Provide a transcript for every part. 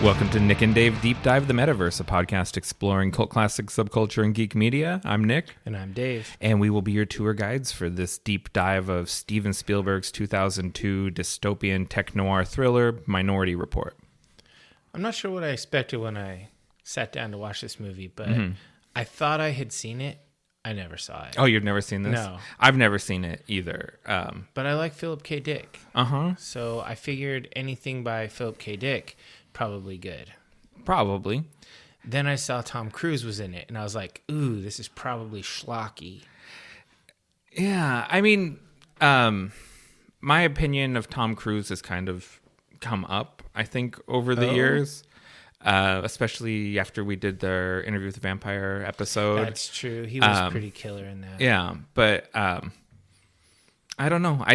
Welcome to Nick and Dave Deep Dive the Metaverse, a podcast exploring cult classic, subculture, and geek media. I'm Nick. And I'm Dave. And we will be your tour guides for this deep dive of Steven Spielberg's 2002 dystopian tech noir thriller, Minority Report. I'm not sure what I expected when I sat down to watch this movie, but I thought I had seen it. I never saw it. Oh, you've never seen this? No. I've never seen it either. But I like Philip K. Dick. Uh-huh. So I figured anything by Philip K. Dick, probably good. Probably. Then I saw Tom Cruise was in it, and I was like, ooh, this is probably schlocky. Yeah, I mean, my opinion of Tom Cruise has kind of come up, I think, over the years. Especially after we did their Interview with the Vampire episode. That's true. He was pretty killer in that. Yeah, but I don't know.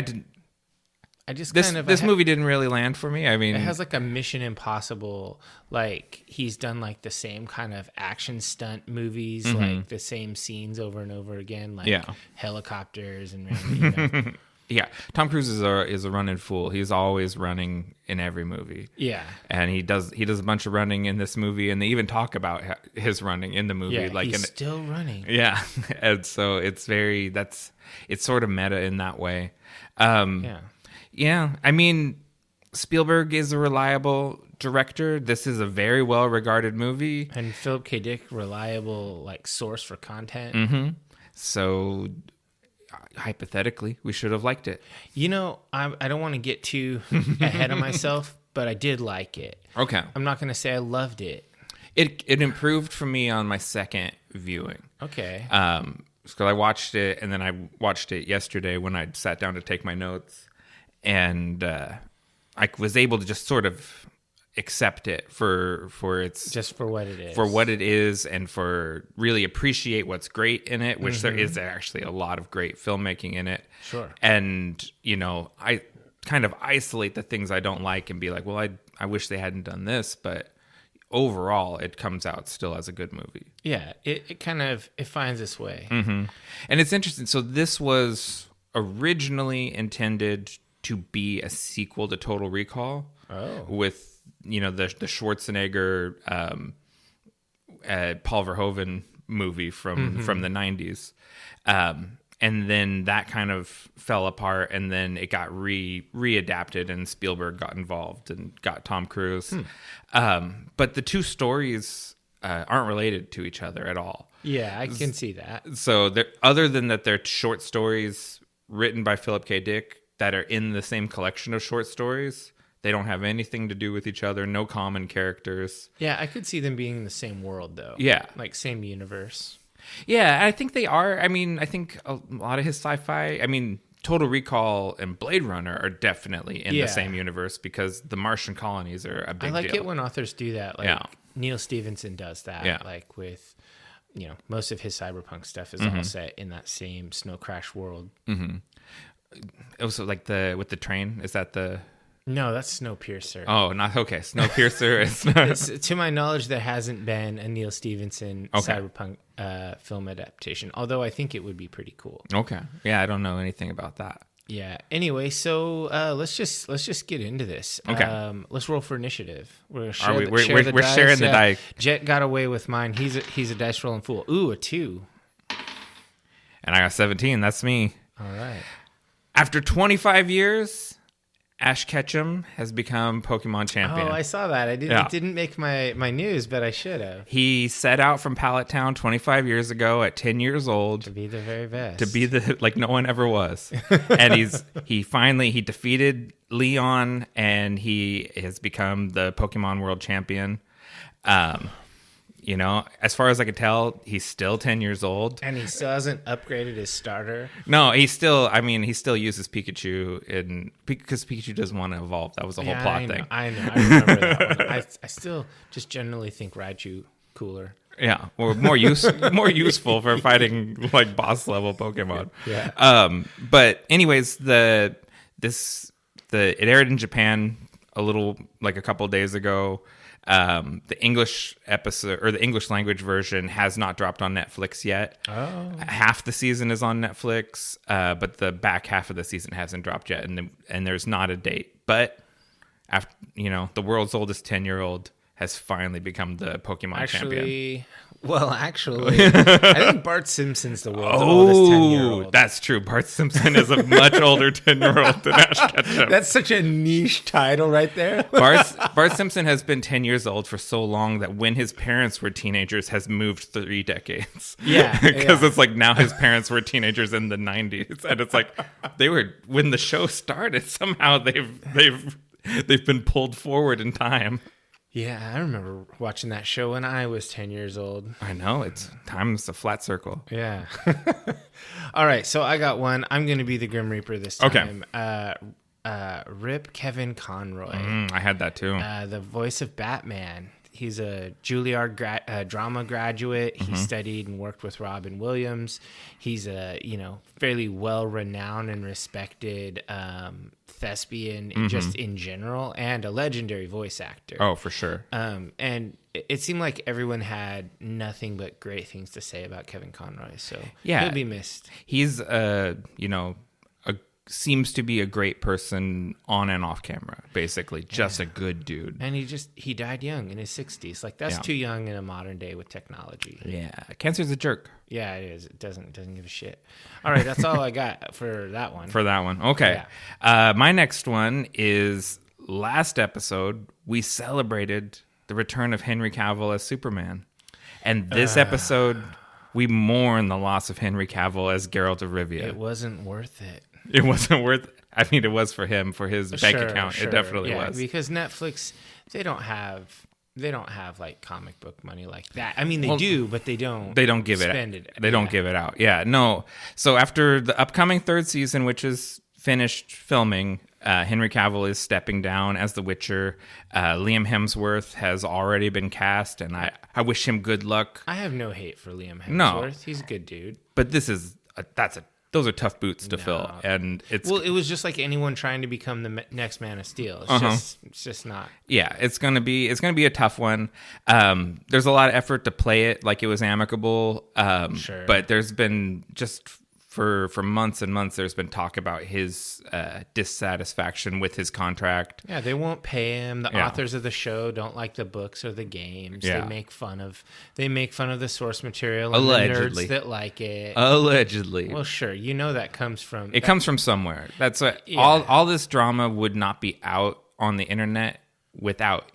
This movie didn't really land for me. I mean, it has like a Mission Impossible. Like he's done like the same kind of action stunt movies, like the same scenes over and over again, like helicopters and. Yeah, Tom Cruise is a running fool. He's always running in every movie. Yeah, and he does a bunch of running in this movie, and they even talk about his running in the movie. Yeah, like he's still running. Yeah, and so it's sort of meta in that way. Yeah. I mean, Spielberg is a reliable director. This is a very well regarded movie, and Philip K. Dick, reliable like source for content. Mm-hmm. So. Hypothetically, we should have liked it. You know, I don't want to get too ahead of myself, but I did like it. Okay. I'm not going to say I loved it. It improved for me on my second viewing. Okay. So I watched it, and then I watched it yesterday when I sat down to take my notes, and I was able to just sort of accept it for its just for what it is, and for really appreciate what's great in it, which there is actually a lot of great filmmaking in it. Sure. And I kind of isolate the things I don't like and be like, well, I wish they hadn't done this, but overall it comes out still as a good movie. Yeah, it kind of finds its way. And it's interesting. So this was originally intended to be a sequel to Total Recall. With the Schwarzenegger, Paul Verhoeven movie from the 90s. And then that kind of fell apart, and then it got readapted, and Spielberg got involved and got Tom Cruise. But the two stories aren't related to each other at all. Yeah, I can see that. So other than that, they're short stories written by Philip K. Dick that are in the same collection of short stories. They don't have anything to do with each other, no common characters. Yeah, I could see them being in the same world, though. Yeah. Like, same universe. Yeah, I think they are. I mean, I think a lot of his sci-fi... I mean, Total Recall and Blade Runner are definitely in the same universe because the Martian colonies are a big deal. I like it when authors do that. Like, Neil Stephenson does that. Yeah. Like, with... most of his cyberpunk stuff is all set in that same snow crash world. Also, like with the train, is that the... No, that's Snowpiercer. Oh, not okay. Snowpiercer is to my knowledge, there hasn't been a Neil Stephenson cyberpunk film adaptation. Although I think it would be pretty cool. Okay. Yeah, I don't know anything about that. Yeah. Anyway, so let's just get into this. Okay. Let's roll for initiative. We're sharing the die. Jet got away with mine. He's a dice rolling fool. Ooh, a 2. And I got 17. That's me. All right. After 25 years. Ash Ketchum has become Pokemon champion. Oh, I saw that. It didn't make my news, but I should have. He set out from Pallet Town 25 years ago at 10 years old. To be the very best. To be like no one ever was. And he defeated Leon, and he has become the Pokemon World Champion. As far as I could tell, he's still 10 years old. And he still hasn't upgraded his starter. No, he still uses Pikachu because Pikachu doesn't want to evolve. That was the whole plot thing. I know. I remember that one. I still just generally think Raichu cooler. Yeah, or more useful for fighting like boss level Pokemon. Yeah. But anyways, it aired in Japan a couple days ago. The English episode or the English language version has not dropped on Netflix yet. Oh. Half the season is on Netflix, but the back half of the season hasn't dropped yet, and there's not a date. But after the world's oldest 10-year-old has finally become the Pokemon champion. Actually, I think Bart Simpson's the world's oldest 10-year-old. That's true. Bart Simpson is a much older 10-year-old than Ash Ketchum. That's such a niche title right there. Bart Simpson has been 10 years old for so long that when his parents were teenagers has moved 3 decades. Yeah. Because it's like now his parents were teenagers in the 90s. And it's like they were, when the show started, somehow they've been pulled forward in time. Yeah, I remember watching that show when I was 10 years old. I know. Time's a flat circle. Yeah. All right, so I got one. I'm going to be the Grim Reaper this time. Okay. Rip Kevin Conroy. I had that too. The voice of Batman. He's a Juilliard drama graduate. He studied and worked with Robin Williams. He's a fairly well-renowned and respected thespian just in general, and a legendary voice actor. Oh, for sure. And it seemed like everyone had nothing but great things to say about Kevin Conroy. So yeah, he'll be missed. He's seems to be a great person on and off camera, basically. Just a good dude. And he died young in his 60s. Like, that's too young in a modern day with technology. Yeah. Cancer's a jerk. Yeah, it is. It doesn't give a shit. All right, that's all I got for that one. Okay. Yeah. My next one is last episode, we celebrated the return of Henry Cavill as Superman. And this episode, we mourn the loss of Henry Cavill as Geralt of Rivia. It wasn't worth it. It wasn't worth. I mean, it was for him, for his bank account. Sure. It definitely was. Because Netflix, they don't have like comic book money like that. I mean, they do, but they don't. They don't give spend it. They don't give it out. Yeah, no. So after the upcoming 3rd season, which is finished filming, Henry Cavill is stepping down as The Witcher. Liam Hemsworth has already been cast, and I wish him good luck. I have no hate for Liam Hemsworth. No. He's a good dude. But those are tough boots to fill, and it was just like anyone trying to become the next Man of Steel. It's just not. Yeah, it's gonna be a tough one. There's a lot of effort to play it like it was amicable. Sure. But there's been just for months and months, there's been talk about his dissatisfaction with his contract. Yeah, they won't pay him. The authors of the show don't like the books or the games. Yeah. They make fun of the source material and allegedly. The nerds that like it. Allegedly. Well, sure, that comes from. It comes from somewhere. That's what all this drama would not be out on the internet without.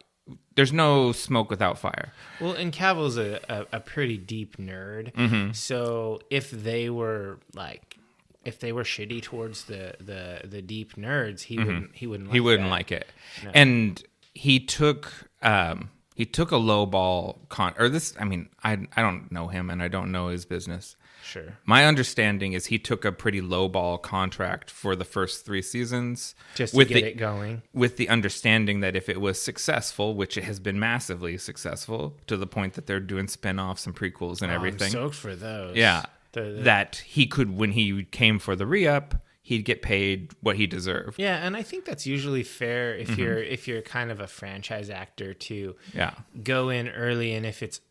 There's no smoke without fire. Well, and Cavill's a pretty deep nerd. So if they were shitty towards the deep nerds, he wouldn't like it. No. And he took a low ball I don't know him and I don't know his business. Sure. My understanding is he took a pretty lowball contract for the first 3 seasons. Just to get it going. With the understanding that if it was successful, which it has been massively successful, to the point that they're doing spin-offs and prequels and everything. I'm stoked for those. Yeah. That he could, when he came for the re-up, he'd get paid what he deserved. Yeah, and I think that's usually fair if you're kind of a franchise actor to go in early, and if it's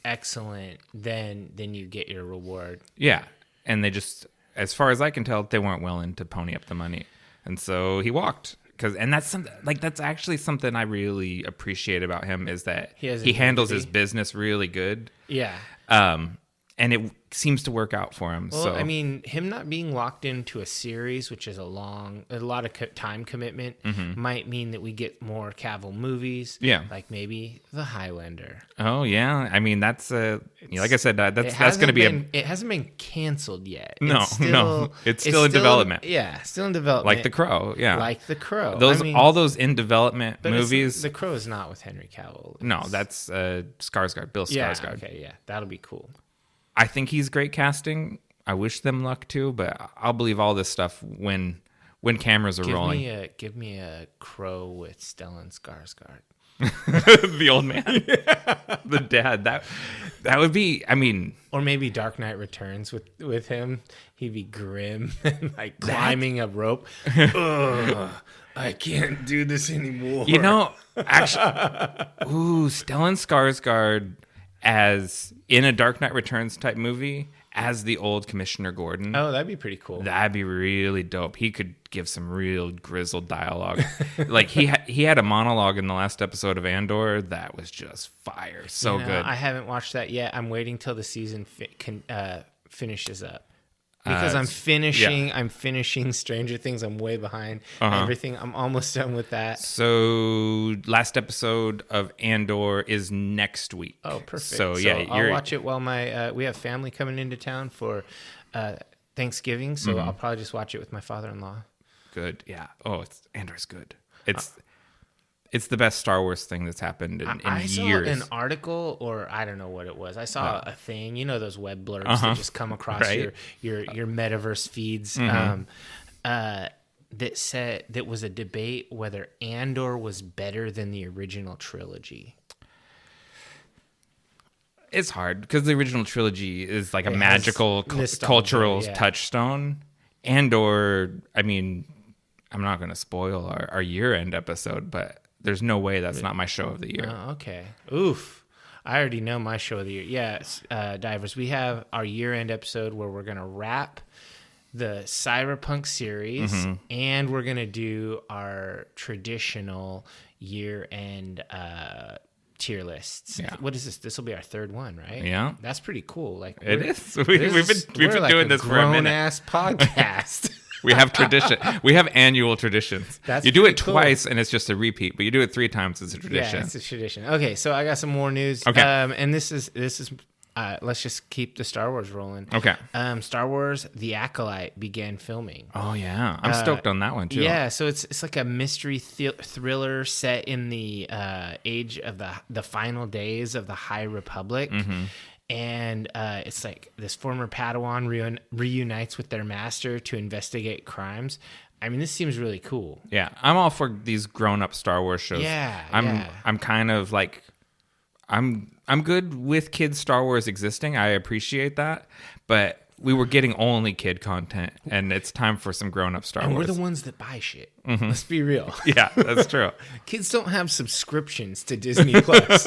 excellent, then you get your reward. Yeah, and they just, as far as I can tell, they weren't willing to pony up the money, and so he walked. And that's actually something I really appreciate about him, is that he handles his business really good. Yeah. And it seems to work out for him. Well, so I mean, him not being locked into a series, which is a lot of time commitment, might mean that we get more Cavill movies. Yeah, like maybe The Highlander. Oh yeah, I mean that's like I said, that's going to be it hasn't been canceled yet. No, it's still in development. Yeah, still in development. Like The Crow. Yeah, like The Crow. All those in development movies. The Crow is not with Henry Cavill. No, that's Skarsgård, Bill Skarsgård. Yeah, okay, yeah, that'll be cool. I think he's great casting. I wish them luck too, but I'll believe all this stuff when cameras are rolling. Give me a Crow with Stellan Skarsgård. The old man, the dad. That would be. I mean, or maybe Dark Knight Returns with him. He'd be grim and like climbing a rope. Ugh, I can't do this anymore. Actually, Stellan Skarsgård as in a Dark Knight Returns type movie as the old Commissioner Gordon. Oh, that'd be pretty cool. That'd be really dope. He could give some real grizzled dialogue. Like he had a monologue in the last episode of Andor that was just fire. So good. I haven't watched that yet. I'm waiting till the season finishes up. Because I'm finishing Stranger Things. I'm way behind everything. I'm almost done with that. So last episode of Andor is next week. Oh, perfect. So I'll watch it while we have family coming into town for Thanksgiving. So I'll probably just watch it with my father-in-law. Good. Yeah. Oh, Andor's good. It's the best Star Wars thing that's happened in years. I saw an article, or I don't know what it was. I saw a thing, those web blurbs that just come across your metaverse feeds. That said, that was a debate whether Andor was better than the original trilogy. It's hard because the original trilogy is like a magical cultural touchstone. Andor, I mean, I'm not going to spoil our year-end episode, but there's no way that's not my show of the year. Oh, okay. Oof. I already know my show of the year. Yes, Divers, we have our year-end episode where we're going to wrap the Cyberpunk series, and we're going to do our traditional year-end tier lists. Yeah. What is this? This will be our third one, right? Yeah. That's pretty cool. Like it is. We've been like doing this for a minute. Grown-ass podcast. We have tradition. We have annual traditions. You do it cool. twice, and it's just a repeat. But you do it 3 times, it's a tradition. Yeah, it's a tradition. Okay, so I got some more news. Okay, and this is. Let's just keep the Star Wars rolling. Okay. Star Wars: The Acolyte began filming. Oh yeah, I'm stoked on that one too. Yeah, so it's like a mystery thriller set in the age of the final days of the High Republic. And it's like this former Padawan reunites with their master to investigate crimes. I mean, this seems really cool. Yeah, I'm all for these grown-up Star Wars shows. I'm kind of like, I'm good with kids Star Wars existing. I appreciate that, but we were getting only kid content, and it's time for some grown-up Star Wars. And we're the ones that buy shit. Let's be real. Yeah, that's true. Kids don't have subscriptions to Disney Plus.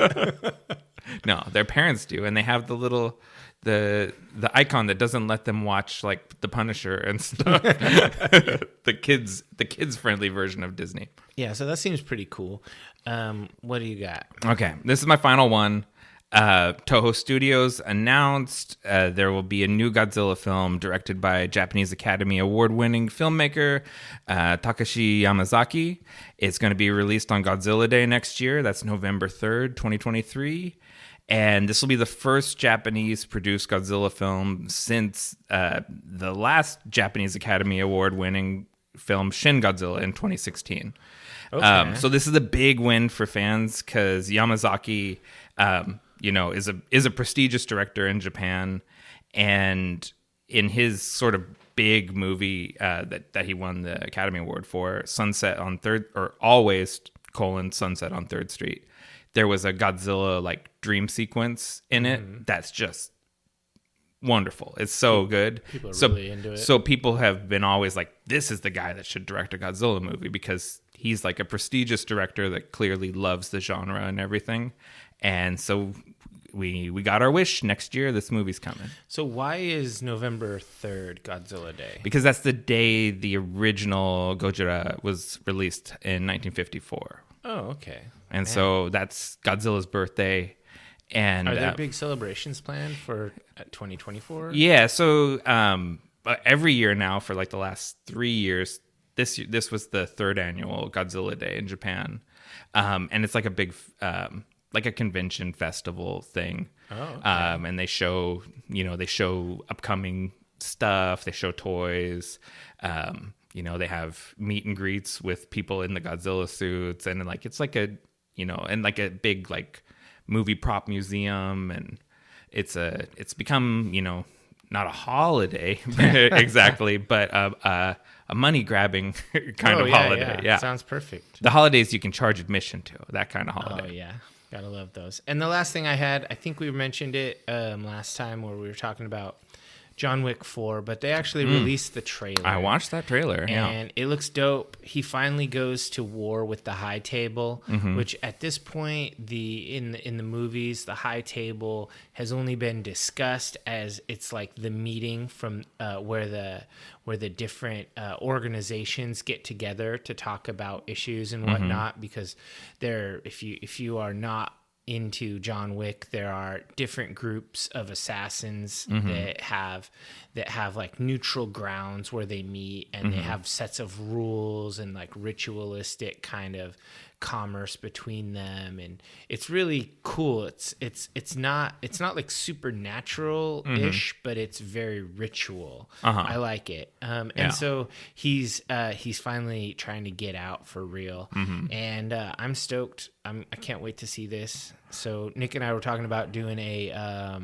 No, their parents do, and they have the little the icon that doesn't let them watch like The Punisher and stuff. the kids friendly version of Disney. Yeah, so that seems pretty cool. What do you got? Okay, this is my final one. Toho Studios announced there will be a new Godzilla film directed by Japanese Academy Award-winning filmmaker Takashi Yamazaki. It's going to be released on Godzilla Day next year. That's November 3rd, 2023. And this will be the first Japanese-produced Godzilla film since the last Japanese Academy Award-winning film, Shin Godzilla, in 2016. Okay. So this is a big win for fans because Yamazaki, is a prestigious director in Japan, and in his sort of big movie that he won the Academy Award for, Sunset on 3rd Street, there was a Godzilla like dream sequence in it that's just wonderful. It's so good. People are really into it. So people have been always like, this is the guy that should direct a Godzilla movie because he's like a prestigious director that clearly loves the genre and everything. And so we got our wish. Next year, this movie's coming. So why is November 3rd Godzilla Day? Because that's the day the original Gojira was released in 1954. Oh, okay. And so that's Godzilla's birthday. And are there big celebrations planned for 2024? Yeah. So every year now for like the last 3 years, this was the 3rd annual Godzilla Day in Japan. And it's like a big, like a convention festival thing. Oh, okay. And they show upcoming stuff. They show toys. They have meet and greets with people in the Godzilla suits. And like, it's like a big like movie prop museum. And it's become, not a holiday exactly, but a money grabbing kind of holiday. Yeah. Sounds perfect. The holidays you can charge admission to, that kind of holiday. Oh yeah. Gotta love those. And the last thing I had, I think we mentioned it last time where we were talking about John Wick 4, but they actually released the trailer. I watched that trailer, and it looks dope. He finally goes to war with the High Table, which at this point, in the movies, the High Table has only been discussed as it's like the meeting from where the different organizations get together to talk about issues and whatnot. Because if you are not into John Wick, there are different groups of assassins that have like neutral grounds where they meet, and they have sets of rules and like ritualistic kind of commerce between them, and it's really cool. It's not like supernatural ish, but it's very ritual. I like it. And so he's finally trying to get out for real, and I'm stoked. I can't wait to see this. So Nick and I were talking about doing a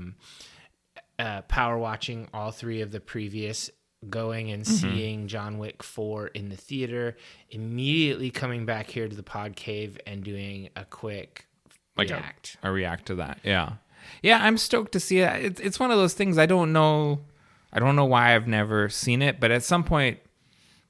power watching all three of the previous, going and seeing John Wick 4 in the theater, immediately coming back here to the pod cave and doing a quick react. A react to that. Yeah. I'm stoked to see it. It's one of those things. I don't know why I've never seen it, but at some point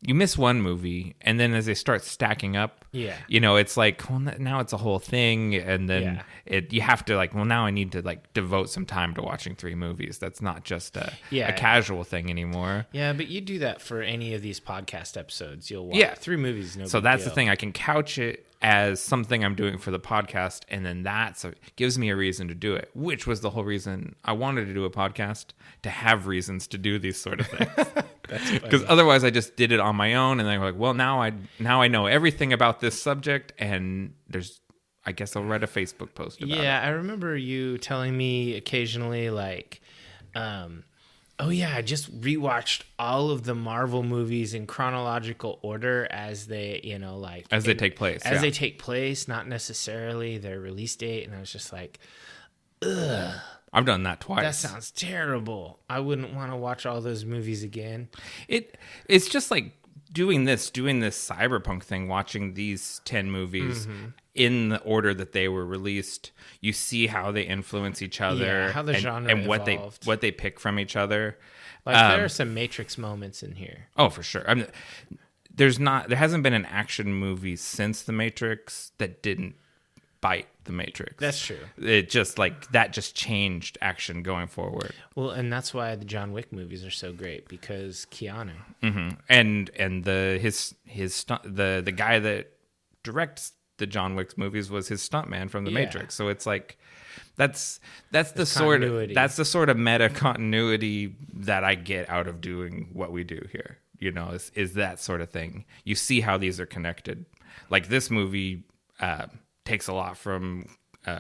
you miss one movie, and then as they start stacking up, it's like, well, now it's a whole thing, and then you have to like, well, now I need to like devote some time to watching 3 movies. That's not just a casual thing anymore. Yeah, but you do that for any of these podcast episodes. You'll watch 3 movies. So that's the thing. I can couch it as something I'm doing for the podcast, and then gives me a reason to do it, which was the whole reason I wanted to do a podcast, to have reasons to do these sort of things. Because otherwise I just did it on my own, and then I'm like, well, now I know everything about this subject, and I guess I'll write a Facebook post about it. Yeah, I remember you telling me occasionally like, oh yeah, I just rewatched all of the Marvel movies in chronological order as they, they take place. They take place, not necessarily their release date, and I was just like, ugh. I've done that twice. That sounds terrible. I wouldn't want to watch all those movies again. It's just like doing this Cyberpunk thing, watching these 10 movies in the order that they were released. You see how they influence each other, how the genre and evolved. what they pick from each other. Like there are some Matrix moments in here. Oh, for sure. There hasn't been an action movie since The Matrix that didn't bite The Matrix. That's true. It just that just changed action going forward. Well, and that's why the John Wick movies are so great, because Keanu. And the guy that directs the John Wick movies was his stuntman from The Matrix. So it's like that's the sort of meta continuity that I get out of doing what we do here. Is that sort of thing. You see how these are connected. Like this movie takes a lot from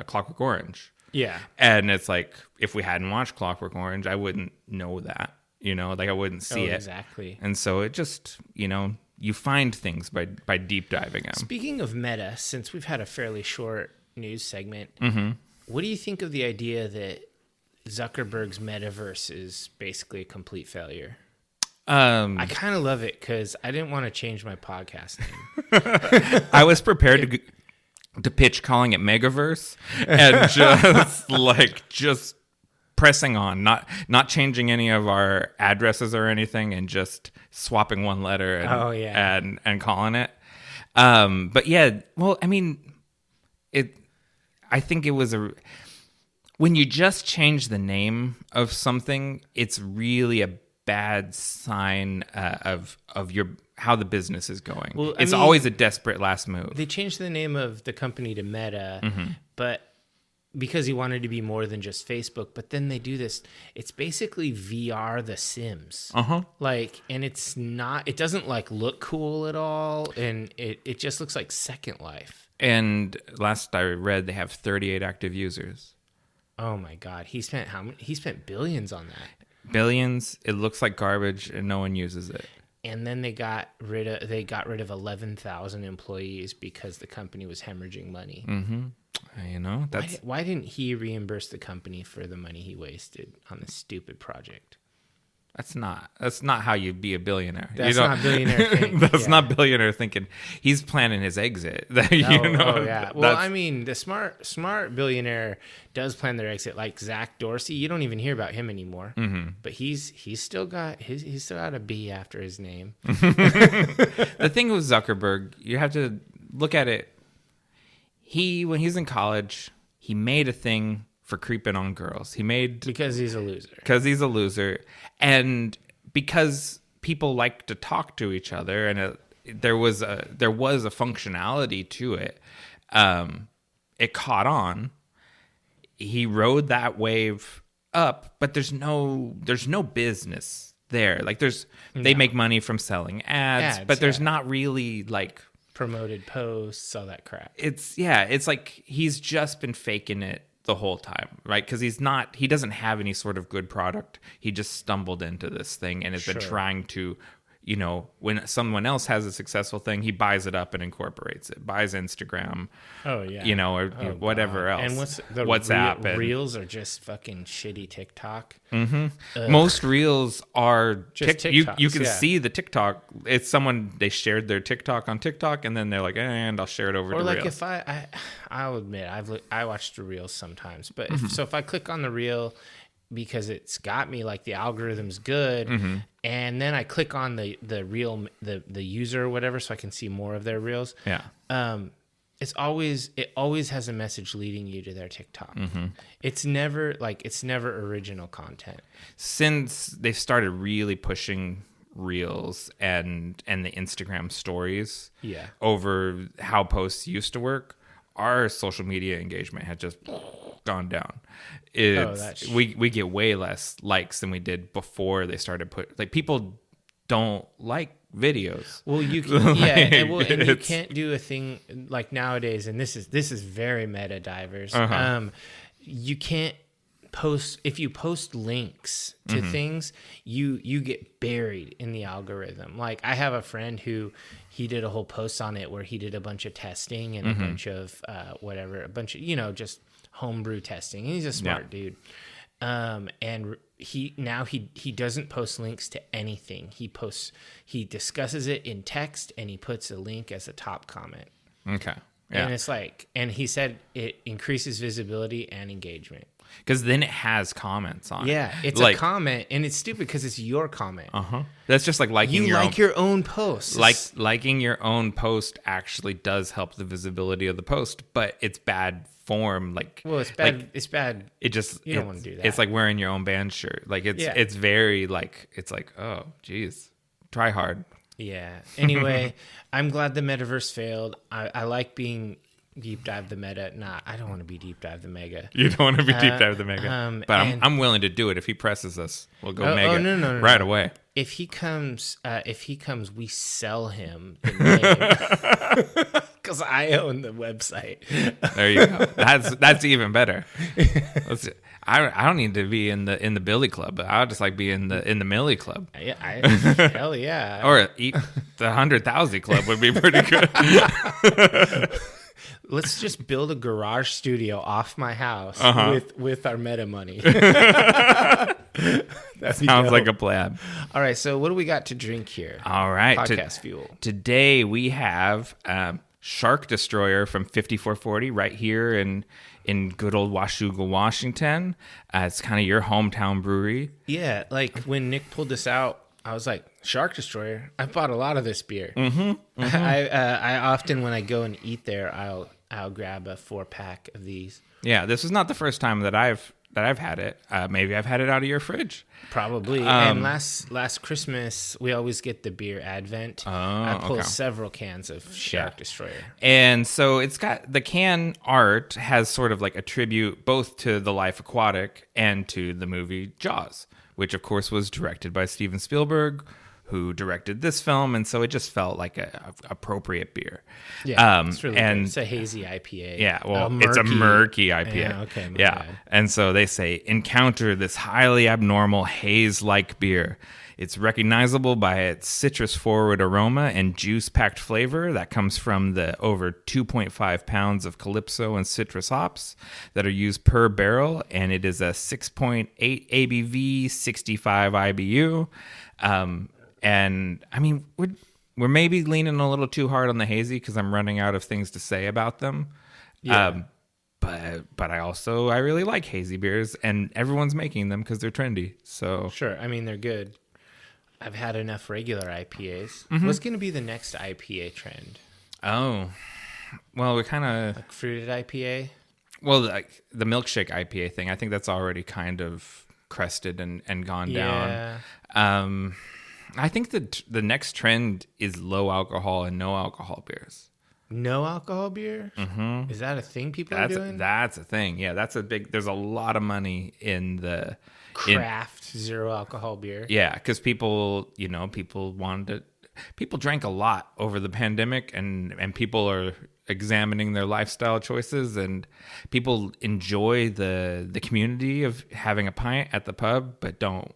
Clockwork Orange. Yeah. And it's like, if we hadn't watched Clockwork Orange, I wouldn't know that, I wouldn't see it. Exactly. And so it just, you find things by deep diving them. Speaking of meta, since we've had a fairly short news segment, what do you think of the idea that Zuckerberg's metaverse is basically a complete failure? I kind of love it, because I didn't want to change my podcast name. I was prepared to pitch calling it Megaverse, and just pressing on, not changing any of our addresses or anything, and just swapping one letter and calling it. But yeah, well, I mean, I think it was when you just change the name of something, it's really a bad sign of how the business is going. Well, it's always a desperate last move. They changed the name of the company to Meta, but because he wanted to be more than just Facebook. But then they do this. It's basically VR The Sims. And it's not. It doesn't like look cool at all, and it just looks like Second Life. And last I read, they have 38 active users. Oh my God! He spent He spent billions on that. Billions. It looks like garbage, and no one uses it. And then they got rid of 11,000 employees because the company was hemorrhaging money. Why didn't he reimburse the company for the money he wasted on this stupid project? That's not how you be a billionaire. That's not billionaire thinking. That's not billionaire thinking. He's planning his exit. Oh yeah. Well, I mean, the smart billionaire does plan their exit. Like Zach Dorsey, you don't even hear about him anymore. Mm-hmm. But he's still got a B after his name. The thing with Zuckerberg, you have to look at it. When he's in college, he made a thing for creeping on girls. Because he's a loser. Because he's a loser. And because people like to talk to each other, and there was a functionality to it. It caught on. He rode that wave up, but there's no business there. Like they make money from selling ads, but there's not really like promoted posts, all that crap. It's like he's just been faking it the whole time, right? Because he doesn't have any sort of good product. He just stumbled into this thing and has been trying to, when someone else has a successful thing, he buys it up and incorporates it, buys Instagram, whatever else. And WhatsApp. Reels are just fucking shitty TikTok. Mm-hmm. Most Reels are just TikToks. You can see the TikTok. It's they shared their TikTok on TikTok, and then they're like, and I'll share it over to Reels. Or like if I'll admit, I watch the Reels sometimes, but if I click on the Reel because it's got me, like the algorithm's good, and then I click on the Reel, the user or whatever, so I can see more of their Reels. Yeah. It always has a message leading you to their TikTok. It's never original content. Since they started really pushing Reels and the Instagram stories over how posts used to work, our social media engagement had just gone down. We get way less likes than we did before they started people don't like videos. Well, you can, and you can't do a thing like nowadays, and this is very meta, divers. You can't post, if you post links to things, you get buried in the algorithm. Like I have a friend who he did a whole post on it where he did a bunch of testing and a bunch of just homebrew testing. And he's a smart dude. And he doesn't post links to anything. He discusses it in text and he puts a link as a top comment. Okay. Yeah. And it's like, and he said it increases visibility and engagement. Because then it has comments on it. Yeah, it's a comment, and it's stupid because it's your comment. That's just like liking your own post. Liking your own post actually does help the visibility of the post, but it's bad form. It's bad. It's bad. It just you don't want to do that. It's like wearing your own band shirt. It's very it's like, oh, geez, try hard. Yeah. Anyway, I'm glad the metaverse failed. I like being deep dive the meta. Nah, I don't want to be deep dive the mega. You don't want to be deep dive the mega. But I'm willing to do it if he presses us. We'll go mega no, right away. If he comes, we sell him the name. Because I own the website. There you go. That's even better. I don't need to be in the Billy Club, but I'll just like be in the Millie Club. Yeah, hell yeah. Or the 100,000 Club would be pretty good. Let's just build a garage studio off my house with our meta money. That sounds like a plan. All right, so what do we got to drink here? All right. Podcast fuel. Today we have Shark Destroyer from 5440 right here in good old Washougal, Washington. It's kind of your hometown brewery. Yeah, like when Nick pulled this out, I was like, Shark Destroyer? I bought a lot of this beer. I often, when I go and eat there, I'll grab a 4-pack of these. Yeah, this is not the first time that I've had it. Maybe I've had it out of your fridge. Probably. And last Christmas, we always get the beer Advent. I pulled several cans of Shark Destroyer. And so it's got the can art has sort of like a tribute both to The Life Aquatic and to the movie Jaws, which of course was directed by Steven Spielberg, who directed this film, and so it just felt like a appropriate beer. Yeah, it's really good. It's a hazy IPA. Yeah, well, it's a murky IPA. Yeah, okay, my yeah. bad. And so they say, encounter this highly abnormal haze-like beer. It's recognizable by its citrus-forward aroma and juice-packed flavor that comes from the over 2.5 pounds of Calypso and citrus hops that are used per barrel, and it is a 6.8 ABV, 65 IBU. And I mean, we're maybe leaning a little too hard on the hazy because I'm running out of things to say about them. Yeah. But I really like hazy beers, and everyone's making them because they're trendy. So Sure. I mean, they're good. I've had enough regular IPAs. What's going to be the next IPA trend? Oh, well, we're kind of Like fruited IPA? well, like the milkshake IPA thing. I think that's already kind of crested and gone Yeah. down. I think the next trend is low alcohol and no alcohol beers. No alcohol beer? Mm-hmm. Is that a thing people are doing? That's a thing. Yeah, that's a big. There's a lot of money in the Craft zero alcohol beer. Yeah, because people drank a lot over the pandemic, and people are examining their lifestyle choices, and people enjoy the community of having a pint at the pub, but don't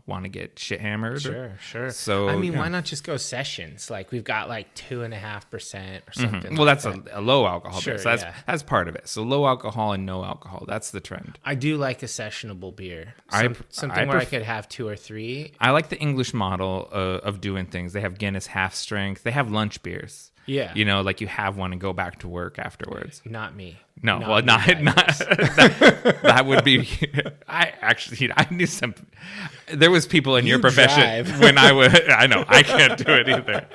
want to get shit hammered. Sure. So I mean, yeah. why not just go sessions? Like we've got like 2.5% or something. Well, like that's that. a low alcohol Sure, beer. So yeah. that's part of it. So low alcohol and no alcohol. That's the trend. I do like a sessionable beer. Something I where I pref- could have 2 or 3. I like the English model of doing things. They have Guinness half strength. They have lunch beers. Yeah. Like you have one and go back to work afterwards. Not me. No, Not well, me, not guys. that would be. I knew some. There was people in your profession drive. when I was. I know I can't do it either.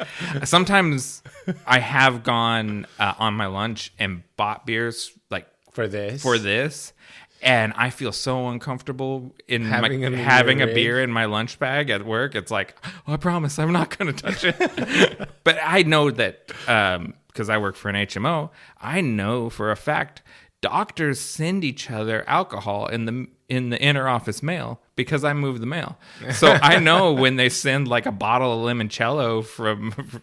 Sometimes I have gone on my lunch and bought beers like For this? and I feel so uncomfortable in Having them in having your a beer in my lunch bag at work. It's like, oh, I promise I'm not going to touch it. But I know that because I work for an HMO, I know for a fact doctors send each other alcohol in the inner office mail because I move the mail. So I know when they send like a bottle of limoncello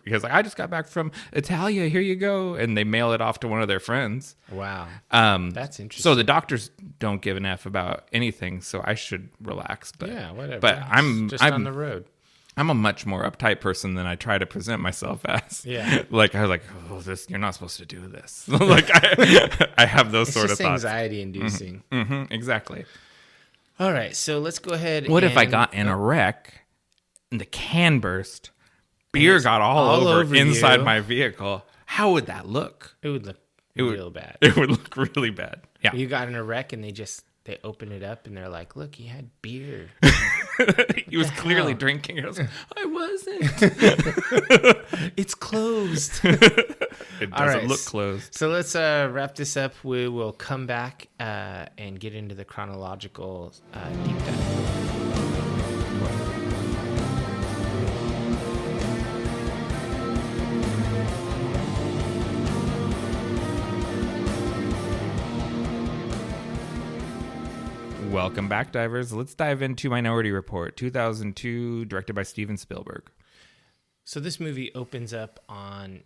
because I just got back from Italia, here you go, and they mail it off to one of their friends. Wow. That's interesting. So the doctors don't give an F about anything, so I should relax. But yeah, whatever. But It's just on the road. I'm a much more uptight person than I try to present myself as. Yeah. Like I was like, oh, you're not supposed to do this. Like I have those It's sort just of thoughts. anxiety inducing. Exactly. All right, so let's go ahead. What if I got in a wreck and the can burst, beer got all over inside you. my vehicle? How would that look? It would look It would- real bad. It would look really bad. Yeah. You got in a wreck and they open it up and they're like, look, you had beer. He was clearly hell? drinking. I wasn't. It's closed. It doesn't All right. look closed. So let's wrap this up. We will come back and get into the chronological deep dive. Welcome back, divers. Let's dive into Minority Report, 2002, directed by Steven Spielberg. So this movie opens up on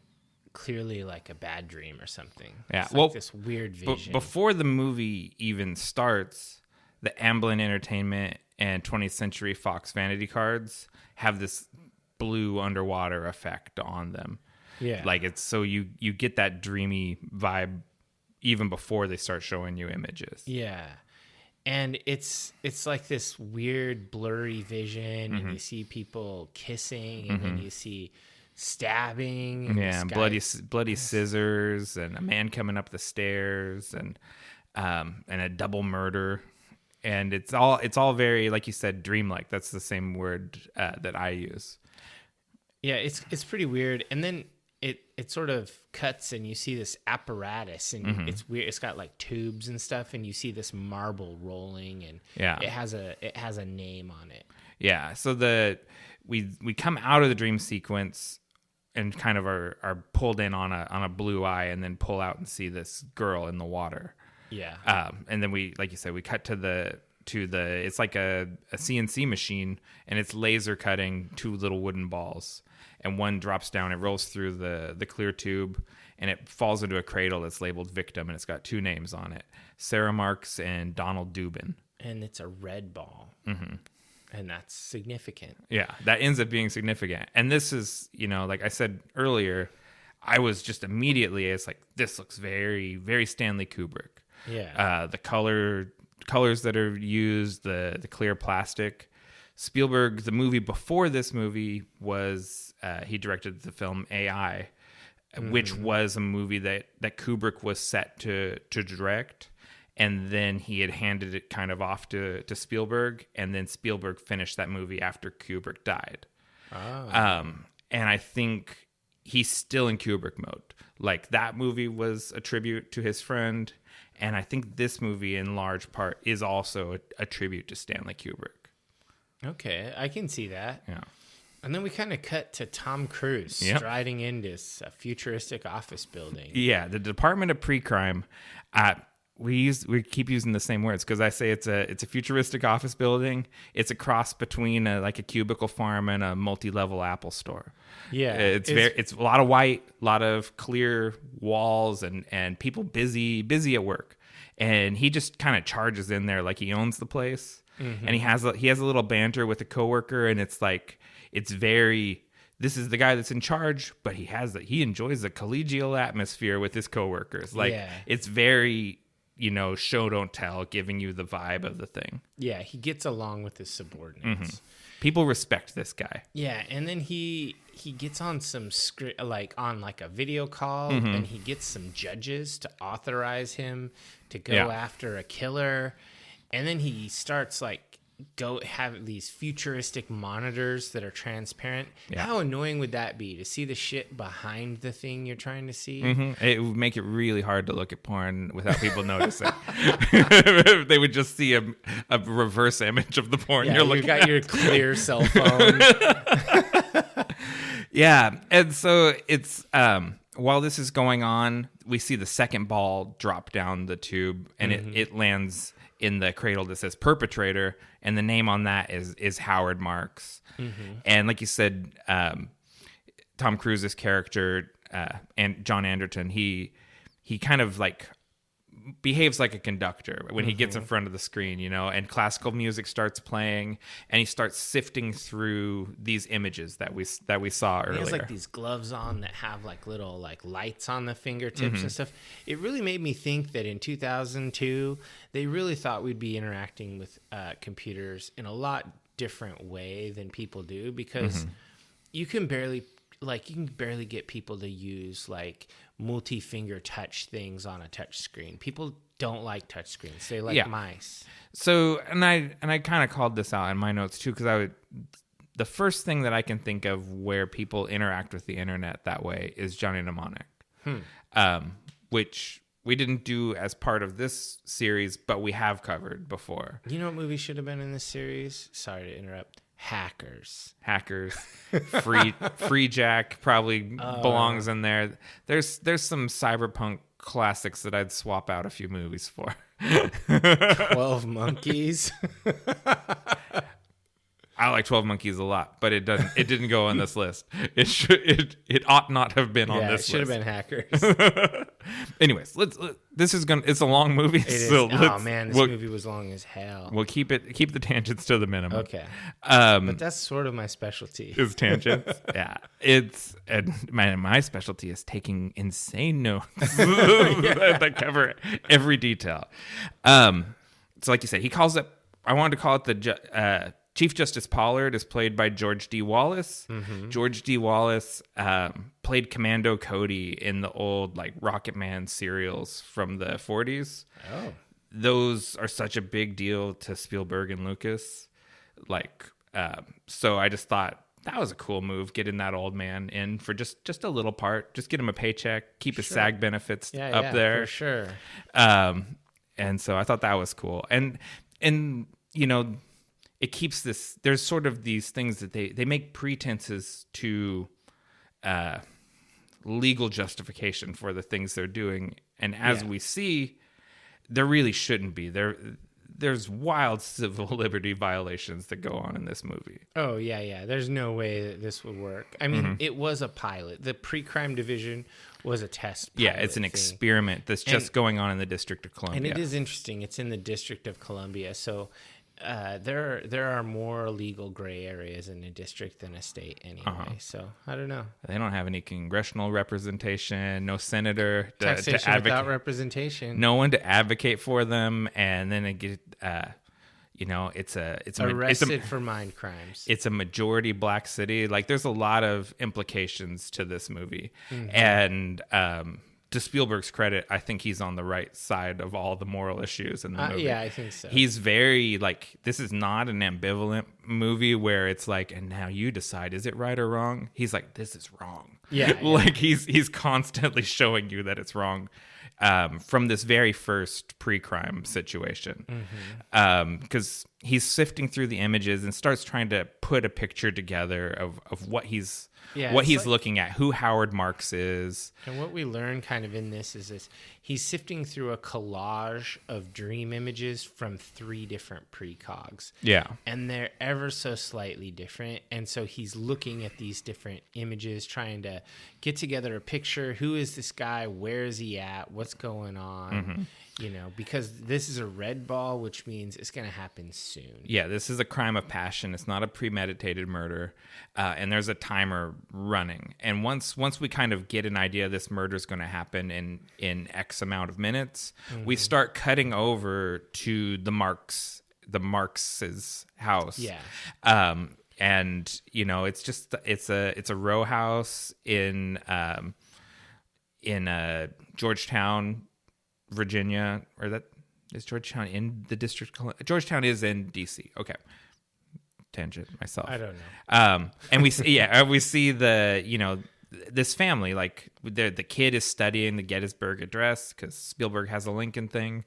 clearly like a bad dream or something. Yeah, It's well, like this weird vision. Before the movie even starts, the Amblin Entertainment and 20th Century Fox vanity cards have this blue underwater effect on them. Yeah. Like it's so you get that dreamy vibe even before they start showing you images. Yeah. And it's like this weird blurry vision, and you see people kissing, and then you see stabbing, and Yeah, this guy- bloody scissors, and a man coming up the stairs, and a double murder, and it's all very, like you said, dreamlike. That's the same word that I use. Yeah, it's pretty weird. And then it sort of cuts, and you see this apparatus, and it's weird. It's got like tubes and stuff, and you see this marble rolling, and Yeah. it has a name on it. Yeah, so we come out of the dream sequence and kind of are pulled in on a blue eye, and then pull out and see this girl in the water. Yeah. And then we, like you said, we cut to to it's like a CNC machine, and it's laser cutting 2 little wooden balls, and one drops down, it rolls through the clear tube, and it falls into a cradle that's labeled Victim, and it's got 2 names on it, Sarah Marks and Donald Dubin. And it's a red ball. And that's significant. Yeah, that ends up being significant. And this is, like I said earlier, I was just immediately, it's like, this looks very, very Stanley Kubrick. Yeah. The colors that are used, the clear plastic. Spielberg, the movie before this movie was, he directed the film AI, which was a movie that Kubrick was set to direct. And then he had handed it kind of off to Spielberg, and then Spielberg finished that movie after Kubrick died. Oh. And I think he's still in Kubrick mode. Like, that movie was a tribute to his friend, and I think this movie, in large part, is also a tribute to Stanley Kubrick. Okay, I can see that. Yeah. And then we kind of cut to Tom Cruise striding into a futuristic office building. Yeah, the Department of Precrime. We keep using the same words because I say it's a futuristic office building. It's a cross between a cubicle farm and a multi-level Apple store. Yeah, it's a lot of white, a lot of clear walls, and people busy at work. And he just kind of charges in there like he owns the place. And he has a little banter with a coworker, and it's like it's very. This is the guy that's in charge, but he enjoys the collegial atmosphere with his coworkers. It's very. Show don't tell, giving you the vibe of the thing. Yeah, he gets along with his subordinates. People respect this guy. Yeah, and then he gets on some script, on a video call, and he gets some judges to authorize him to go after a killer, and then he starts have these futuristic monitors that are transparent. Yeah. How annoying would that be to see the shit behind the thing you're trying to see? It would make it really hard to look at porn without people noticing. They would just see a reverse image of the porn you're looking at. You got your clear cell phone. Yeah, and so it's while this is going on, we see the second ball drop down the tube, and it lands in the cradle that says perpetrator, and the name on that is Howard Marks. And like you said, Tom Cruise's character and John Anderton, he kind of behaves like a conductor when he gets in front of the screen, and classical music starts playing, and he starts sifting through these images that we saw earlier. He has these gloves on that have little lights on the fingertips and stuff. It really made me think that in 2002 they really thought we'd be interacting with computers in a lot different way than people do, because you can barely get people to use multi-finger touch things on a touch screen. People don't like touch screens. They like mice. So, and I kind of called this out in my notes too, because the first thing that I can think of where people interact with the internet that way is Johnny Mnemonic, which we didn't do as part of this series, but we have covered before. You know what movie should have been in this series? Sorry to interrupt. Hackers. Free Jack probably belongs in there. There's some cyberpunk classics that I'd swap out a few movies for. 12 Monkeys. I like 12 Monkeys a lot, but it didn't go on this list. It ought not have been on this list. It should have been Hackers. Anyways, it's a long movie. This movie was long as hell. We'll keep the tangents to the minimum. Okay. But that's sort of my specialty. Is tangents. Yeah. My specialty is taking insane notes that cover every detail. So like you said, he calls it, I wanted to call it the Chief Justice Pollard is played by George D. Wallace. George D. Wallace played Commando Cody in the old Rocket Man serials from the 40s. Oh. Those are such a big deal to Spielberg and Lucas. So I just thought that was a cool move, getting that old man in for just a little part. Just get him a paycheck, keep his SAG benefits up there. For sure. And so I thought that was cool. And it keeps this, there's sort of these things that they make pretenses to legal justification for the things they're doing. And as we see, there really shouldn't be. there's wild civil liberty violations that go on in this movie. Oh, yeah. There's no way that this would work. I mean, it was a pilot. The Precrime division was a test pilot. Yeah, it's an experiment that's just going on in the District of Columbia. And it is interesting. It's in the District of Columbia. So there are more legal gray areas in a district than a state anyway. So I don't know. They don't have any congressional representation, no senator to Taxation advocate, without representation. no one to advocate for them, and then it get it's arrested for mind crimes. It's a majority black city. Like, there's a lot of implications to this movie, and to Spielberg's credit, I think he's on the right side of all the moral issues in the movie. Yeah, I think so. He's very, this is not an ambivalent movie where it's like, and now you decide, is it right or wrong? He's like, this is wrong. Yeah. He's constantly showing you that it's wrong. From this very first pre-crime situation, because he's sifting through the images and starts trying to put a picture together of what he's looking at, who Howard Marks is. And what we learn kind of in this is he's sifting through a collage of dream images from 3 different precogs. Yeah. And they're ever so slightly different. And so he's looking at these different images, trying to get together a picture. Who is this guy? Where is he at? What's going on? Because this is a red ball, which means it's going to happen soon. Yeah, this is a crime of passion. It's not a premeditated murder. And there's a timer running. And once we kind of get an idea this murder is going to happen in X amount of minutes, we start cutting over to the Marx's house. Yeah. And it's a row house in Georgetown, Virginia, or that is Georgetown in the District of Columbia? Georgetown is in DC. Okay. Tangent myself. I don't know. And we see this family, like the kid is studying the Gettysburg Address because Spielberg has a Lincoln thing.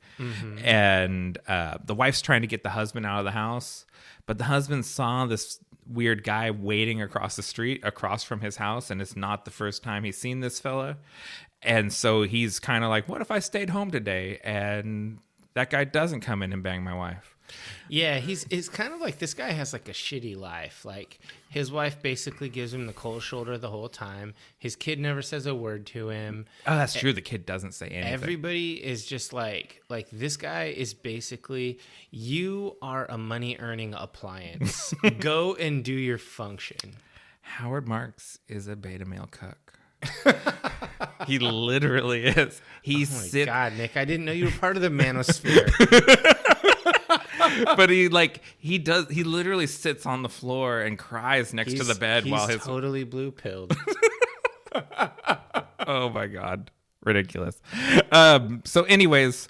And the wife's trying to get the husband out of the house, but the husband saw this weird guy waiting across the street across from his house, and it's not the first time he's seen this fella. And so he's kind of like, what if I stayed home today and that guy doesn't come in and bang my wife? Yeah, it's kind of like this guy has like a shitty life. Like, his wife basically gives him the cold shoulder the whole time. His kid never says a word to him. Oh, that's true. The kid doesn't say anything. Everybody is just like this guy is basically, you are a money earning appliance. Go and do your function. Howard Marks is a beta male cuck. He literally is. God, Nick, I didn't know you were part of the manosphere. But he literally sits on the floor and cries next to the bed while his totally blue pilled. Oh my God. Ridiculous. So anyways,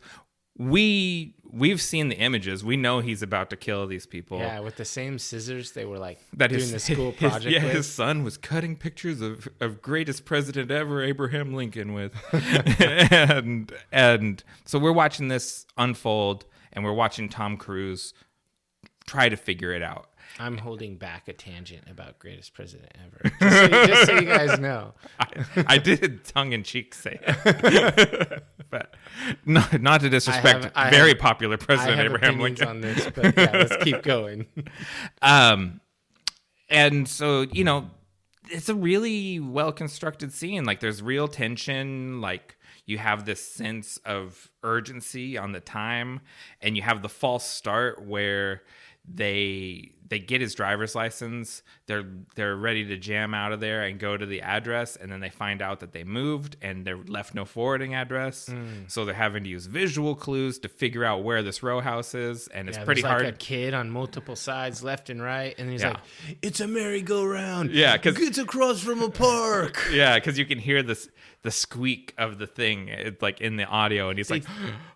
we've seen the images. We know he's about to kill these people. Yeah, with the same scissors they were like doing the school project with. His son was cutting pictures of greatest president ever, Abraham Lincoln, with. and so we're watching this unfold, and we're watching Tom Cruise try to figure it out. I'm holding back a tangent about greatest president ever. Just so you guys know. I did tongue-in-cheek say it. But not to disrespect very popular President Abraham Lincoln. On this, but yeah, let's keep going. And so, it's a really well-constructed scene. Like, there's real tension. Like, you have this sense of urgency on the time, and you have the false start where they get his driver's license. They're ready to jam out of there and go to the address, and then they find out that they moved and they're left no forwarding address. So they're having to use visual clues to figure out where this row house is, and it's pretty hard. Like a kid on multiple sides, left and right, and he's like, "It's a merry-go-round. Yeah, because it's across from a park." Yeah, because you can hear the squeak of the thing, like in the audio, and he's like,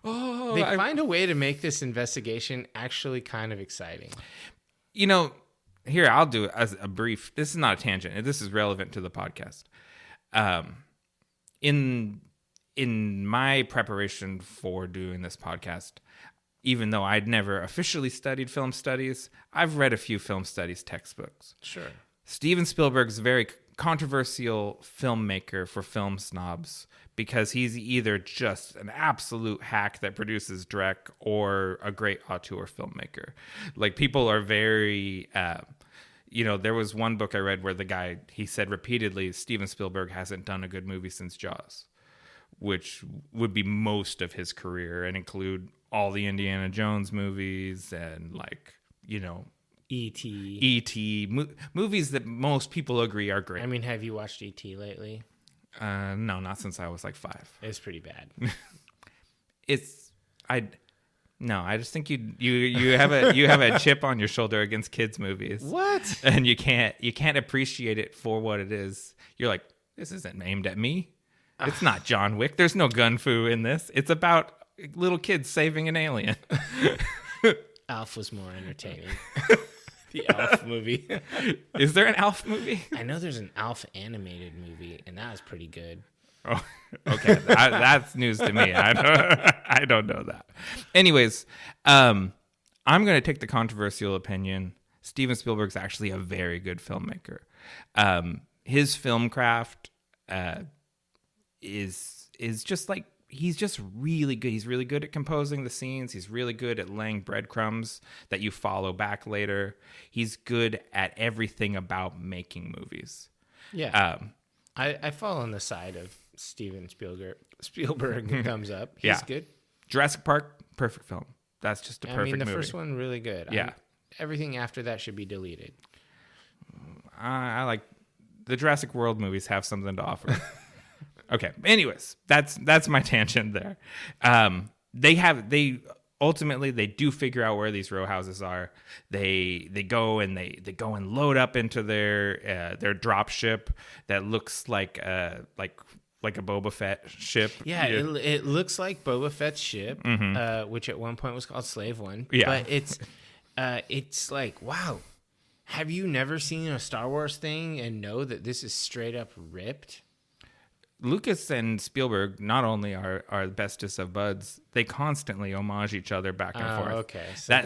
"Oh." They find a way to make this investigation actually kind of exciting. Here, I'll do it as a brief. This is not a tangent. This is relevant to the podcast. In my preparation for doing this podcast, even though I'd never officially studied film studies, I've read a few film studies textbooks. Sure. Steven Spielberg's very controversial filmmaker for film snobs because he's either just an absolute hack that produces Drek or a great auteur filmmaker. Like, people are very, there was one book I read where the guy, he said repeatedly, Steven Spielberg hasn't done a good movie since Jaws, which would be most of his career and include all the Indiana Jones movies and E.T. Movies that most people agree are great. I mean, have you watched E.T. lately? No, not since I was like 5. It's pretty bad. I just think you have a chip on your shoulder against kids movies. What? And you can't appreciate it for what it is. You're like, this isn't aimed at me. It's not John Wick. There's no gun fu in this. It's about little kids saving an alien. Alf was more entertaining. The Alf movie. Is there an Alf movie? I know there's an Alf animated movie, and that was pretty good. Oh, okay. That's news to me. I don't know that. Anyways, I'm going to take the controversial opinion. Steven Spielberg's actually a very good filmmaker. His film craft is just like, he's just really good. He's really good at composing the scenes. He's really good at laying breadcrumbs that you follow back later. He's good at everything about making movies. Yeah. I fall on the side of Steven Spielberg comes up. He's good. Jurassic Park, perfect film. That's just a perfect movie. The first one, really good. Yeah. Everything after that should be deleted. I like the Jurassic World movies have something to offer. Okay. Anyways, that's my tangent there. They ultimately do figure out where these row houses are. They go and load up into their drop ship that looks like a Boba Fett ship. Yeah, it looks like Boba Fett's ship, which at one point was called Slave One. Yeah. But it's like, wow, have you never seen a Star Wars thing and know that this is straight up ripped? Lucas and Spielberg not only are the bestest of buds, they constantly homage each other back and forth. Okay, so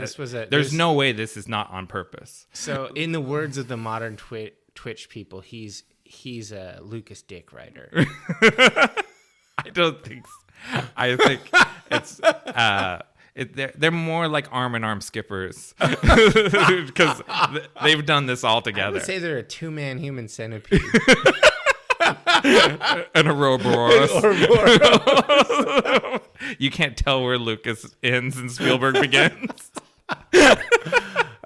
there's no way this is not on purpose. So, in the words of the modern Twitch people, he's a Lucas Dick writer. I don't think so. I think it's they're more like arm in arm skippers because they've done this all together. I would say they're a 2-man human centipede. An Ouroboros. You can't tell where Lucas ends and Spielberg begins.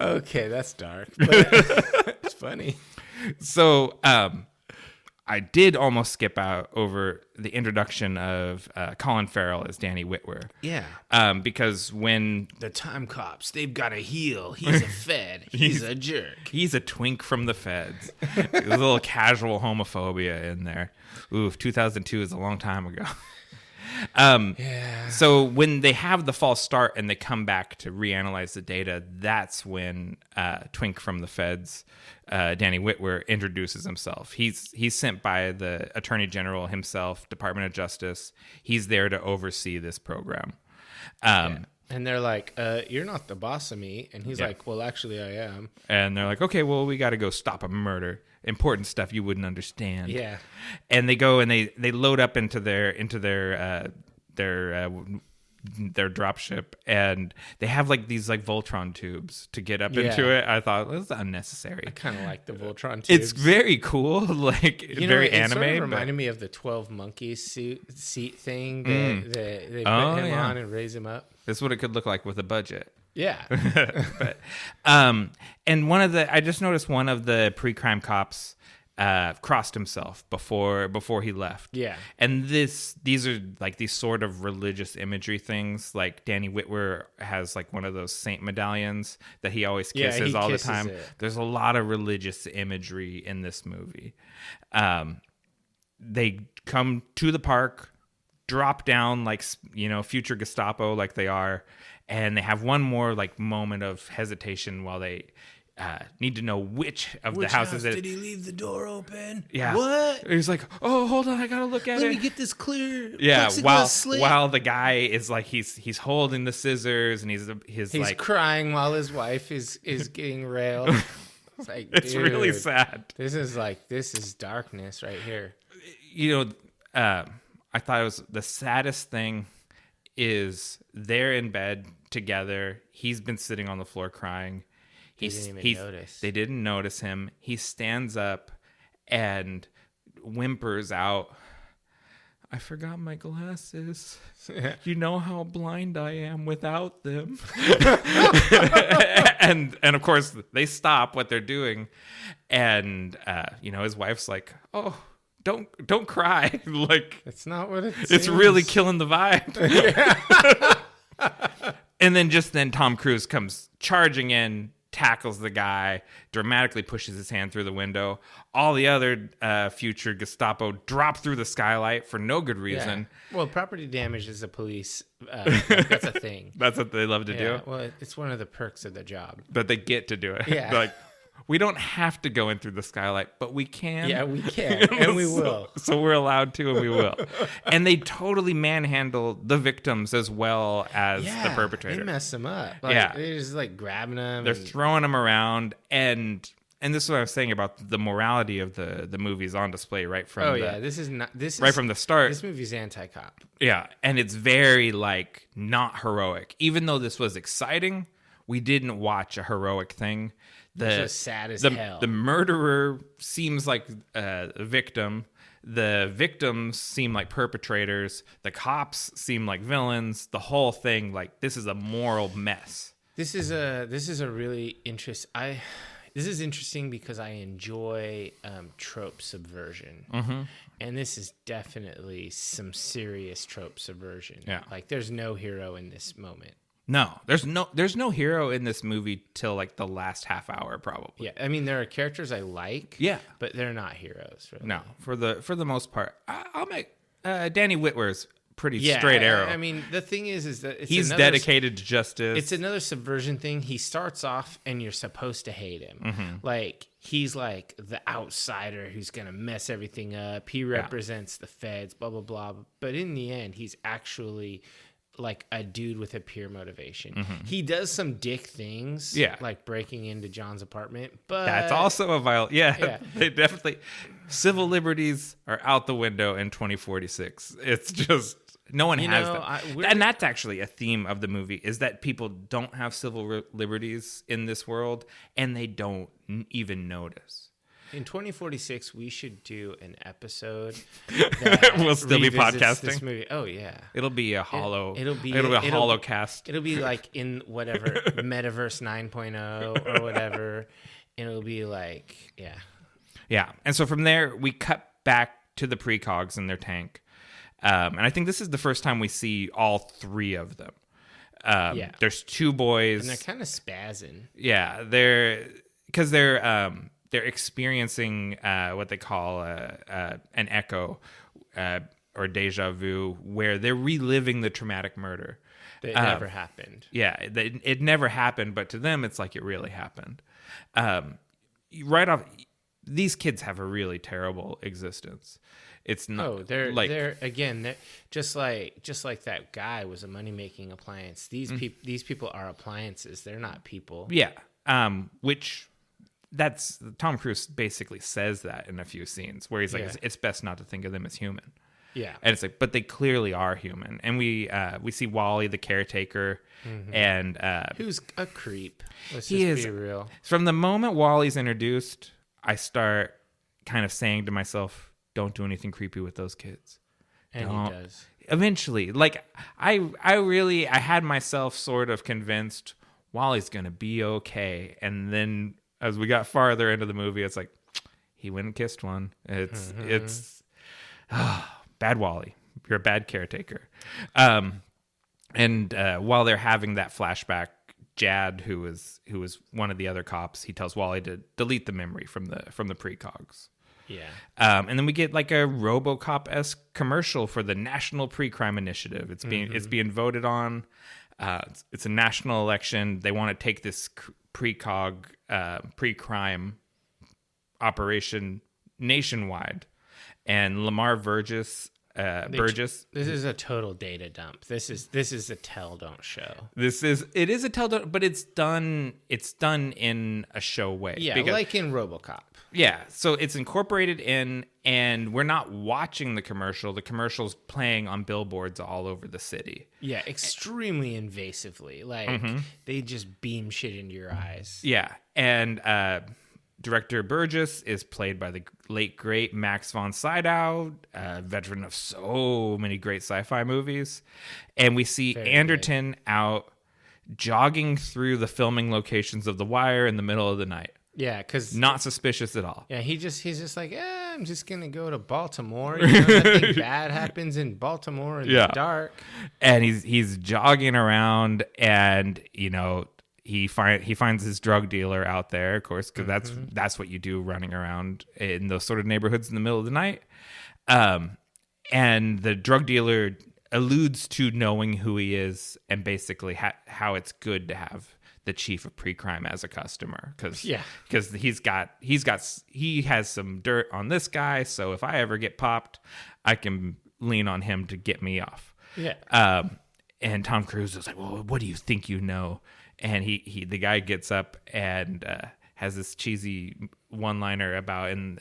Okay, that's dark, but it's funny. So, I did almost skip out over the introduction of Colin Farrell as Danny Whitwer. Yeah. Because when the time cops, they've got a heel. He's a Fed. He's a jerk. He's a twink from the feds. There's a little casual homophobia in there. Oof, 2002 is a long time ago. Yeah. So when they have the false start and they come back to reanalyze the data, that's when twink from the feds, Danny Whitwer, introduces himself. He's sent by the Attorney General himself, Department of Justice. He's there to oversee this program. And they're like, you're not the boss of me. And he's like, well, actually, I am. And they're like, okay, well, we got to go stop a murder. Important stuff you wouldn't understand. Yeah. And they go and they load up into their dropship, and they have like these like Voltron tubes to get up into it. I thought this is unnecessary. I kind of like the Voltron tubes. It's very cool, like very anime. It sort of reminded me of the 12 Monkeys seat thing that they put him on and raise him up. This is what it could look like with a budget. Yeah. But and I just noticed one of the pre-crime cops crossed himself before he left. Yeah. And these are like these sort of religious imagery things. Like Danny Whitwer has like one of those saint medallions that he always kisses all the time. There's a lot of religious imagery in this movie. They come to the park, drop down like, future Gestapo like they are, and they have one more like moment of hesitation while they need to know which the houses. Did he leave the door open? Yeah. What? He's like, oh, hold on, I gotta look at it. Let me get this clear. Yeah. While the guy is like he's holding the scissors and he's like crying while his wife is getting railed. It's like, It's really sad. This is darkness right here. I thought it was the saddest thing is they're in bed together. He's been sitting on the floor crying. They didn't even notice. They didn't notice him. He stands up and whimpers out, "I forgot my glasses. You know how blind I am without them." and of course they stop what they're doing, and his wife's like, "Oh, don't cry." Like, it's not what it seems. It's really killing the vibe. And then Tom Cruise comes charging in, tackles the guy, dramatically pushes his hand through the window. All the other future Gestapo drop through the skylight for no good reason. Yeah. Well, property damage is a police. That's a thing. That's what they love to do. Well, it's one of the perks of the job. But they get to do it. Yeah. Like, we don't have to go in through the skylight, but we can. Yeah, we can, and we will. So we're allowed to, and we will. And they totally manhandle the victims as well as the perpetrator. They mess them up. They're just grabbing them. They're throwing them around, and this is what I was saying about the morality of the movies on display right from from the start. This movie's anti-cop. Yeah, and it's very not heroic. Even though this was exciting, we didn't watch a heroic thing. This was sad as hell. The murderer seems like a victim. The victims seem like perpetrators. The cops seem like villains. The whole thing, this is a moral mess. This is a really This is interesting because I enjoy trope subversion, and this is definitely some serious trope subversion. Yeah, there's no hero in this moment. No, there's no hero in this movie till the last half hour probably. Yeah, I mean there are characters I like. Yeah, but they're not heroes. Really. No, for the most part, I'll make Danny Whitwer's pretty straight arrow. I mean the thing is that he's dedicated to justice. It's another subversion thing. He starts off and you're supposed to hate him. He's the outsider who's gonna mess everything up. He represents the feds. Blah blah blah. But in the end, he's actually a dude with a pure motivation. He does some dick things, like breaking into John's apartment, but that's also a violent. Yeah, they definitely. Civil liberties are out the window in 2046. It's just no one has them, and that's actually a theme of the movie: is that people don't have civil liberties in this world, and they don't even notice. In 2046, we should do an episode. We'll still be podcasting this movie. Oh yeah, it'll be a hollow. It'll be a hollow cast. It'll be in whatever Metaverse 9.0 or whatever, and it'll be yeah. And so from there, we cut back to the precogs in their tank, and I think this is the first time we see all three of them. There's two boys, and they're kind of spazzing. Yeah, they're experiencing what they call an echo or deja vu, where they're reliving the traumatic murder. It never happened. Yeah, it never happened, but to them, it's like it really happened. Right off, these kids have a really terrible existence. It's not. Oh, they're just like that guy was a money-making appliance. These people are appliances. They're not people. Yeah, which. That's Tom Cruise basically says that in a few scenes where he's like, it's best not to think of them as human. Yeah. And it's but they clearly are human. And we see Wally, the caretaker, and who's a creep. Let's be real. From the moment Wally's introduced, I start kind of saying to myself, don't do anything creepy with those kids. And he does. Eventually. I had myself sort of convinced Wally's going to be okay. And then as we got farther into the movie, it's he went and kissed one. It's bad Wally. You're a bad caretaker. And while they're having that flashback, Jad, who was one of the other cops, he tells Wally to delete the memory from the precogs. Yeah. And then we get a RoboCop-esque commercial for the National Precrime Initiative. It's being voted on. It's a national election. They want to take this precrime operation nationwide, and Lamar Burgess Burgess. This is a total data dump. This is a tell don't show. It is a tell don't, but it's done in a show way. Yeah, like in RoboCop. Yeah, so it's incorporated in, and we're not watching the commercial. The commercial's playing on billboards all over the city. Yeah, extremely invasively. Like, they just beam shit into your eyes. Yeah, and director Burgess is played by the late, great Max von Sydow, a veteran of so many great sci-fi movies. And we see Anderton out jogging through the filming locations of The Wire in the middle of the night. Yeah, because not suspicious at all. Yeah, he's just like, I'm just gonna go to Baltimore. You know, nothing bad happens in Baltimore in the dark. And he's jogging around, and you know he finds his drug dealer out there, of course, because that's what you do running around in those sort of neighborhoods in the middle of the night. And the drug dealer alludes to knowing who he is, and basically how it's good to have the chief of Precrime as a customer, because he has some dirt on this guy, so if I ever get popped, I can lean on him to get me off. Yeah. And Tom Cruise is like, well, what do you think you know? And the guy gets up and has this cheesy one-liner about in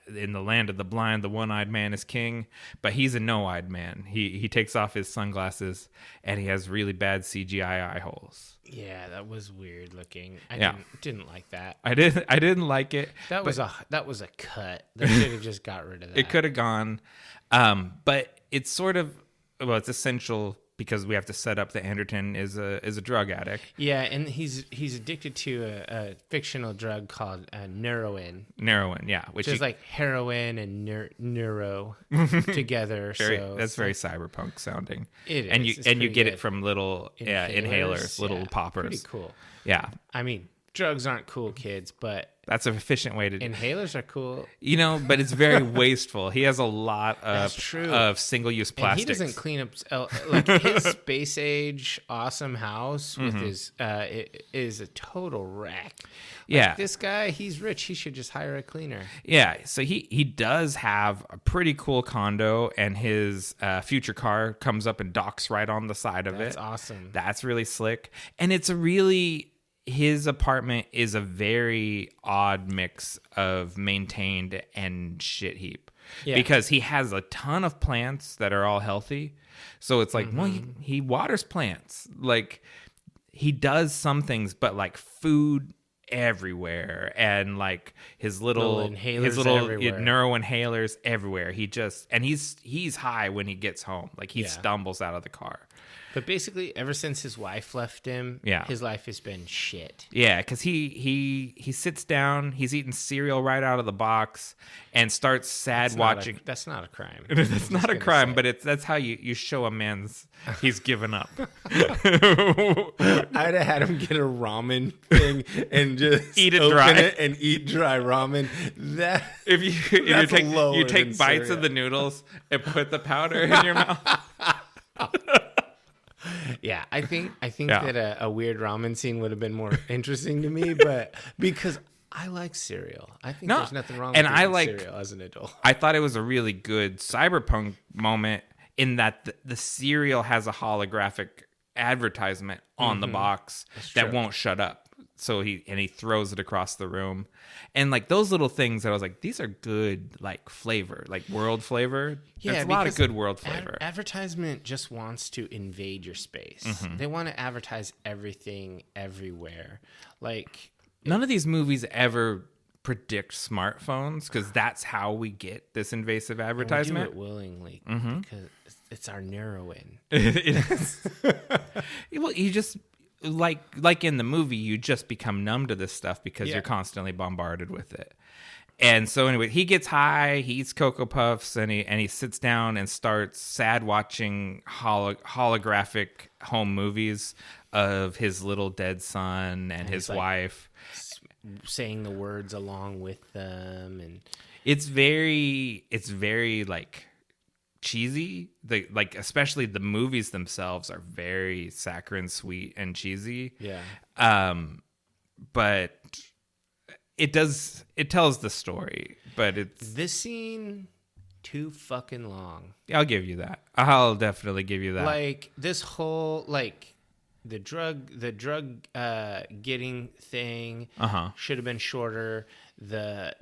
the land of the blind, the one-eyed man is king, but he's a no-eyed man. He takes off his sunglasses and he has really bad CGI eye holes. Yeah, that was weird looking. I didn't like that. I didn't like it. That was a cut. They should have just got rid of that. It could have gone, but it's sort of it's essential, because we have to set up that Anderton is a drug addict. Yeah, and he's addicted to a fictional drug called Neuroin. Neuroin, yeah, which is like heroin and neuro together. That's very cyberpunk sounding. It is, and you get it from little inhalers, little poppers. Pretty cool. Yeah, I mean, drugs aren't cool, kids, but that's an efficient way to do. Inhalers are cool. You know, but it's very wasteful. He has a lot of single-use plastics. And he doesn't clean up like his space age awesome house with his it is a total wreck. Like, this guy, he's rich. He should just hire a cleaner. Yeah, so he does have a pretty cool condo, and his future car comes up and docks right on the side of it. That's awesome. That's really slick. And his apartment is a very odd mix of maintained and shit heap. Yeah. Because he has a ton of plants that are all healthy. So it's like, well, he waters plants. Like, he does some things, but like food everywhere, and like his little neuro inhalers everywhere. He's high when he gets home. Like, he stumbles out of the car. But basically, ever since his wife left him, his life has been shit. Yeah, because he sits down, he's eating cereal right out of the box, and starts watching. That's not a crime. That's not a crime, but that's how you show a man's he's given up. I'd have had him get a ramen thing and just eat it dry and eat dry ramen. If you take bites of the noodles and put the powder in your mouth. Yeah, I think that a weird ramen scene would have been more interesting to me, but because I like cereal, I think there's nothing wrong with cereal as an adult. I thought it was a really good cyberpunk moment in that the cereal has a holographic advertisement on the box that won't shut up. So he throws it across the room, and like those little things that I was like, these are good, like flavor, like world flavor. Yeah, there's a lot of good world flavor. Advertisement just wants to invade your space. They want to advertise everything everywhere. Like, none of these movies ever predict smartphones, because that's how we get this invasive advertisement. We do it willingly because it's our Neuroin. It is. Well, you just. Like in the movie, you just become numb to this stuff because you're constantly bombarded with it. And so anyway, he gets high, he eats Cocoa Puffs, and he sits down and starts sad watching holographic home movies of his little dead son and his wife. Saying the words along with them. And it's very like cheesy. Especially the movies themselves are very saccharine sweet and cheesy. But it tells the story. But it's this scene too fucking long. Yeah, I'll give you that. I'll definitely give you that. Like this whole like the drug getting thing should have been shorter. The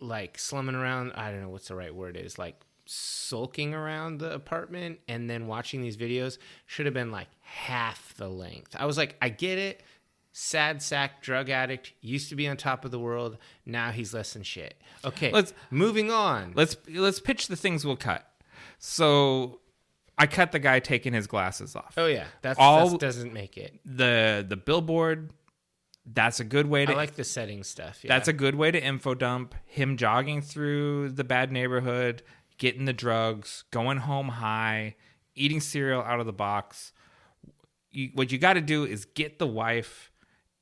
like slumming around, I don't know what's the right word is, like sulking around the apartment and then watching these videos should have been like half the length. I was like, I get it. Sad sack drug addict, used to be on top of the world. Now he's less than shit. Okay, moving on. Let's pitch the things we'll cut. So I cut the guy taking his glasses off. Oh yeah, that doesn't make it. The billboard. That's a good way to. I like the setting stuff. Yeah. That's a good way to info dump. Him jogging through the bad neighborhood, getting the drugs, going home high, eating cereal out of the box. What you got to do is get the wife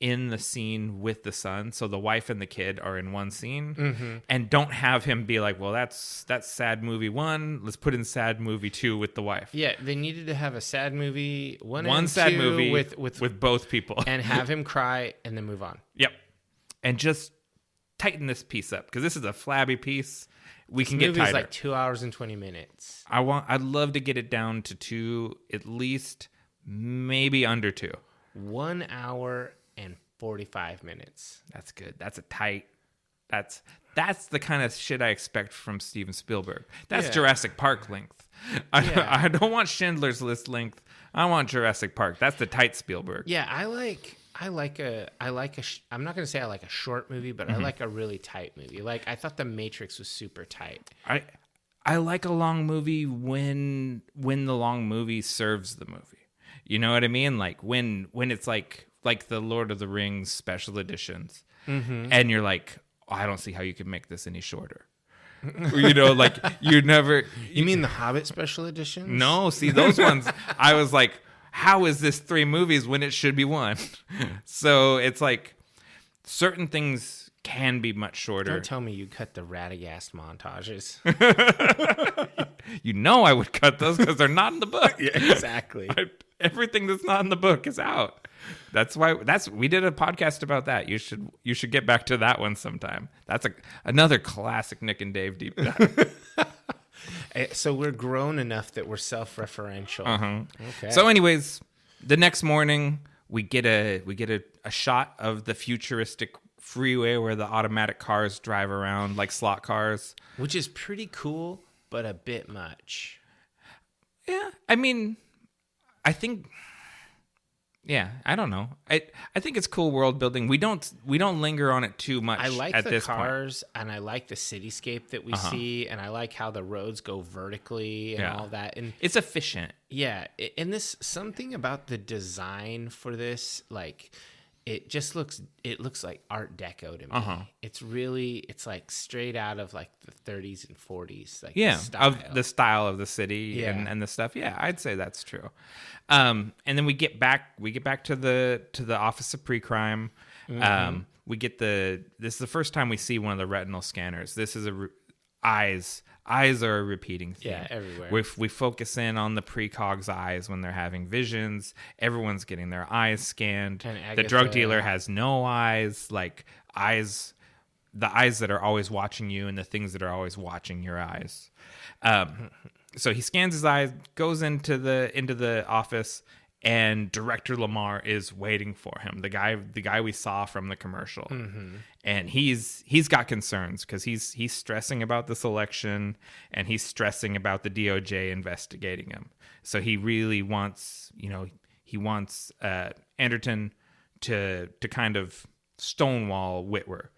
in the scene with the son, so the wife and the kid are in one scene, and don't have him be like, well, that's sad movie 1, let's put in sad movie 2 with the wife. Yeah, they needed to have a sad movie one and sad 2 movie with both people and have him cry and then move on. Yep. And just tighten this piece up, because this is a flabby piece. We can get tighter. Like 2 hours and 20 minutes. I'd love to get it down to 2, at least, maybe under 2. 1 hour and 45 minutes. That's good. That's a tight. That's the kind of shit I expect from Steven Spielberg. That's Jurassic Park length. I don't want Schindler's List length. I want Jurassic Park. That's the tight Spielberg. Yeah, I'm not going to say I like a short movie, but I like a really tight movie. Like I thought The Matrix was super tight. I like a long movie when the long movie serves the movie. You know what I mean? Like when it's like the Lord of the Rings special editions, and you're like, oh, I don't see how you can make this any shorter. You know, like you never. You mean the Hobbit special editions? No, see those ones. I was like, how is this 3 movies when it should be 1? So it's like certain things can be much shorter. Don't tell me you cut the Radagast montages. You know I would cut those because they're not in the book. Yeah, exactly. Everything that's not in the book is out. That's why we did a podcast about that. You should get back to that one sometime. That's another classic Nick and Dave deep dive. So we're grown enough that we're self-referential. Okay. So anyways, the next morning we get a shot of the futuristic freeway where the automatic cars drive around like slot cars, which is pretty cool, but a bit much. Yeah, I mean, I think. Yeah, I don't know. I think it's cool world building. We don't linger on it too much. I like at the this cars, point. And I like the cityscape that we see, and I like how the roads go vertically and all that. And it's efficient. Yeah, and this something about the design for this, like it looks like Art Deco to me. It's like straight out of like the 30s and 40s. Like of the style of the city and the stuff. Yeah, I'd say that's true. And then we get back to the office of Precrime. This is the first time we see one of the retinal scanners. This is eyes are a repeating theme. Yeah, everywhere. We focus in on the precog's eyes when they're having visions. Everyone's getting their eyes scanned. The drug dealer has no eyes, like eyes, the eyes that are always watching you and the things that are always watching your eyes. So he scans his eyes, goes into the office, and Director Lamar is waiting for him. The guy we saw from the commercial, and he's got concerns because he's stressing about this election and he's stressing about the DOJ investigating him. So he really wants Anderton to kind of stonewall Whitwer.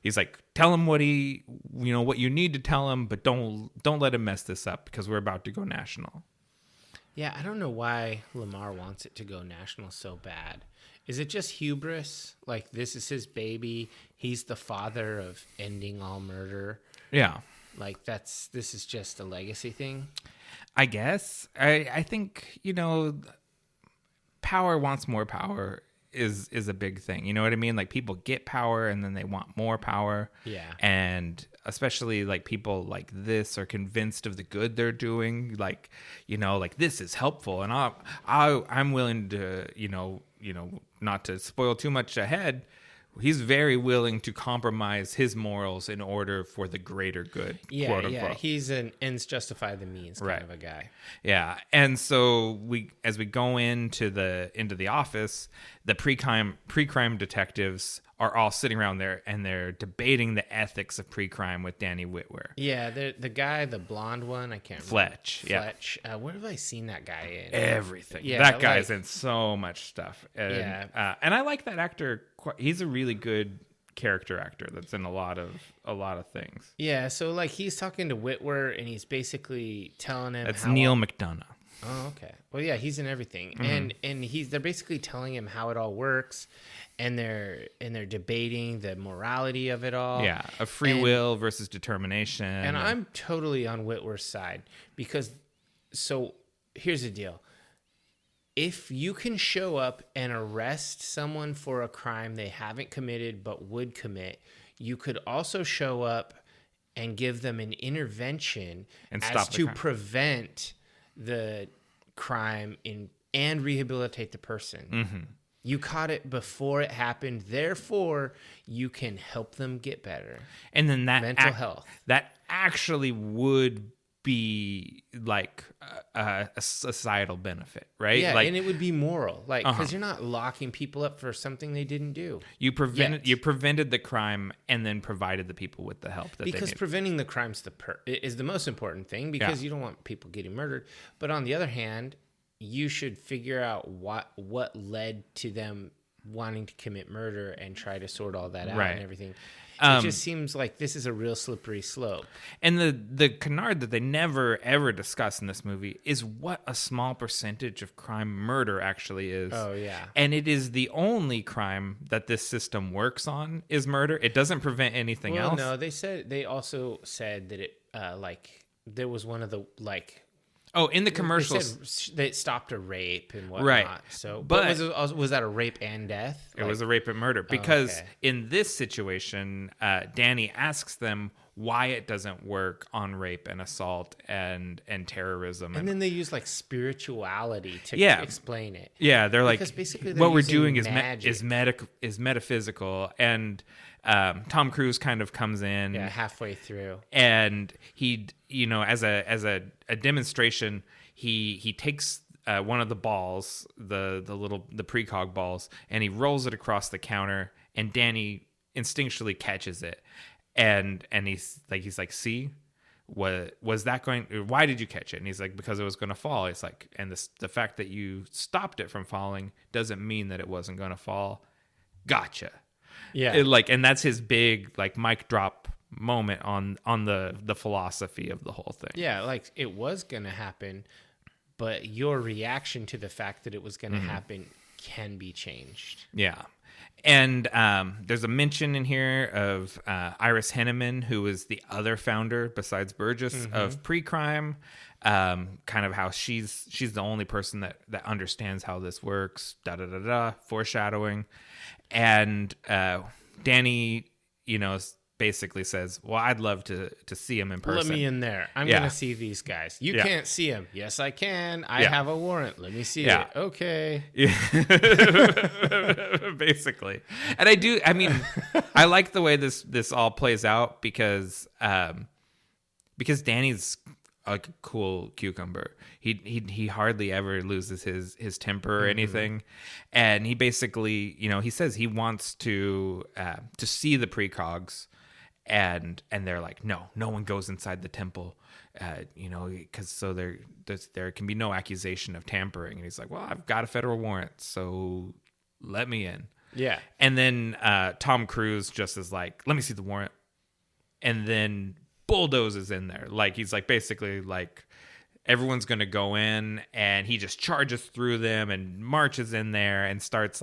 He's like, tell him what you need to tell him, but don't let him mess this up because we're about to go national. Yeah, I don't know why Lamar wants it to go national so bad. Is it just hubris? Like, this is his baby. He's the father of ending all murder. Yeah. Like, this is just a legacy thing? I guess. I think, power wants more power is a big thing. You know what I mean? Like, people get power and then they want more power. Yeah. And especially like people like this are convinced of the good they're doing. Like, like this is helpful. And I'm willing to, not to spoil too much ahead. he's very willing to compromise his morals in order for the greater good. Yeah, quote yeah. unquote. He's an ends justify the means kind of a guy. Yeah, and so as we go into the office, the pre-crime detectives are all sitting around there, and they're debating the ethics of pre-crime with Danny Whitwer. Yeah, the guy, the blonde one, I can't remember. Fletch. Fletch. Where have I seen that guy in? Everything. Yeah, that guy's in so much stuff. And, Yeah. And I like that actor. He's a really good character actor that's in a lot of things. Yeah, so like he's talking to Whitwer, and he's basically telling him That's Neil McDonough. Oh, okay. Well, yeah, he's in everything, and they're basically telling him how it all works, and they're debating the morality of it all. Yeah, of free will versus determination. And I'm totally on Whitwer's side because, so here's the deal: if you can show up and arrest someone for a crime they haven't committed but would commit, you could also show up and give them an intervention And as stop the to crime. prevent the crime and rehabilitate the person. Mm-hmm. You caught it before it happened, therefore you can help them get better. And then that mental health. That actually would be like a societal benefit, right? Yeah, like, and it would be moral, like because you're not locking people up for something they didn't do. You prevented the crime and then provided the people with the help that they Because need. preventing the crime's is the most important thing because you don't want people getting murdered. But on the other hand, you should figure out what led to them wanting to commit murder and try to sort all that out and everything. It just seems like this is a real slippery slope. And the canard that they never, ever discuss in this movie is what a small percentage of crime murder actually is. Oh, yeah. And it is the only crime that this system works on is murder. It doesn't prevent anything else. No, they also said that it, there was one of the, Oh, in the commercials. They said they stopped a rape and whatnot. Right. So, But was that a rape and death? It was a rape and murder because in this situation, Danny asks them why it doesn't work on rape and assault and terrorism. And then they use spirituality to explain it. Yeah, they're because like, basically what we're doing magic. is metaphysical. And Tom Cruise kind of comes in halfway through, and he, as a demonstration, he takes one of the balls, the precog balls, and he rolls it across the counter, and Danny instinctually catches it, and he's like, see, was that going? Why did you catch it? And he's like, because it was going to fall. It's like, and the fact that you stopped it from falling doesn't mean that it wasn't going to fall. Gotcha. Yeah. And that's his big mic drop moment on the philosophy of the whole thing. Yeah, it was going to happen, but your reaction to the fact that it was going to happen can be changed. Yeah. And there's a mention in here of Iris Henneman, who is the other founder besides Burgess of Precrime. Kind of how she's the only person that understands how this works. Foreshadowing. And Danny, basically says, well, I'd love to see him in person. Let me in there. I'm going to see these guys. You can't see them. Yes, I can. I have a warrant. Let me see it. Okay. Yeah. Basically. And I like the way this all plays out because Danny's a cool cucumber. He hardly ever loses his temper or anything. And he basically, he says he wants to see the precogs. And they're like, no one goes inside the temple, because so there can be no accusation of tampering. And he's like, well, I've got a federal warrant, so let me in. Yeah. And then Tom Cruise just is like, let me see the warrant, and then bulldozes in there. He's basically everyone's gonna go in, and he just charges through them and marches in there and starts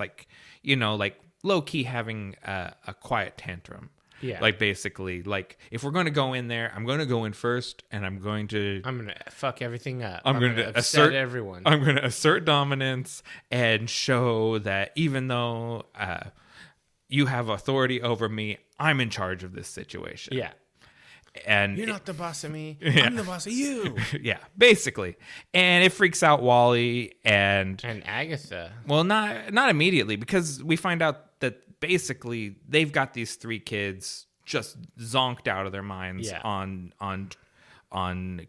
low key having a quiet tantrum. Yeah. Basically, if we're going to go in there, I'm going to go in first, and I'm going to fuck everything up. I'm going to upset everyone. I'm going to assert dominance and show that even though you have authority over me, I'm in charge of this situation. Yeah. And you're not the boss of me. Yeah. I'm the boss of you. Yeah, basically. And it freaks out Wally and Agatha. Well, not immediately, because we find out that basically they've got these 3 kids just zonked out of their minds on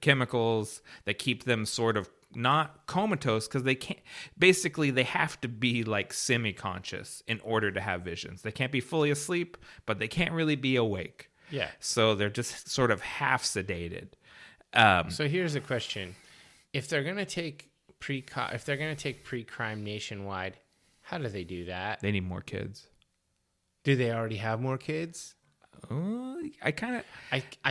chemicals that keep them sort of not comatose, because they can't. Basically, they have to be like semi-conscious in order to have visions. They can't be fully asleep, but they can't really be awake. Yeah. So they're just sort of half sedated. So here's a question: if they're gonna take Precrime nationwide, how do they do that? They need more kids. Do they already have more kids? I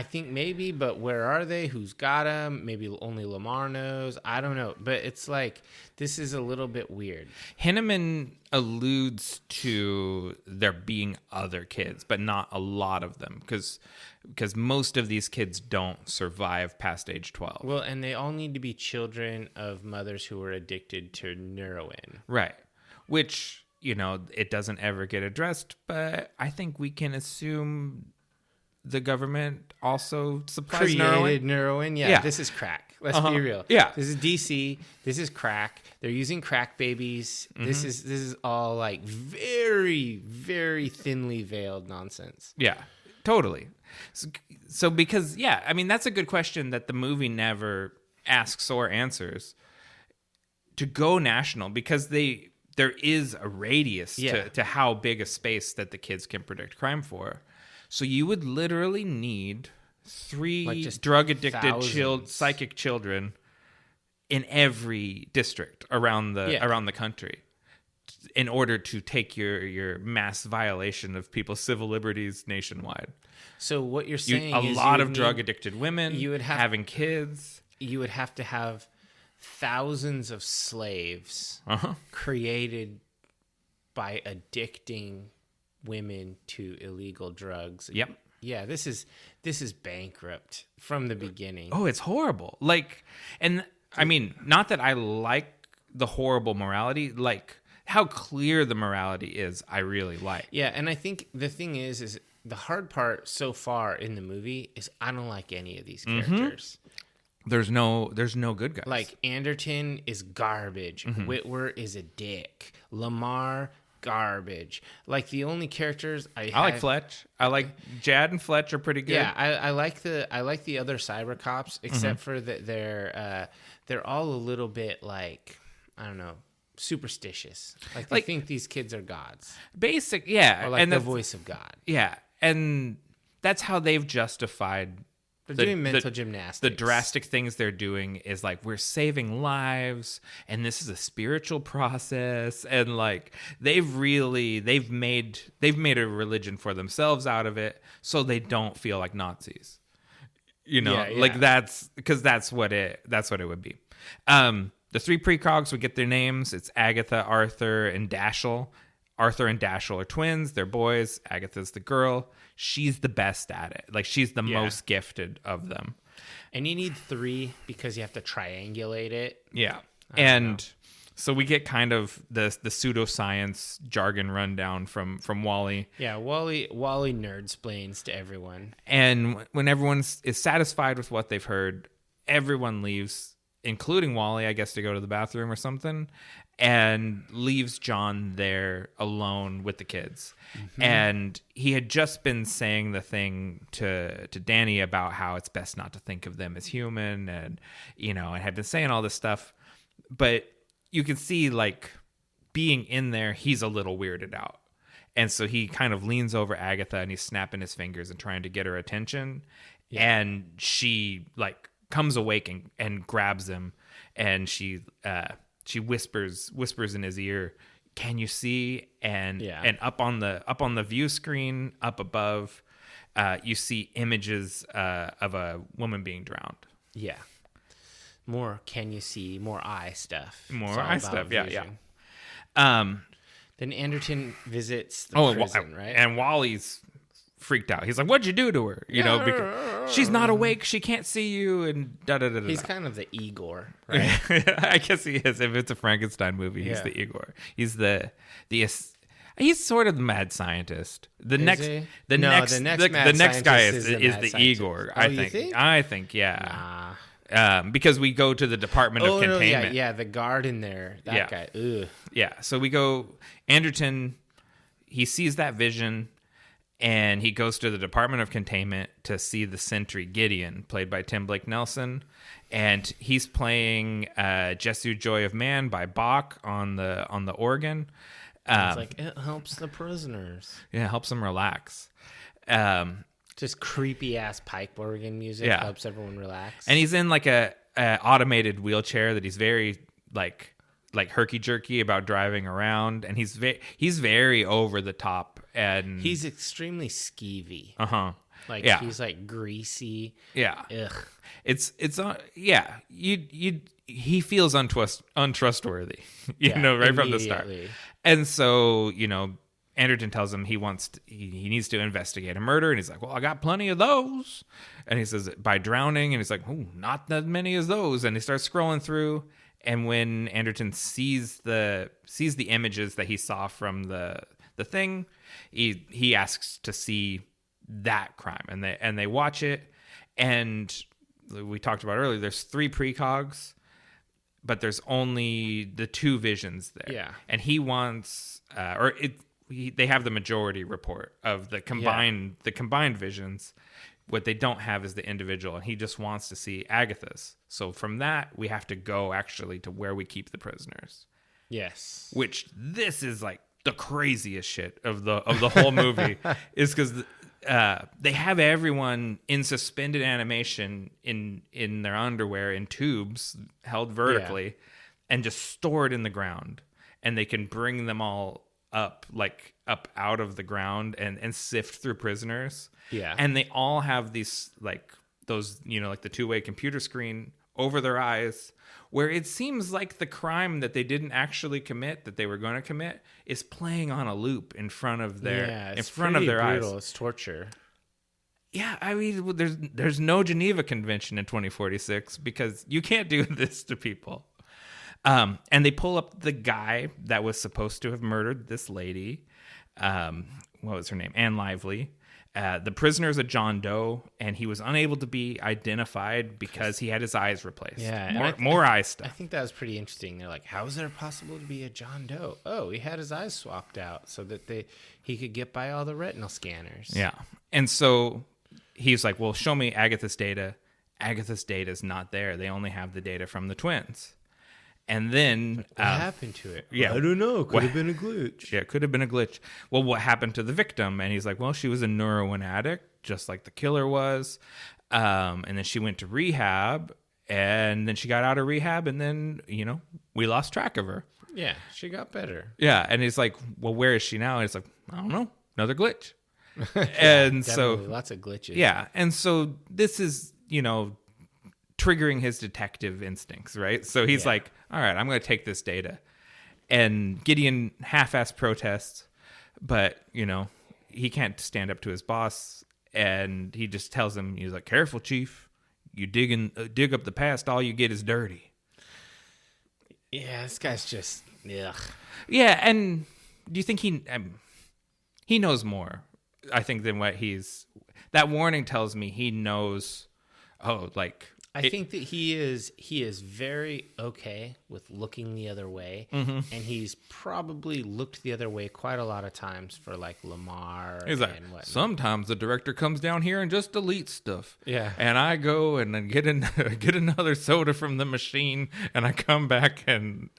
think maybe, but where are they? Who's got them? Maybe only Lamar knows. I don't know. But it's like, this is a little bit weird. Hinneman alludes to there being other kids, but not a lot of them, because most of these kids don't survive past age 12. Well, and they all need to be children of mothers who were addicted to heroin. Right. Which, it doesn't ever get addressed, but I think we can assume the government also supplies heroin. Yeah, this is crack. Let's be real. Yeah. This is DC. This is crack. They're using crack babies. Mm-hmm. This is all like very, very thinly veiled nonsense. Yeah, totally. So because, that's a good question that the movie never asks or answers. To go national, because there is a radius to how big a space that the kids can predict crime for. So you would literally need 3 drug-addicted psychic children in every district around the country in order to take your mass violation of people's civil liberties nationwide. So what you're saying is a lot of drug-addicted women having kids. You would have to have thousands of slaves created by addicting women to illegal drugs. Yep. Yeah, this is bankrupt from the beginning. Oh, it's horrible. Not that I like the horrible morality, like how clear the morality is, I really like. Yeah, and I think the thing is the hard part so far in the movie is I don't like any of these characters. There's no good guys. Like Anderton is garbage. Mm-hmm. Whitwer is a dick. Lamar, garbage. Like the only characters I like Fletch. I like Jad and Fletch are pretty good. Yeah, I like the other cyber cops, except for that they're all a little bit like, I don't know, superstitious. Like they think these kids are gods. Basic, yeah. Or like the voice of God. Yeah, and that's how they've justified. They're doing mental gymnastics. The drastic things they're doing is like, we're saving lives, and this is a spiritual process, and like they've made a religion for themselves out of it, so they don't feel like Nazis. Like that's because that's what it would be. The 3 precogs would get their names. It's Agatha, Arthur, and Dashiell. Arthur and Dashiell are twins. They're boys. Agatha's the girl. She's the best at it. Like, she's the most gifted of them. And you need 3 because you have to triangulate it. Yeah. And so we get kind of the pseudoscience jargon rundown from Wally. Yeah, Wally nerd-splains to everyone. And when everyone is satisfied with what they've heard, everyone leaves, including Wally, I guess, to go to the bathroom or something, and leaves John there alone with the kids. Mm-hmm. And he had just been saying the thing to Danny about how it's best not to think of them as human, and and had been saying all this stuff. But you can see, like, being in there, he's a little weirded out. And so he kind of leans over Agatha and he's snapping his fingers and trying to get her attention. Yeah. And she, like, comes awake and grabs him, and she whispers in his ear, "Can you see?" And up on the view screen up above, you see images of a woman being drowned. Yeah. More can you see? More eye stuff. More eye stuff. Yeah. Then Anderton visits the prison, right? And Wally's freaked out. He's like, "What'd you do to her?" Because she's not awake. She can't see you. And da da da da. He's kind of the Igor, right? I guess he is. If it's a Frankenstein movie, he's the Igor. He's he's sort of the mad scientist. The next guy is the Igor. I think. Yeah. Nah. Because we go to the Department of Containment. Yeah, the guard in there. That guy. Ugh. Yeah. So we go. Anderton. he sees that vision, and he goes to the Department of Containment to see the sentry Gideon, played by Tim Blake Nelson, and he's playing Jesu Joy of Man by Bach on the organ. It's like, it helps the prisoners. Yeah, it helps them relax. Just creepy ass pipe organ music helps everyone relax. And he's in like a automated wheelchair that he's very like herky jerky about driving around, and he's very over the top, and he's extremely skeevy. Like he's like greasy. Yeah. Ugh. It's he feels untrustworthy, you know, right from the start. And so, you know, Anderton tells him he needs to investigate a murder, and he's like, well, I got plenty of those. And he says, by drowning, and he's like, oh, not that many as those. And he starts scrolling through, and when Anderton sees the images that he saw from the thing, he asks to see that crime, and they watch it. And we talked about earlier, there's 3 precogs, but there's only the 2 visions there. Yeah. And he wants they have the majority report of the combined visions. What they don't have is the individual, and he just wants to see Agatha's. So from that, we have to go actually to where we keep the prisoners. Yes. Which this is like the craziest shit of the whole movie is because they have everyone in suspended animation in their underwear in tubes held vertically and just stored in the ground, and they can bring them all up out of the ground and sift through prisoners. Yeah. And they all have these like those, you know, like the 2-way computer screen over their eyes, where it seems like the crime that they didn't actually commit, that they were going to commit, is playing on a loop in front of their eyes. It's torture. Yeah, I mean, there's no Geneva Convention in 2046 because you can't do this to people. And they pull up the guy that was supposed to have murdered this lady. What was her name? Anne Lively. The prisoner is a John Doe, and he was unable to be identified because he had his eyes replaced. Yeah, more eye stuff. I think that was pretty interesting. They're like, how is it possible to be a John Doe? Oh, he had his eyes swapped out so that he could get by all the retinal scanners. Yeah, and so he's like, well, show me Agatha's data. Agatha's data is not there. They only have the data from the twins. And then what happened to it? Yeah, I don't know. Could have been a glitch. Yeah, it could have been a glitch. Well, what happened to the victim? And he's like, well, she was a heroin addict, just like the killer was. And then she went to rehab, and then she got out of rehab, and then, you know, we lost track of her. Yeah, she got better. Yeah, and he's like, well, where is she now? And it's like, I don't know, another glitch. And so lots of glitches. Yeah, and so this is, you know, triggering his detective instincts, right? So he's like, all right, I'm going to take this data. And Gideon half-ass protests, but, you know, he can't stand up to his boss, and he just tells him, he's like, careful, Chief. You dig up the past, all you get is dirty. Yeah, this guy's just, ugh. Yeah, and do you think he knows more, I think, than what that warning tells me he knows, I think that he is very okay with looking the other way, and he's probably looked the other way quite a lot of times for like Lamar and whatnot. Sometimes the director comes down here and just deletes stuff. Yeah, and I go and then get another soda from the machine, and I come back and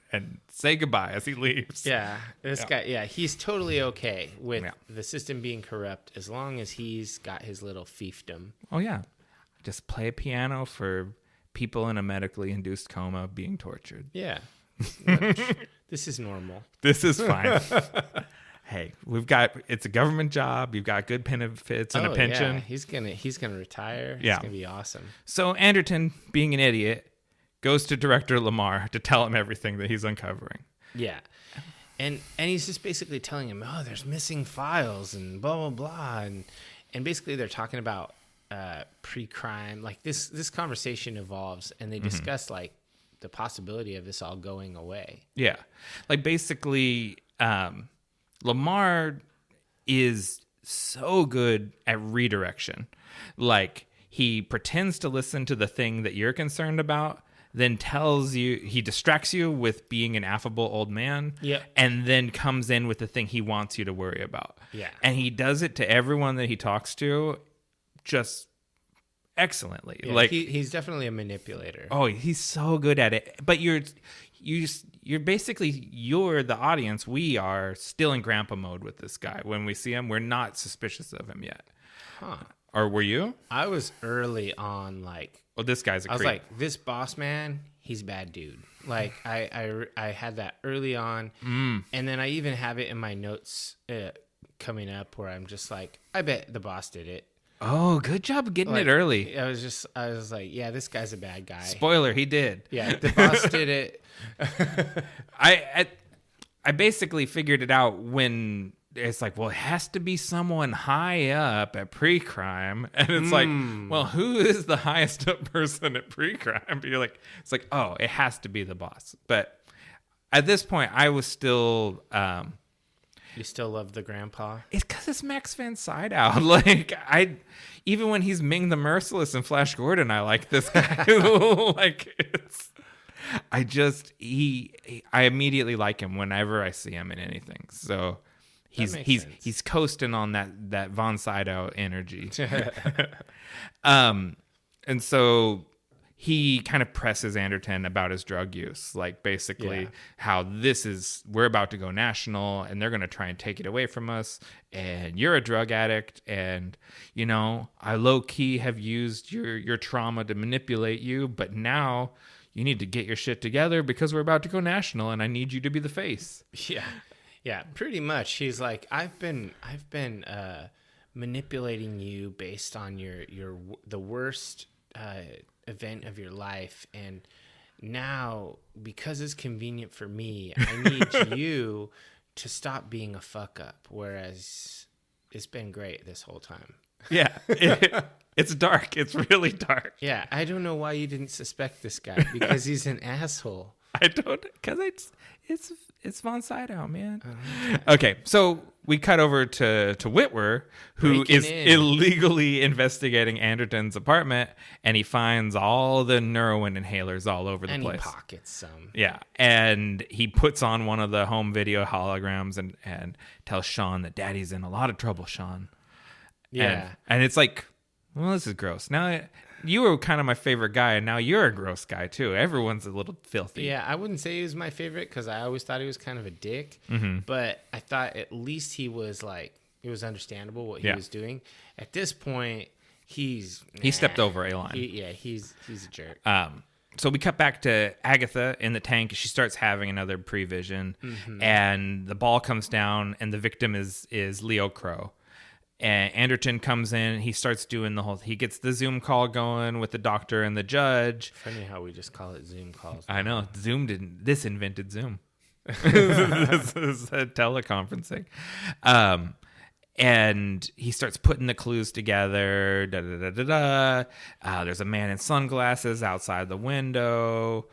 say goodbye as he leaves. Yeah, this guy. Yeah, he's totally okay with the system being corrupt as long as he's got his little fiefdom. Oh yeah. Just play a piano for people in a medically induced coma being tortured. Yeah. This is normal. This is fine. Hey, it's a government job. You've got good benefits and a pension. Yeah. He's gonna retire. Yeah. It's gonna be awesome. So Anderton, being an idiot, goes to director Lamar to tell him everything that he's uncovering. Yeah. And he's just basically telling him, oh, there's missing files and blah blah blah. And basically they're talking about pre-crime. Like this conversation evolves, and they discuss like the possibility of this all going away. Yeah, like basically Lamar is so good at redirection. Like he pretends to listen to the thing that you're concerned about, then he distracts you with being an affable old man, and then comes in with the thing he wants you to worry about. Yeah. And he does it to everyone that he talks to just excellently. Yeah, like he's definitely a manipulator. Oh, he's so good at it. But you're basically the audience. We are still in grandpa mode with this guy. When we see him, we're not suspicious of him yet. Huh. Or were you? I was early on, like, well, this guy's a creep. I was like, this boss man, he's a bad dude. Like, I had that early on, and then I even have it in my notes coming up where I'm just like, I bet the boss did it. Oh, good job getting it early. I was like, yeah, this guy's a bad guy. Spoiler, he did. Yeah, the boss did it. I basically figured it out when it's like, well, it has to be someone high up at Precrime, and it's like, well, who is the highest up person at Precrime? But you're like, it's like, oh, it has to be the boss. But at this point, I was still. You still love the grandpa? It's because it's Max Van Sydow. Like, even when he's Ming the Merciless in Flash Gordon, I like this guy. Like, I immediately like him whenever I see him in anything. So he's coasting on that Von Sydow energy. And so he kind of presses Anderton about his drug use, like basically how we're about to go national and they're going to try and take it away from us. And you're a drug addict. And, I low key have used your trauma to manipulate you. But now you need to get your shit together because we're about to go national and I need you to be the face. Yeah. Yeah, pretty much. He's like, I've been manipulating you based on the worst event of your life, and now because it's convenient for me, I need you to stop being a fuck up, whereas it's been great this whole time. Yeah. It's dark. It's really dark. Yeah, I don't know why you didn't suspect this guy, because he's an asshole. I don't, because it's Von Sydow, man. Okay, so we cut over to Whitwer, who is illegally investigating Anderton's apartment, and he finds all the Neurowin inhalers all over the place. And he pockets some. Yeah, and he puts on one of the home video holograms and tells Sean that Daddy's in a lot of trouble, Sean. Yeah. And it's like, well, this is gross. Now, you were kind of my favorite guy, and now you're a gross guy, too. Everyone's a little filthy. Yeah, I wouldn't say he was my favorite, because I always thought he was kind of a dick. Mm-hmm. But I thought at least he was it was understandable what he was doing. At this point, he stepped over a line. He's a jerk. So we cut back to Agatha in the tank. She starts having another prevision, and the ball comes down, and the victim is Leo Crow. And Anderton comes in. He starts doing he gets the Zoom call going with the doctor and the judge. Funny how we just call it Zoom calls. I know. This invented Zoom. This is teleconferencing. And he starts putting the clues together. There's a man in sunglasses outside the window.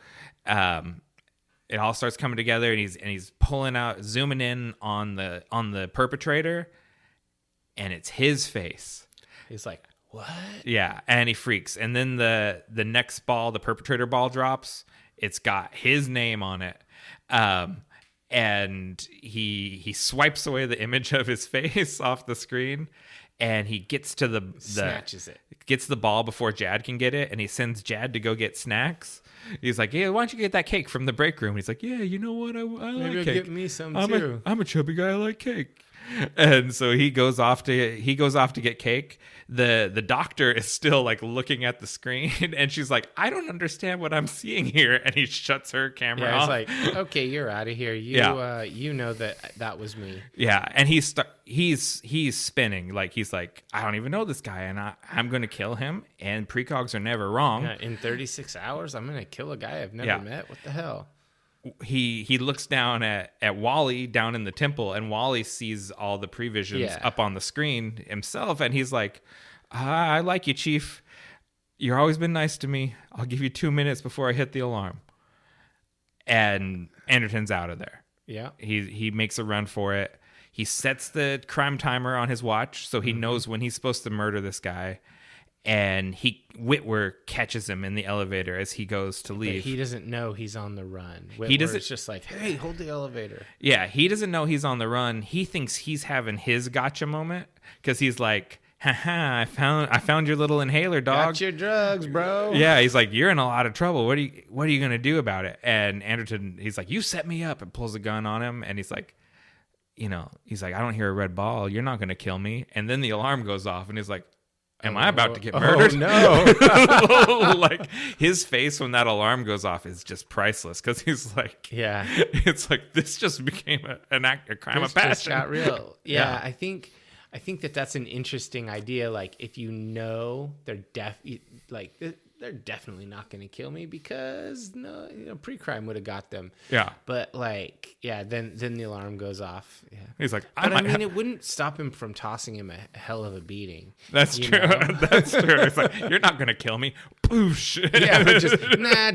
It all starts coming together, and he's pulling out, zooming in on the perpetrator. And it's his face. He's like, what? Yeah, and he freaks. And then the next ball, the perpetrator ball, drops. It's got his name on it. And he swipes away the image of his face off the screen. And he gets to snatches it. Gets the ball before Jad can get it. And he sends Jad to go get snacks. He's like, yeah, why don't you get that cake from the break room? He's like, yeah, you know what? I Maybe like cake. Get me some too. I'm a chubby guy. I like cake. And so he goes off to get cake. The doctor is still like looking at the screen, and she's like, I don't understand what I'm seeing here. And he shuts her camera off. It's like, okay, you're out of here. You know that was me. Yeah, and he's spinning. Like, he's like, I don't even know this guy, and I'm going to kill him. And precogs are never wrong. Yeah, in 36 hours, I'm going to kill a guy I've never met. What the hell? He looks down at Wally down in the temple, and Wally sees all the previsions up on the screen himself, and he's like, I like you, Chief. You've always been nice to me. I'll give you 2 minutes before I hit the alarm. And Anderton's out of there. Yeah. He makes a run for it. He sets the crime timer on his watch so he knows when he's supposed to murder this guy. and Whitwer catches him in the elevator as he goes to leave. But he doesn't know he's on the run. It's just like, hey, hold the elevator. Yeah, he doesn't know he's on the run. He thinks he's having his gotcha moment because he's like, haha, I found your little inhaler, dog. Got your drugs, bro. Yeah, he's like, you're in a lot of trouble. What are you gonna do about it? And Anderton, he's like, you set me up, and pulls a gun on him, and he's like, I don't hear a red ball. You're not gonna kill me. And then the alarm goes off, and he's like, am I about to get murdered? Oh, no. Like, his face when that alarm goes off is just priceless, because he's like, yeah, it's like, this just became a crime of passion. Just got real. Yeah. I think that's an interesting idea. Like, if you know they're definitely not going to kill me because Precrime would have got them. Yeah. But then the alarm goes off. Yeah. He's like, it wouldn't stop him from tossing him a hell of a beating. That's true. That's true. It's like, you're not going to kill me. Boosh. Yeah, but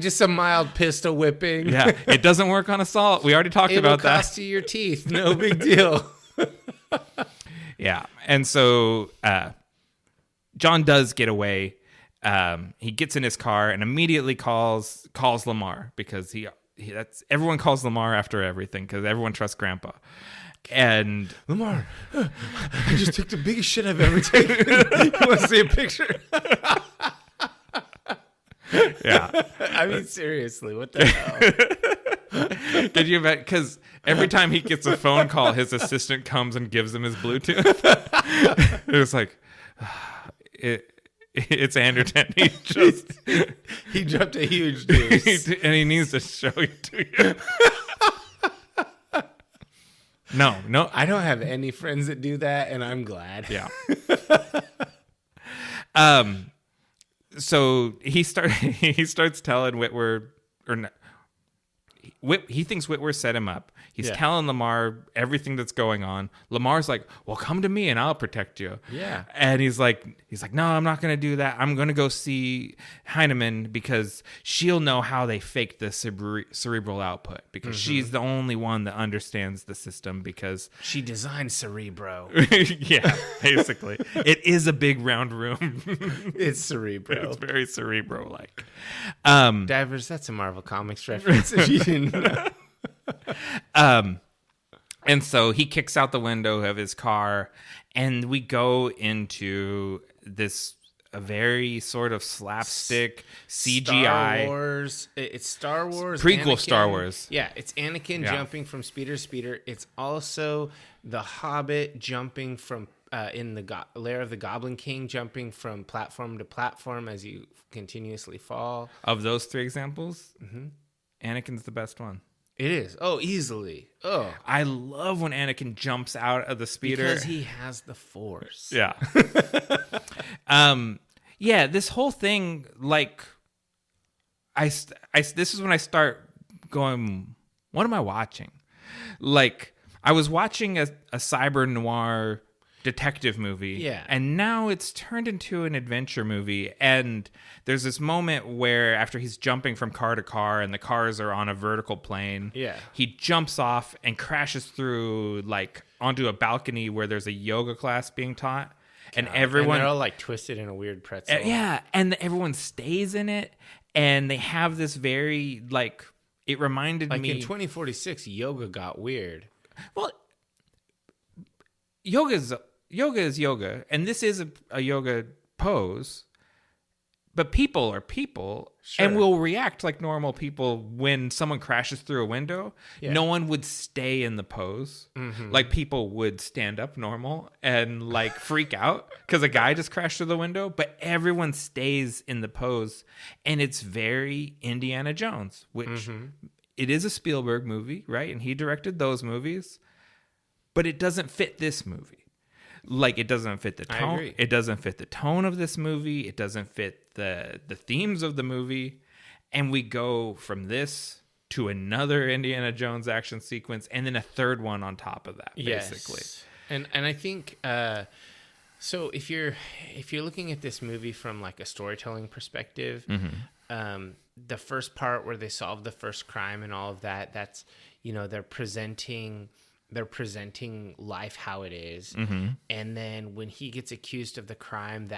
just a mild pistol whipping. Yeah. It doesn't work on assault. We already talked about that. It'll cost you your teeth. No big deal. Yeah. And so John does get away. He gets in his car and immediately calls Lamar, because everyone calls Lamar after everything, because everyone trusts Grandpa. And Lamar, I just took the biggest shit I've ever taken. You want to see a picture? Yeah. I mean, seriously, what the hell? Did you bet? Because every time he gets a phone call, his assistant comes and gives him his Bluetooth. It was like, it's Anderton. He dropped a huge deuce. And he needs to show it to you. No. I don't have any friends that do that, and I'm glad. Yeah. So he starts telling Whitwer, he thinks Whitwer set him up. He's telling Lamar everything that's going on. Lamar's like, well, come to me and I'll protect you. Yeah. And he's like, no, I'm not going to do that. I'm going to go see Heinemann, because she'll know how they faked the cerebral output, because she's the only one that understands the system, because she designed Cerebro. Yeah, basically. It is a big round room. It's Cerebro. It's very Cerebro-like. Divers, that's a Marvel Comics reference if you didn't know. And so he kicks out the window of his car, and we go into a very sort of slapstick CGI. Star Wars. It's Star Wars. Prequel Anakin. Star Wars. Yeah, it's Anakin jumping from speeder to speeder. It's also the Hobbit jumping from in the Lair of the Goblin King, jumping from platform to platform as you continuously fall. Of those three examples, Anakin's the best one. It is. Oh, easily. Oh. I love when Anakin jumps out of the speeder. Because he has the Force. Yeah. Yeah, this whole thing, like, this is when I start going, what am I watching? Like, I was watching a cyber noir detective movie, and now it's turned into an adventure movie. And there's this moment where, after he's jumping from car to car and the cars are on a vertical plane, he jumps off and crashes through, like, onto a balcony where there's a yoga class being taught. And everyone, and they're all like twisted in a weird pretzel. And everyone stays in it, and they have this very, like, it reminded me, in 2046 yoga got weird. Well, yoga is yoga, and this is a yoga pose, but people are people, and will react like normal people when someone crashes through a window. No one would stay in the pose. Like, people would stand up normal and, like, freak out because a guy just crashed through the window, but everyone stays in the pose, and it's very Indiana Jones, which it is a Spielberg movie, right? And he directed those movies, but it doesn't fit this movie. Like, it doesn't fit the tone. I agree. It doesn't fit the tone of this movie. It doesn't fit the themes of the movie. And we go from this to another Indiana Jones action sequence, and then a third one on top of that, basically. And I think so if you're looking at this movie from, like, a storytelling perspective, the first part where they solve the first crime and all of that, that's, they're presenting they're presenting life how it is. And then when he gets accused of the crime,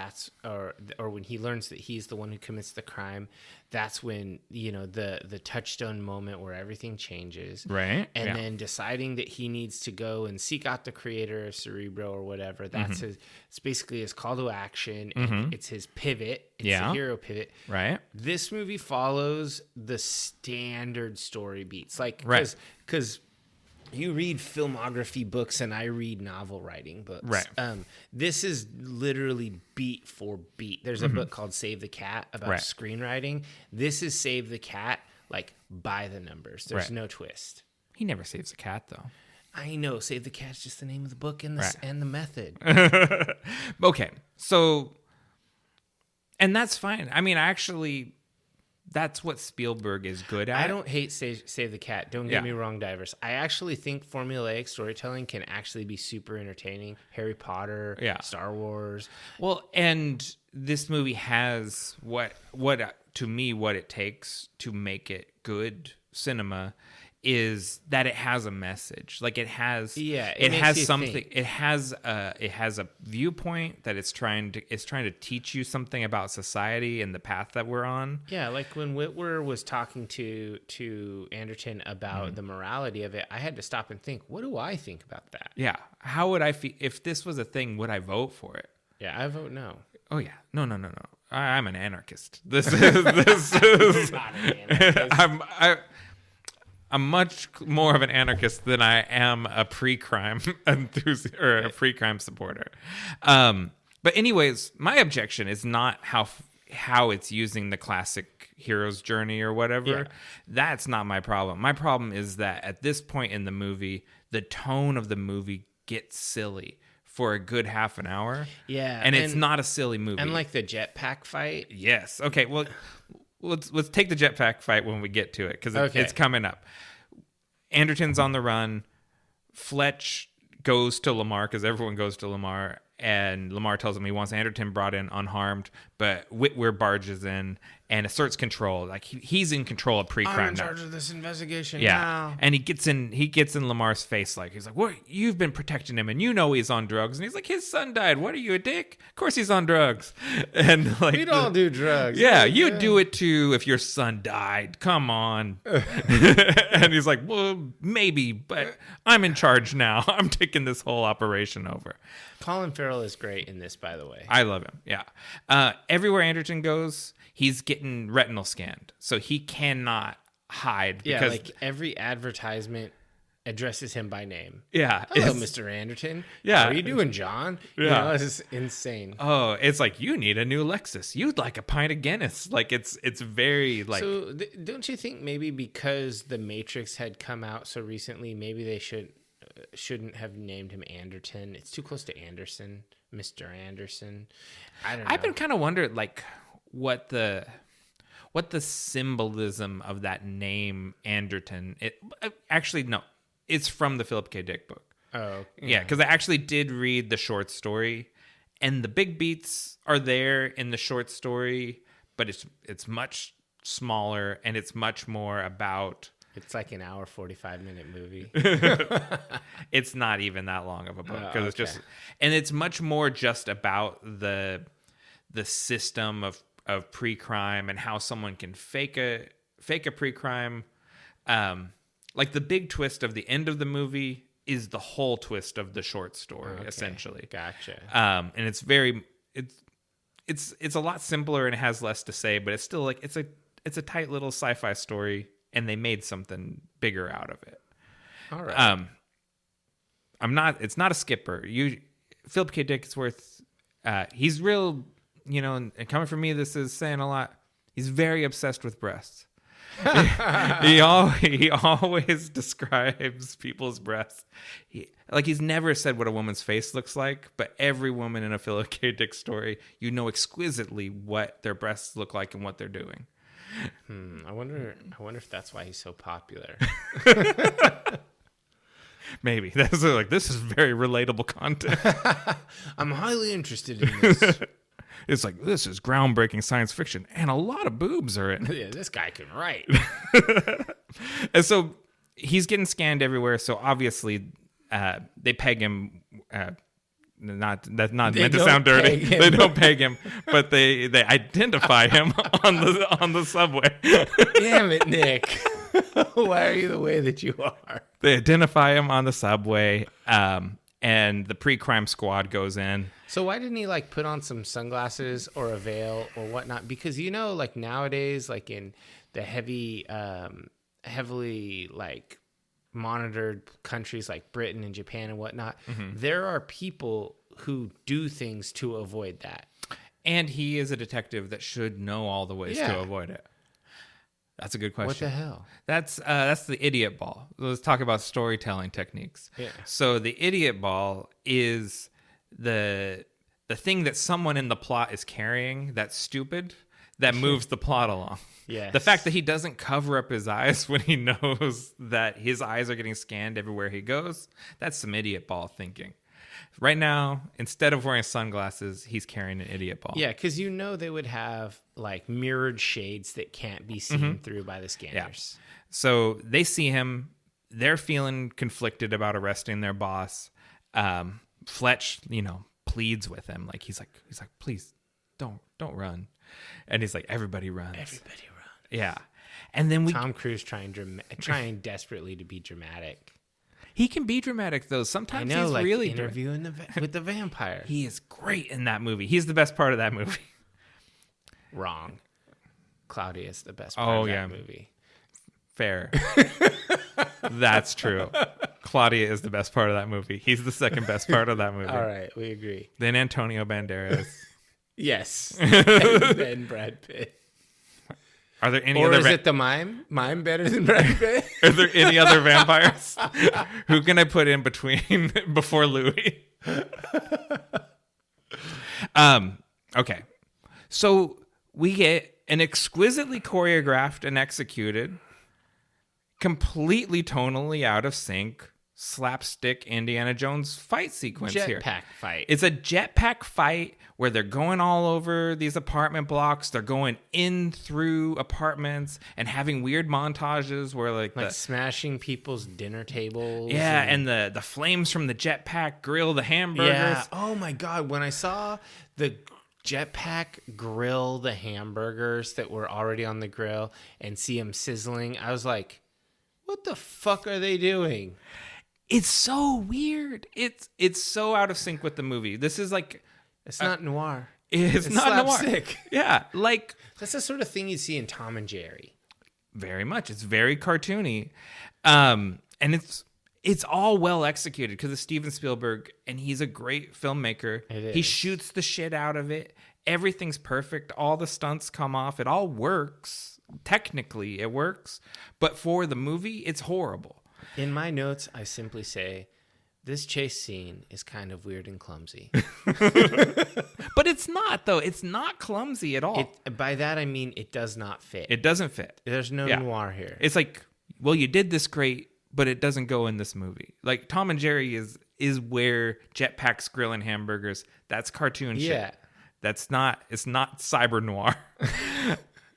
or when he learns that he's the one who commits the crime, that's when, the touchstone moment where everything changes. Right. And then deciding that he needs to go and seek out the creator of Cerebro or whatever. That's it's basically his call to action. And it's his pivot. It's the hero pivot. Right. This movie follows the standard story beats. Like, because you read filmography books and I read novel writing books. Right. This is literally beat for beat. There's a book called Save the Cat about screenwriting. This is Save the Cat, like, by the numbers. There's no twist. He never saves a cat, though. I know. Save the Cat's just the name of the book and the method. Okay. So, and that's fine. I mean, actually, that's what Spielberg is good at. I don't hate Save the Cat. Don't get me wrong, divers. I actually think formulaic storytelling can actually be super entertaining. Harry Potter, Star Wars. Well, and this movie has what to me, what it takes to make it good cinema is that it has a message. Like it has something. Think. It has a viewpoint that it's trying to teach you something about society and the path that we're on. Yeah, like when Whitwer was talking to Anderton about the morality of it, I had to stop and think, what do I think about that? Yeah, how would I feel if this was a thing? Would I vote for it? Yeah, I vote no. Oh yeah, no. I'm an anarchist. This is not an anarchist. I'm much more of an anarchist than I am a pre-crime enthusiast or a pre-crime supporter. But anyways, my objection is not how it's using the classic hero's journey or whatever. Yeah. That's not my problem. My problem is that at this point in the movie, the tone of the movie gets silly for a good half an hour. Yeah. And it's not a silly movie. And like the jetpack fight. Yes. Okay, well, let's take the jetpack fight when we get to it because it's coming up. Anderton's on the run. Fletch goes to Lamar because everyone goes to Lamar, and Lamar tells him he wants Anderton brought in unharmed, but Whitwer barges in and asserts control. Like he's in control of pre-crime. I'm in charge of this investigation now. now. And he gets in Lamar's face like he's like, "What? You've been protecting him, and you know he's on drugs." And he's like, "His son died. What are you, a dick? Of course he's on drugs." And like we'd all do drugs. Yeah, you'd do it too if your son died. Come on. And he's like, "Well, maybe, but I'm in charge now. I'm taking this whole operation over." Colin Farrell is great in this, by the way. I love him. Yeah. Everywhere Anderton goes, he's getting retinal scanned, so he cannot hide. Because like every advertisement addresses him by name. Yeah. Hello, Mr. Anderton. Yeah. How are you doing, John? Yeah. This is insane. Oh, it's like, you need a new Lexus. You'd like a pint of Guinness. Like it's very like. So don't you think maybe because The Matrix had come out so recently, maybe they shouldn't have named him Anderton? It's too close to Anderson, Mr. Anderson. I don't know. I've been kind of wondering like what the symbolism of that name Anderton. Actually, no, it's from the Philip K. Dick book. Oh, yeah, because I actually did read the short story, and the big beats are there in the short story, but it's much smaller and it's much more about. It's like an hour 45-minute movie. It's not even that long of a book because it's just, and it's much more just about the system of pre-crime and how someone can fake a pre-crime. Like the big twist of the end of the movie is the whole twist of the short story, essentially. Gotcha. And it's a lot simpler and it has less to say, but it's still like it's a tight little sci-fi story, and they made something bigger out of it. All right. It's not a skipper. Philip K. Dick, he's real, and coming from me, this is saying a lot. He's very obsessed with breasts. he always describes people's breasts. He's never said what a woman's face looks like, but every woman in a Philip K. Dick story, you know exquisitely what their breasts look like and what they're doing. I wonder if that's why he's so popular. Maybe that's like, this is very relatable content. I'm highly interested in this. It's like, this is groundbreaking science fiction, and a lot of boobs are in it. Yeah, this guy can write. And so he's getting scanned everywhere. So obviously, they peg him. That's not meant to sound dirty. They don't peg him, but they identify him on the subway. Damn it, Nick! Why are you the way that you are? They identify him on the subway, and the Precrime squad goes in. So why didn't he like put on some sunglasses or a veil or whatnot? Because like nowadays, like in the heavily like monitored countries like Britain and Japan and whatnot, there are people who do things to avoid that. And he is a detective that should know all the ways to avoid it. That's a good question. What the hell? That's the idiot ball. Let's talk about storytelling techniques. Yeah. So the idiot ball is the thing that someone in the plot is carrying that's stupid that moves the plot along. Yes. The fact that he doesn't cover up his eyes when he knows that his eyes are getting scanned everywhere he goes, that's some idiot ball thinking. Right now, instead of wearing sunglasses, he's carrying an idiot ball. Yeah, because they would have like mirrored shades that can't be seen through by the scanners. Yeah. So they see him. They're feeling conflicted about arresting their boss. Fletch, pleads with him. Like he's like, please don't run. And he's like, everybody runs. Everybody runs. Yeah. And then Tom Cruise trying desperately to be dramatic. He can be dramatic though. Sometimes he's like really interviewing with the vampire. He is great in that movie. He's the best part of that movie. Wrong. Claudia is the best part of that movie. Fair. That's true. Claudia is the best part of that movie. He's the second best part of that movie. All right, we agree. Then Antonio Banderas. Yes. And then Brad Pitt. Are there any or other? Or is it the mime? Mime better than Brad Pitt? Are there any other vampires? Who can I put in between before Louis? Okay. So we get an exquisitely choreographed and executed, completely tonally out of sync, slapstick Indiana Jones fight sequence here. Jetpack fight. It's a jetpack fight where they're going all over these apartment blocks. They're going in through apartments and having weird montages where like smashing people's dinner tables. Yeah, and the flames from the jetpack grill the hamburgers. Yeah. Oh my God. When I saw the jetpack grill the hamburgers that were already on the grill and see them sizzling, I was like, what the fuck are they doing? It's so weird. It's so out of sync with the movie. This is like... It's not noir. It's not slapstick. Noir. Yeah, like... That's the sort of thing you see in Tom and Jerry. Very much. It's very cartoony. And it's all well executed because of Steven Spielberg, and he's a great filmmaker. He shoots the shit out of it. Everything's perfect. All the stunts come off. It all works. Technically, it works. But for the movie, it's horrible. In my notes, I simply say, this chase scene is kind of weird and clumsy. But it's not, though. It's not clumsy at all. By that, I mean it does not fit. It doesn't fit. There's no noir here. It's like, well, you did this great, but it doesn't go in this movie. Like, Tom and Jerry is where jetpacks grilling hamburgers. That's cartoon shit. Yeah. It's not cyber noir.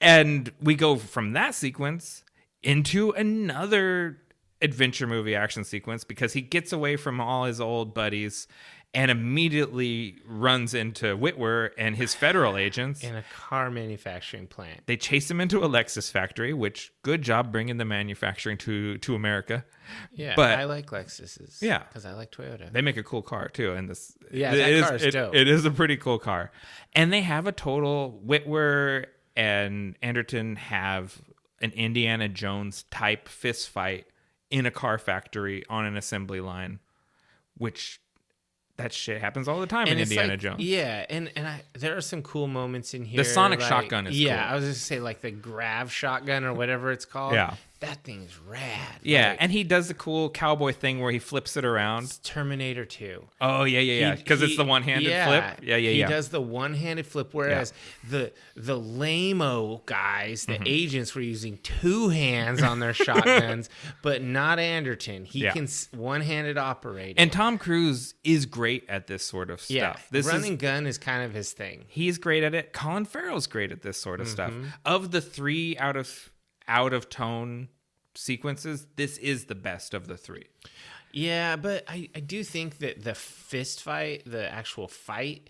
And we go from that sequence into another adventure movie action sequence because he gets away from all his old buddies and immediately runs into Whitwer and his federal agents in a car manufacturing plant. They chase him into a Lexus factory, which good job bringing the manufacturing to America. Yeah, but I like Lexuses. Yeah, because I like Toyota. They make a cool car too, and this that car is dope. It is a pretty cool car, and they have a total Whitwer and Anderton have an Indiana Jones type fist fight in a car factory on an assembly line, which that shit happens all the time in Indiana Jones. Yeah, and there are some cool moments in here. The sonic shotgun is cool. I was just say like the grav shotgun or whatever it's called. Yeah. That thing is rad. Yeah, and he does the cool cowboy thing where he flips it around. It's Terminator 2. Oh, yeah. Because it's the one-handed flip. Yeah. He does the one-handed flip, whereas the lame-o guys, the agents, were using two hands on their shotguns, but not Anderton. He can one-handed operate. And Tom Cruise is great at this sort of stuff. This running gun is kind of his thing. He's great at it. Colin Farrell's great at this sort of stuff. Of the three out of tone sequences, this is the best of the three. Yeah, but I do think that the fist fight, the actual fight,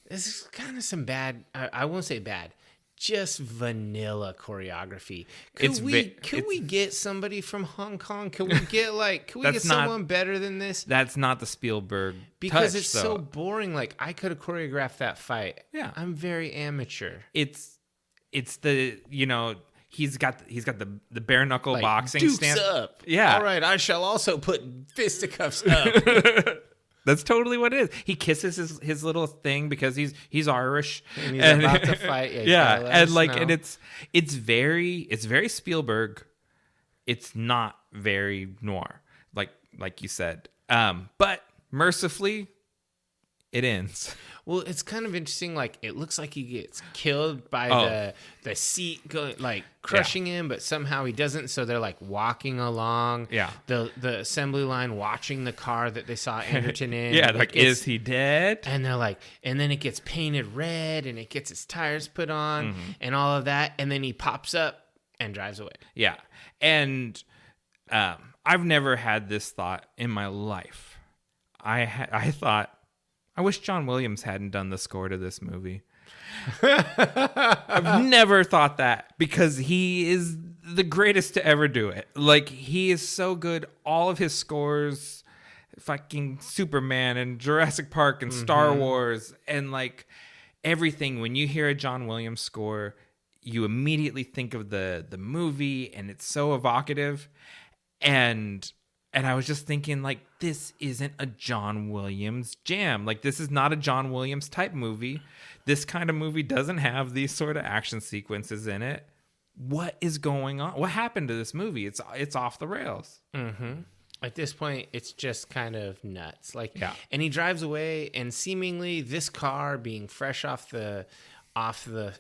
this is kind of some bad. I won't say bad. Just vanilla choreography. Could we get somebody from Hong Kong? Can we get someone better than this? That's not the Spielberg because touch, it's so boring. Like I could have choreographed that fight. Yeah, I'm very amateur. It's the he's got the bare knuckle boxing Dukes stance. Up. Yeah. All right, I shall also put fisticuffs up. That's totally what it is. He kisses his little thing because he's Irish and he's about to fight. Yeah, and it's very Spielberg. It's not very noir, like you said. But mercifully, it ends. Well, it's kind of interesting. Like it looks like he gets killed by the seat going crushing him, but somehow he doesn't. So they're like walking along. Yeah. The assembly line, watching the car that they saw Anderton in. Yeah. Is he dead? And they're like, and then it gets painted red, and it gets his tires put on, and all of that, and then he pops up and drives away. Yeah. And I've never had this thought in my life. I thought, I wish John Williams hadn't done the score to this movie. I've never thought that because he is the greatest to ever do it. Like, he is so good. All of his scores, fucking Superman and Jurassic Park and Star Wars and like everything. When you hear a John Williams score, you immediately think of the movie, and it's so evocative. And I was just thinking, like, this isn't a John Williams jam. Like, this is not a John Williams type movie. This kind of movie doesn't have these sort of action sequences in it. What is going on? What happened to this movie? It's off the rails. Mm-hmm. At this point, it's just kind of nuts. Like, yeah. And he drives away, and seemingly this car being fresh off the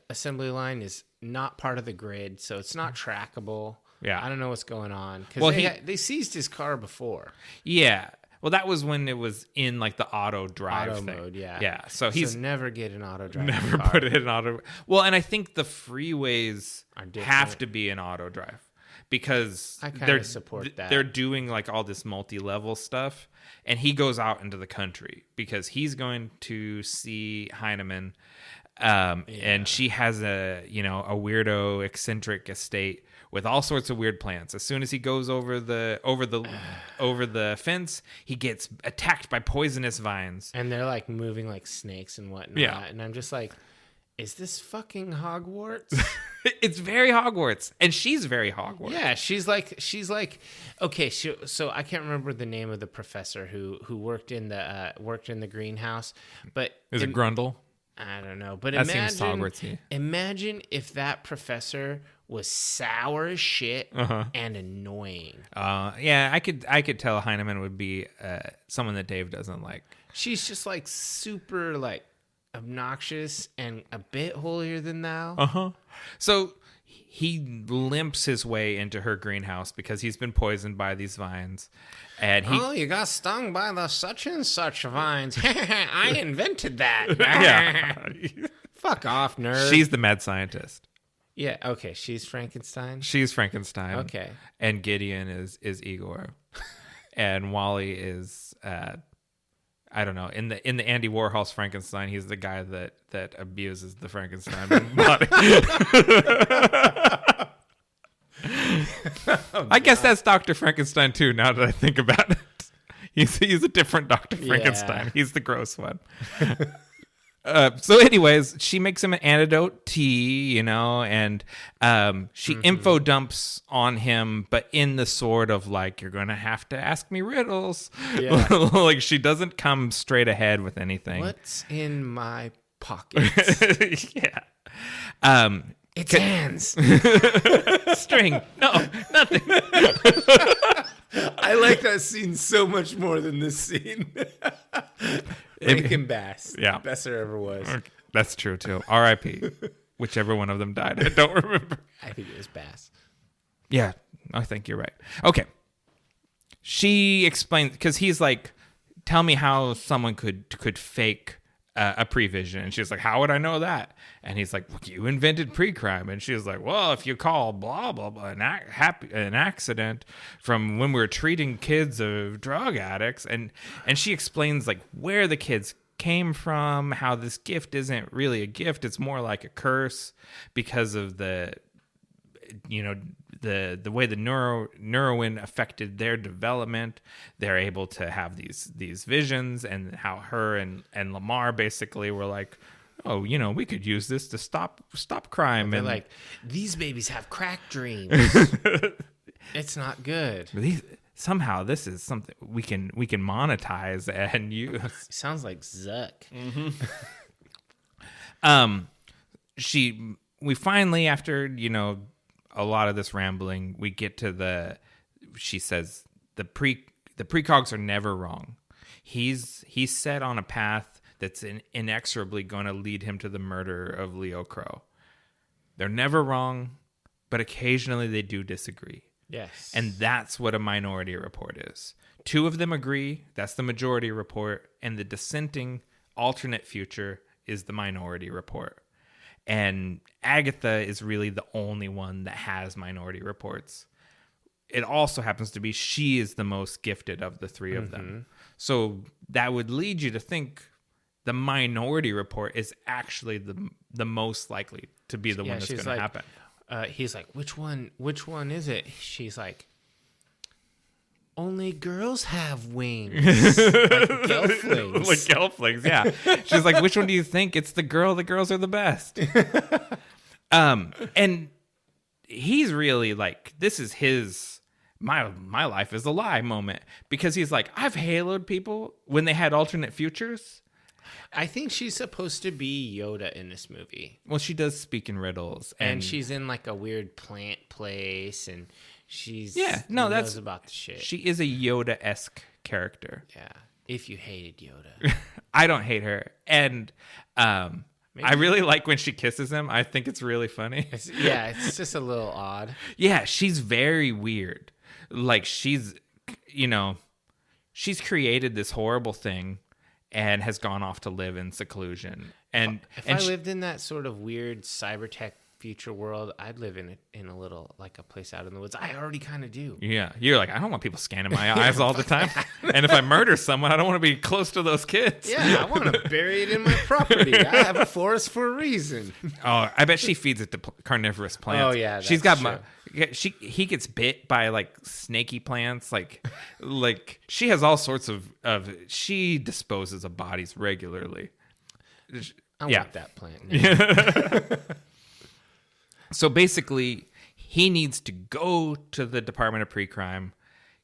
assembly line is not part of the grid, so it's not trackable. Yeah. I don't know what's going on. Because they seized his car before. Yeah. Well, that was when it was in like the auto drive thing. Mode, yeah. Yeah. So he's never get an auto drive. Never car. put it in auto. Well, and I think the freeways are have to be in auto drive because I kind of support that. They're doing like all this multi-level stuff, and he goes out into the country because he's going to see Heinemann. And she has a weirdo eccentric estate with all sorts of weird plants. As soon as he goes over the fence, he gets attacked by poisonous vines. And they're like moving like snakes and whatnot. Yeah. And I'm just like, is this fucking Hogwarts? It's very Hogwarts, and she's very Hogwarts. Yeah, she's like okay. So I can't remember the name of the professor who worked in the greenhouse, but is it Grundle? I don't know, but that seems Hogwartsy. Imagine if that professor was sour as shit and annoying. Yeah, I could tell Heinemann would be someone that Dave doesn't like. She's just like super like obnoxious and a bit holier than thou. So he limps his way into her greenhouse because he's been poisoned by these vines. And you got stung by the such and such vines. I invented that. Yeah. Fuck off, nerd. She's the mad scientist. Yeah, okay. She's Frankenstein. She's Frankenstein. Okay. And Gideon is Igor. And Wally is I don't know. In the Andy Warhol's Frankenstein, he's the guy that abuses the Frankenstein body. I guess that's Dr. Frankenstein too, now that I think about it. He's a different Dr. Frankenstein. Yeah. He's the gross one. So anyways, she makes him an antidote tea, and she info dumps on him, but in the sort of like, you're going to have to ask me riddles. Yeah. Like, she doesn't come straight ahead with anything. What's in my pockets? Yeah. It's hands. String. No, nothing. I like that scene so much more than this scene. Rankin Bass. Yeah. Best there ever was. That's true, too. R.I.P. Whichever one of them died. I don't remember. I think it was Bass. Yeah, I think you're right. Okay. She explains, because he's like, tell me how someone could fake a prevision. And she's like, how would I know that? And he's like, well, you invented Precrime. And she's like, well, if you call blah, blah, blah, an accident from when we were treating kids of drug addicts. And she explains like where the kids came from, how this gift isn't really a gift. It's more like a curse because of the way the neuroin affected their development. They're able to have these visions, and how her and Lamar basically were like, oh, we could use this to stop crime. They're like, these babies have crack dreams. It's not good. Somehow this is something we can monetize and use. Sounds like Zuck. We finally, after a lot of this rambling, we get to she says the precogs are never wrong. He's set on a path that's inexorably going to lead him to the murder of Leo Crow. They're never wrong, but occasionally they do disagree. Yes. And that's what a minority report is. 2 of them agree, that's the majority report, and the dissenting alternate future is the minority report. And Agatha is really the only one that has minority reports. It also happens to be she is the most gifted of the 3 of them. So that would lead you to think the minority report is actually the most likely to be the one that's going to happen. He's like, which one is it? She's like, only girls have wings. Like gelflings. Like gelflings, yeah. She's like, which one do you think? It's the girl. The girls are the best. And he's really like, this is his my life is a lie moment, because he's like, I've haloed people when they had alternate futures. I think she's supposed to be Yoda in this movie. Well, she does speak in riddles, and she's in like a weird plant place, and she's knows about the shit. She is a Yoda-esque character. Yeah, if you hated Yoda. I don't hate her, and I really like when she kisses him. I think it's really funny. It's just a little odd. Yeah, she's very weird. Like she's created this horrible thing and has gone off to live in seclusion. And if I lived in that sort of weird cybertech future world, I'd live in a little, like a place out in the woods. I already kind of do. Yeah. You're like, I don't want people scanning my eyes all the time. And if I murder someone, I don't want to be close to those kids. Yeah, I want to bury it in my property. I have a forest for a reason. Oh, I bet she feeds it to carnivorous plants. Oh, yeah. She's got he gets bit by like snaky plants. Like she has all sorts of she disposes of bodies regularly. I want that plant. So basically, he needs to go to the Department of Precrime,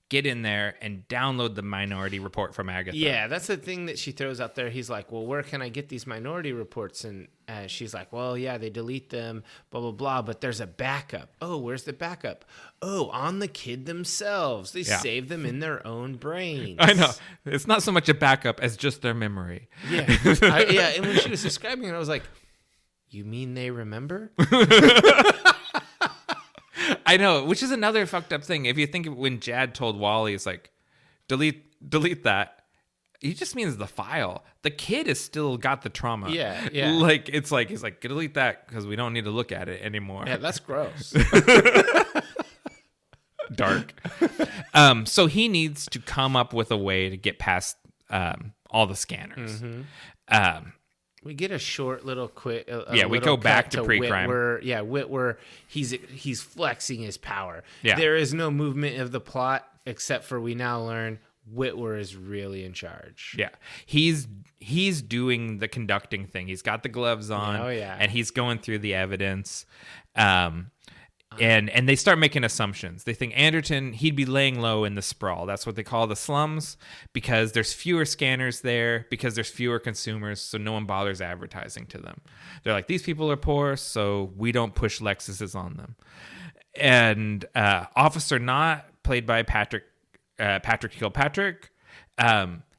get in there, and download the minority report from Agatha. Yeah, that's the thing that she throws out there. He's like, well, where can I get these minority reports? And she's like, well, yeah, they delete them, blah, blah, blah, but there's a backup. Oh, where's the backup? Oh, on the kid themselves. They save them in their own brains. I know. It's not so much a backup as just their memory. Yeah. And when she was describing it, I was like, you mean they remember? I know, which is another fucked up thing. If you think of when Jad told Wally, it's like, delete that. He just means the file. The kid has still got the trauma. Yeah. Like, it's like, he's like, delete that because we don't need to look at it anymore. Yeah, that's gross. Dark. So he needs to come up with a way to get past all the scanners. Mm-hmm. We get a short little quick. We go back to Precrime. Whitwer, he's flexing his power. Yeah. There is no movement of the plot except for we now learn Whitwer is really in charge. Yeah, he's doing the conducting thing. He's got the gloves on. Oh yeah, and he's going through the evidence. And they start making assumptions. They think Anderton, he'd be laying low in the sprawl. That's what they call the slums, because there's fewer scanners there, because there's fewer consumers, so no one bothers advertising to them. They're like, these people are poor, so we don't push Lexuses on them. And Officer Knott, played by Patrick Kilpatrick,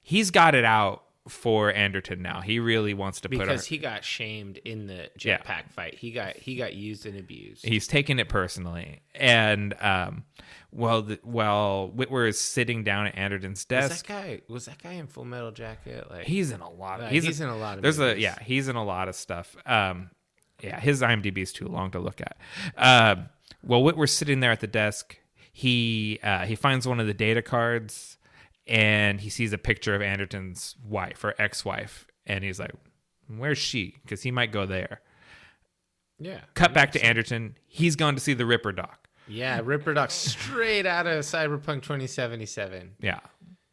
he's got it out for Anderton now. He really wants to because he got shamed in the jetpack fight. He got used and abused. He's taken it personally, and while Whitwer is sitting down at Anderton's desk, was that guy in Full Metal Jacket? Like, he's in a lot. He's in a lot of. He's in a lot of stuff. His IMDb is too long to look at. While Whitwer's sitting there at the desk, he finds one of the data cards. And he sees a picture of Anderton's wife or ex-wife. And he's like, where's she? Because he might go there. Yeah. Cut back to Anderton. He's gone to see the Ripper Doc. Yeah, Ripper Doc straight out of Cyberpunk 2077. Yeah.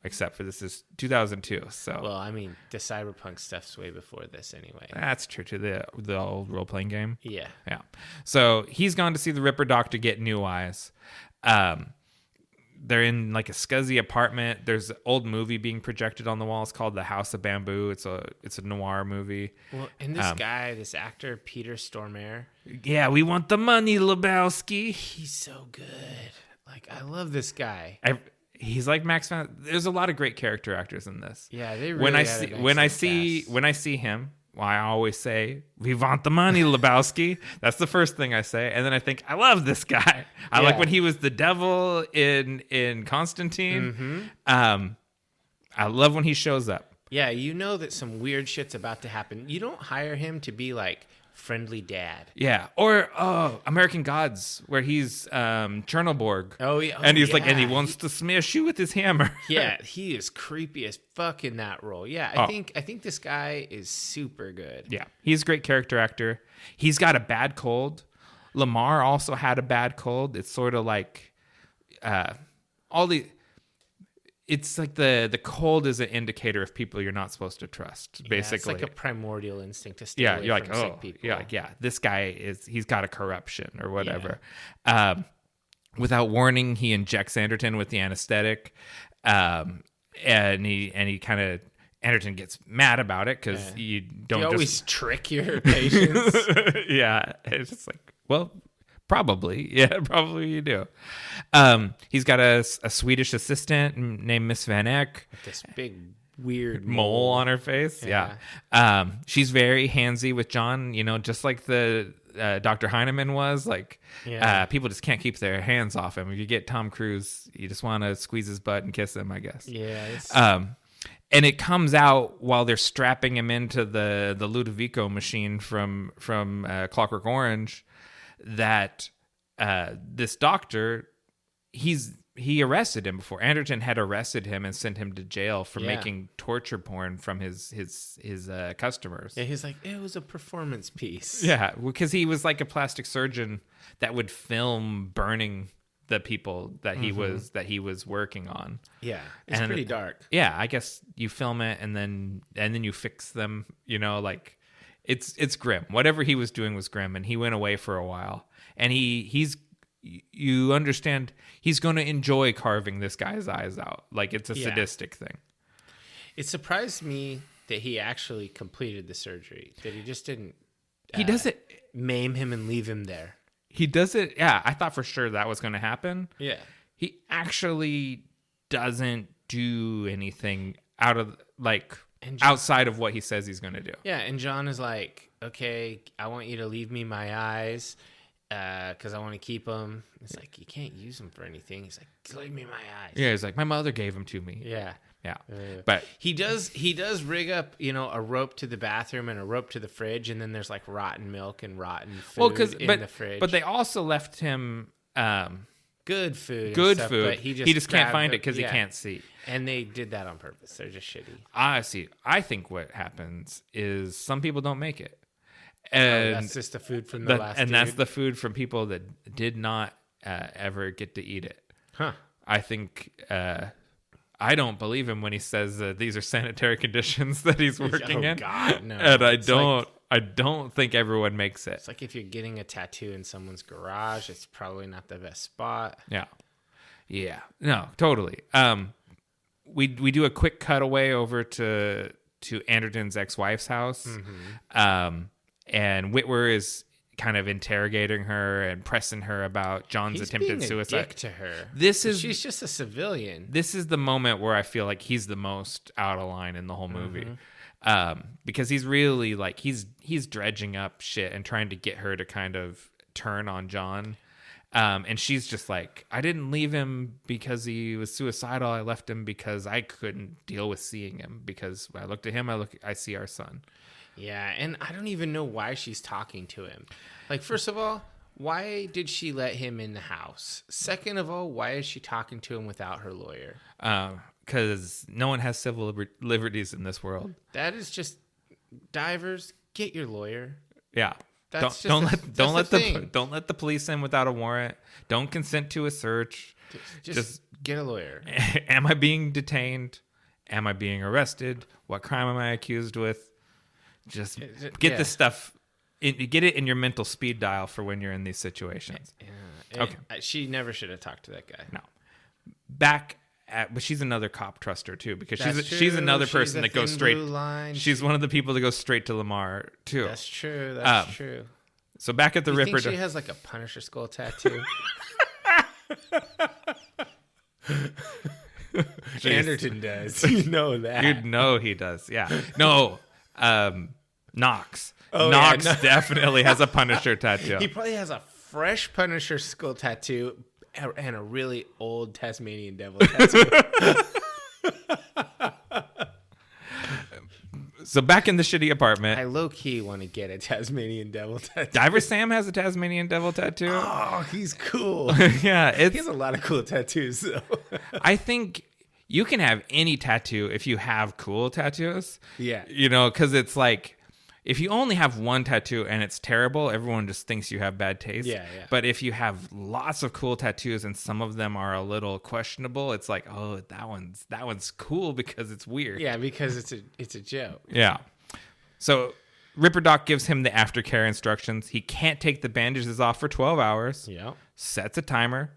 Except for this is 2002. So. Well, I mean, the Cyberpunk stuff's way before this anyway. That's true too. The old role-playing game. Yeah. Yeah. So he's gone to see the Ripper Doc to get new eyes. They're in like a scuzzy apartment. There's an old movie being projected on the walls called The House of Bamboo. It's a noir movie. Well, and this actor, Peter Stormare. Yeah, we want the money, Lebowski. He's so good. Like, I love this guy. He's like Max Van. There's a lot of great character actors in this. Yeah, they really when I see him, well, I always say, we want the money, Lebowski. That's the first thing I say. And then I think, I love this guy. I like when he was the devil in Constantine. Mm-hmm. I love when he shows up. Yeah, you know that some weird shit's about to happen. You don't hire him to be like friendly dad. Yeah. Or American Gods, where he's Chernobog. Oh yeah. And he's like, and he wants to smash you with his hammer. Yeah, he is creepy as fuck in that role. Yeah, I think this guy is super good. Yeah. He's a great character actor. He's got a bad cold. Lamar also had a bad cold. It's sort of like it's like the cold is an indicator of people you're not supposed to trust, basically. It's like a primordial instinct to stay away from sick people. Yeah, this guy he's got a corruption or whatever. Yeah. Without warning, he injects Anderton with the anesthetic, and he kind of Anderton gets mad about it because you don't always trick your patients. Yeah, it's just like, well, probably. Yeah, probably you do. He's got a Swedish assistant named Miss Van Eck. With this big weird mole on her face. Yeah. She's very handsy with John, just like the Dr. Heineman was. Like, people just can't keep their hands off him. If you get Tom Cruise, you just want to squeeze his butt and kiss him, I guess. Yeah. And it comes out while they're strapping him into the Ludovico machine from Clockwork Orange that this doctor, he arrested him before. Anderton had arrested him and sent him to jail for making torture porn from his customers. Yeah, he's like, it was a performance piece. Yeah, because he was like a plastic surgeon that would film burning the people that he was working on. Yeah, it's pretty dark. Yeah, I guess you film it and then you fix them. Like it's grim. Whatever he was doing was grim, and he went away for a while. And you understand he's going to enjoy carving this guy's eyes out. Like, it's a sadistic thing. It surprised me that he actually completed the surgery. That he just didn't. He does it. Maim him and leave him there. He does it. Yeah, I thought for sure that was going to happen. Yeah. He actually doesn't do anything outside of what he says he's going to do. Yeah, and John is like, okay, I want you to leave me my eyes because I want to keep them. It's like, you can't use them for anything. He's like, leave me my eyes. Yeah, he's like, my mother gave them to me. Yeah. Yeah. But he does rig up, a rope to the bathroom and a rope to the fridge, and then there's like rotten milk and rotten food in the fridge. But they also left him good food. But he just can't find it because he can't see. And they did that on purpose. They're just shitty. I see. I think what happens is some people don't make it. And that's just the food from the last dude. And that's the food from people that did not ever get to eat it. Huh. I think I don't believe him when he says these are sanitary conditions that he's working in. God, no. And I don't think everyone makes it. It's like if you're getting a tattoo in someone's garage, it's probably not the best spot. Yeah. Yeah. No, totally. We do a quick cutaway over to Anderton's ex-wife's house. Mm-hmm. And Whitwer is kind of interrogating her and pressing her about John's attempted suicide. Dick to her. She's just a civilian. This is the moment where I feel like he's the most out of line in the whole movie. Because he's really like he's dredging up shit and trying to get her to kind of turn on John. And she's just like, I didn't leave him because he was suicidal. I left him because I couldn't deal with seeing him, because when I looked at him, I see our son. Yeah, and I don't even know why she's talking to him. Like, first of all, why did she let him in the house? Second of all, why is she talking to him without her lawyer? Because no one has civil liberties in this world. That is just, divers, get your lawyer. Yeah. Don't let the police in without a warrant. Don't consent to a search. Just get a lawyer. Am I being detained? Am I being arrested? What crime am I accused with? Just get this stuff. Get it in your mental speed dial for when you're in these situations. Yeah. Okay. She never should have talked to that guy. No. But she's another cop truster too, because she's another person that goes straight. She's one of the people that goes straight to Lamar too. That's true. That's true. So back at the Ripper, think she has like a Punisher skull tattoo. Anderton does. You know that. You'd know he does. Yeah. No. Knox. Knox definitely has a Punisher tattoo. He probably has a fresh Punisher skull tattoo and a really old Tasmanian devil tattoo. So back in the shitty apartment, I low-key want to get a Tasmanian devil tattoo. Diver Sam has a Tasmanian devil tattoo. Oh, he's cool. Yeah. He has a lot of cool tattoos, though. I think you can have any tattoo if you have cool tattoos. Yeah. You know, because it's like, if you only have one tattoo and it's terrible, everyone just thinks you have bad taste. Yeah. But if you have lots of cool tattoos and some of them are a little questionable, it's like, oh, that one's cool because it's weird. Yeah, because it's a joke. Yeah. So Ripper Doc gives him the aftercare instructions. He can't take the bandages off for 12 hours. Yeah. Sets a timer.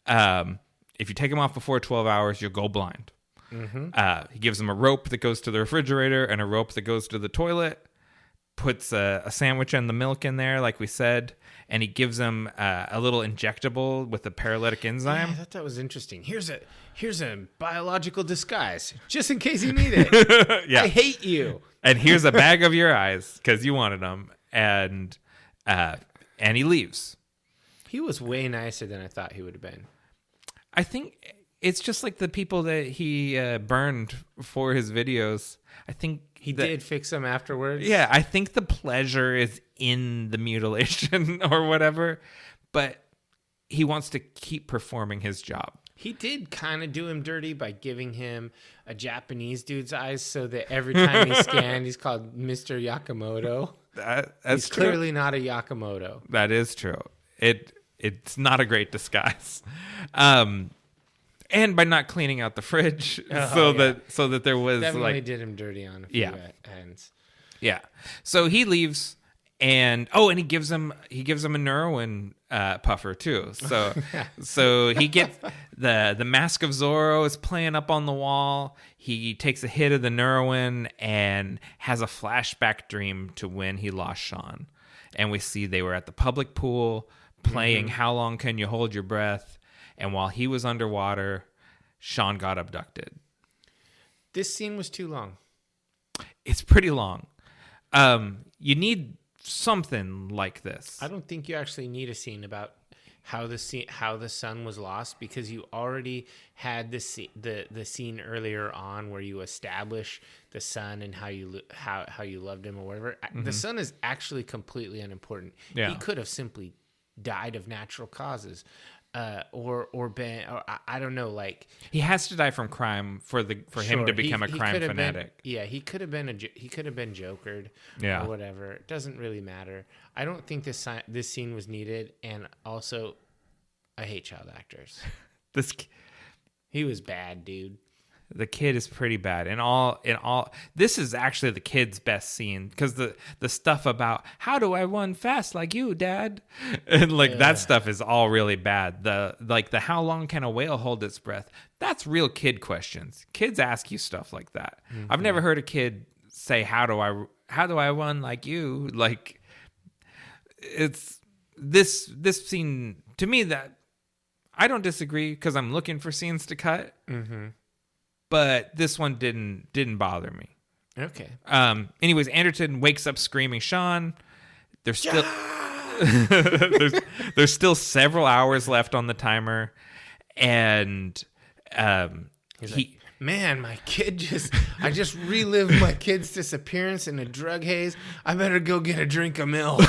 If you take them off before 12 hours, you'll go blind. Mm-hmm. He gives him a rope that goes to the refrigerator and a rope that goes to the toilet. Puts a sandwich and the milk in there, like we said, and he gives him a little injectable with a paralytic enzyme. Yeah, I thought that was interesting. Here's a biological disguise, just in case you need it. Yeah. I hate you. And here's a bag of your eyes because you wanted them, and he leaves. He was way nicer than I thought he would have been. I think it's just like the people that he burned for his videos. I think he did fix them afterwards. Yeah, I think the pleasure is in the mutilation or whatever, but he wants to keep performing his job. He did kind of do him dirty by giving him a Japanese dude's eyes so that every time he's scanned, he's called Mr. Yakamoto. He's true. Clearly not a Yakamoto. That is true. It's not a great disguise. And by not cleaning out the fridge, so that there was definitely did him dirty on a few ends. Yeah. So he leaves, and he gives him a Neuroin puffer too. So so he gets the Mask of Zorro is playing up on the wall. He takes a hit of the Neuroin and has a flashback dream to when he lost Sean, and we see they were at the public pool playing How Long Can You Hold Your Breath. And while he was underwater, Sean got abducted. This scene was too long. It's pretty long. You need something like this. I don't think you actually need a scene about how the son was lost, because you already had the scene earlier on where you establish the son and how you loved him or whatever. Mm-hmm. The son is actually completely unimportant. Yeah. He could have simply died of natural causes. Or been, or I don't know, like he has to die from crime for him to become a crime fanatic. He could have been jokered, or whatever. It doesn't really matter. I don't think this scene was needed, and also, I hate child actors. He was bad, dude. The kid is pretty bad. In all, this is actually the kid's best scene, because the stuff about how do I run fast like you, Dad, and that stuff is all really bad. The how long can a whale hold its breath? That's real kid questions. Kids ask you stuff like that. Mm-hmm. I've never heard a kid say how do I run like you. Like it's this scene to me that I don't disagree because I'm looking for scenes to cut, but this one didn't bother me. Okay. Anyways, Anderton wakes up screaming Sean. There's still there's still several hours left on the timer, and He's like, man, my kid I just relived my kid's disappearance in a drug haze. I better go get a drink of milk.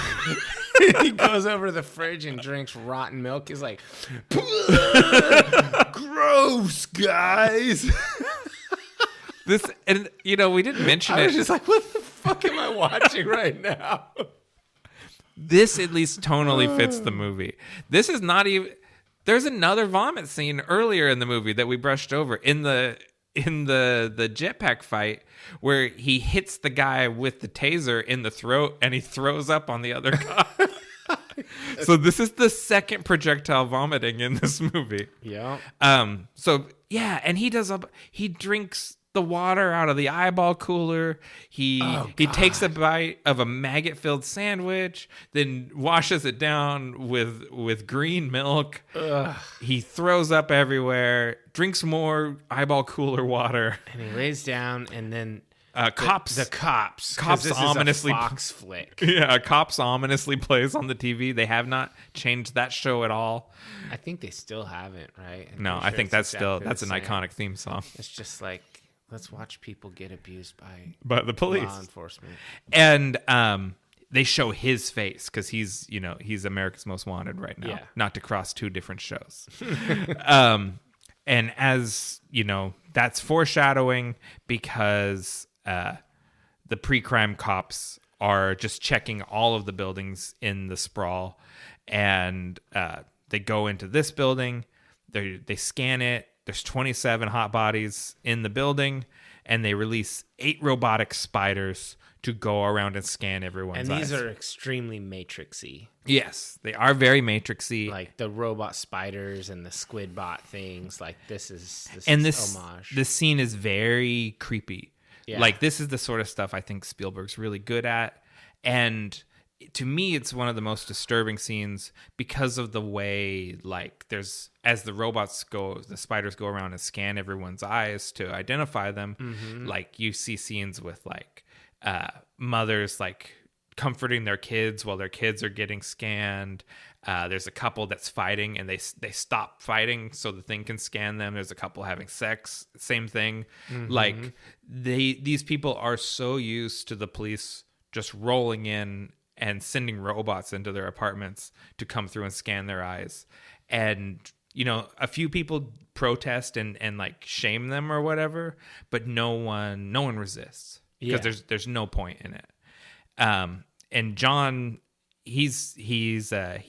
He goes over to the fridge and drinks rotten milk. He's like, gross, guys. This, and we didn't mention I it. was just like, what the fuck am I watching right now? This at least tonally fits the movie. This is not even. There's another vomit scene earlier in the movie that we brushed over in the jetpack fight where he hits the guy with the taser in the throat and he throws up on the other guy. So this is the second projectile vomiting in this movie. Yeah. So yeah, and he drinks the water out of the eyeball cooler. He takes a bite of a maggot-filled sandwich, then washes it down with green milk. Ugh. He throws up everywhere, drinks more eyeball cooler water. And he lays down, and then Cops this ominously is a Fox flick. Yeah, Cops ominously plays on the TV. They have not changed that show at all. I think they still haven't, right? No, I think that's an iconic theme song. It's just like, let's watch people get abused by the police, law enforcement, and they show his face because he's America's Most Wanted right now. Yeah. Not to cross two different shows. And as that's foreshadowing because the pre-crime cops are just checking all of the buildings in the sprawl, and they go into this building. They scan it. There's 27 hot bodies in the building, and they release 8 robotic spiders to go around and scan everyone's eyes. And these are extremely Matrix-y. Yes, they are very Matrix-y. Like the robot spiders and the squid bot things. Like this is homage. This scene is very creepy. Yeah. Like this is the sort of stuff I think Spielberg's really good at. And to me, it's one of the most disturbing scenes because of the way, like, as the spiders go around and scan everyone's eyes to identify them, like, you see scenes with, like, mothers, like, comforting their kids while their kids are getting scanned. There's a couple that's fighting, and they stop fighting so the thing can scan them. There's a couple having sex, same thing. Like, these people are so used to the police just rolling in and sending robots into their apartments to come through and scan their eyes. And, a few people protest and like shame them or whatever, but no one resists because there's no point in it. And John, he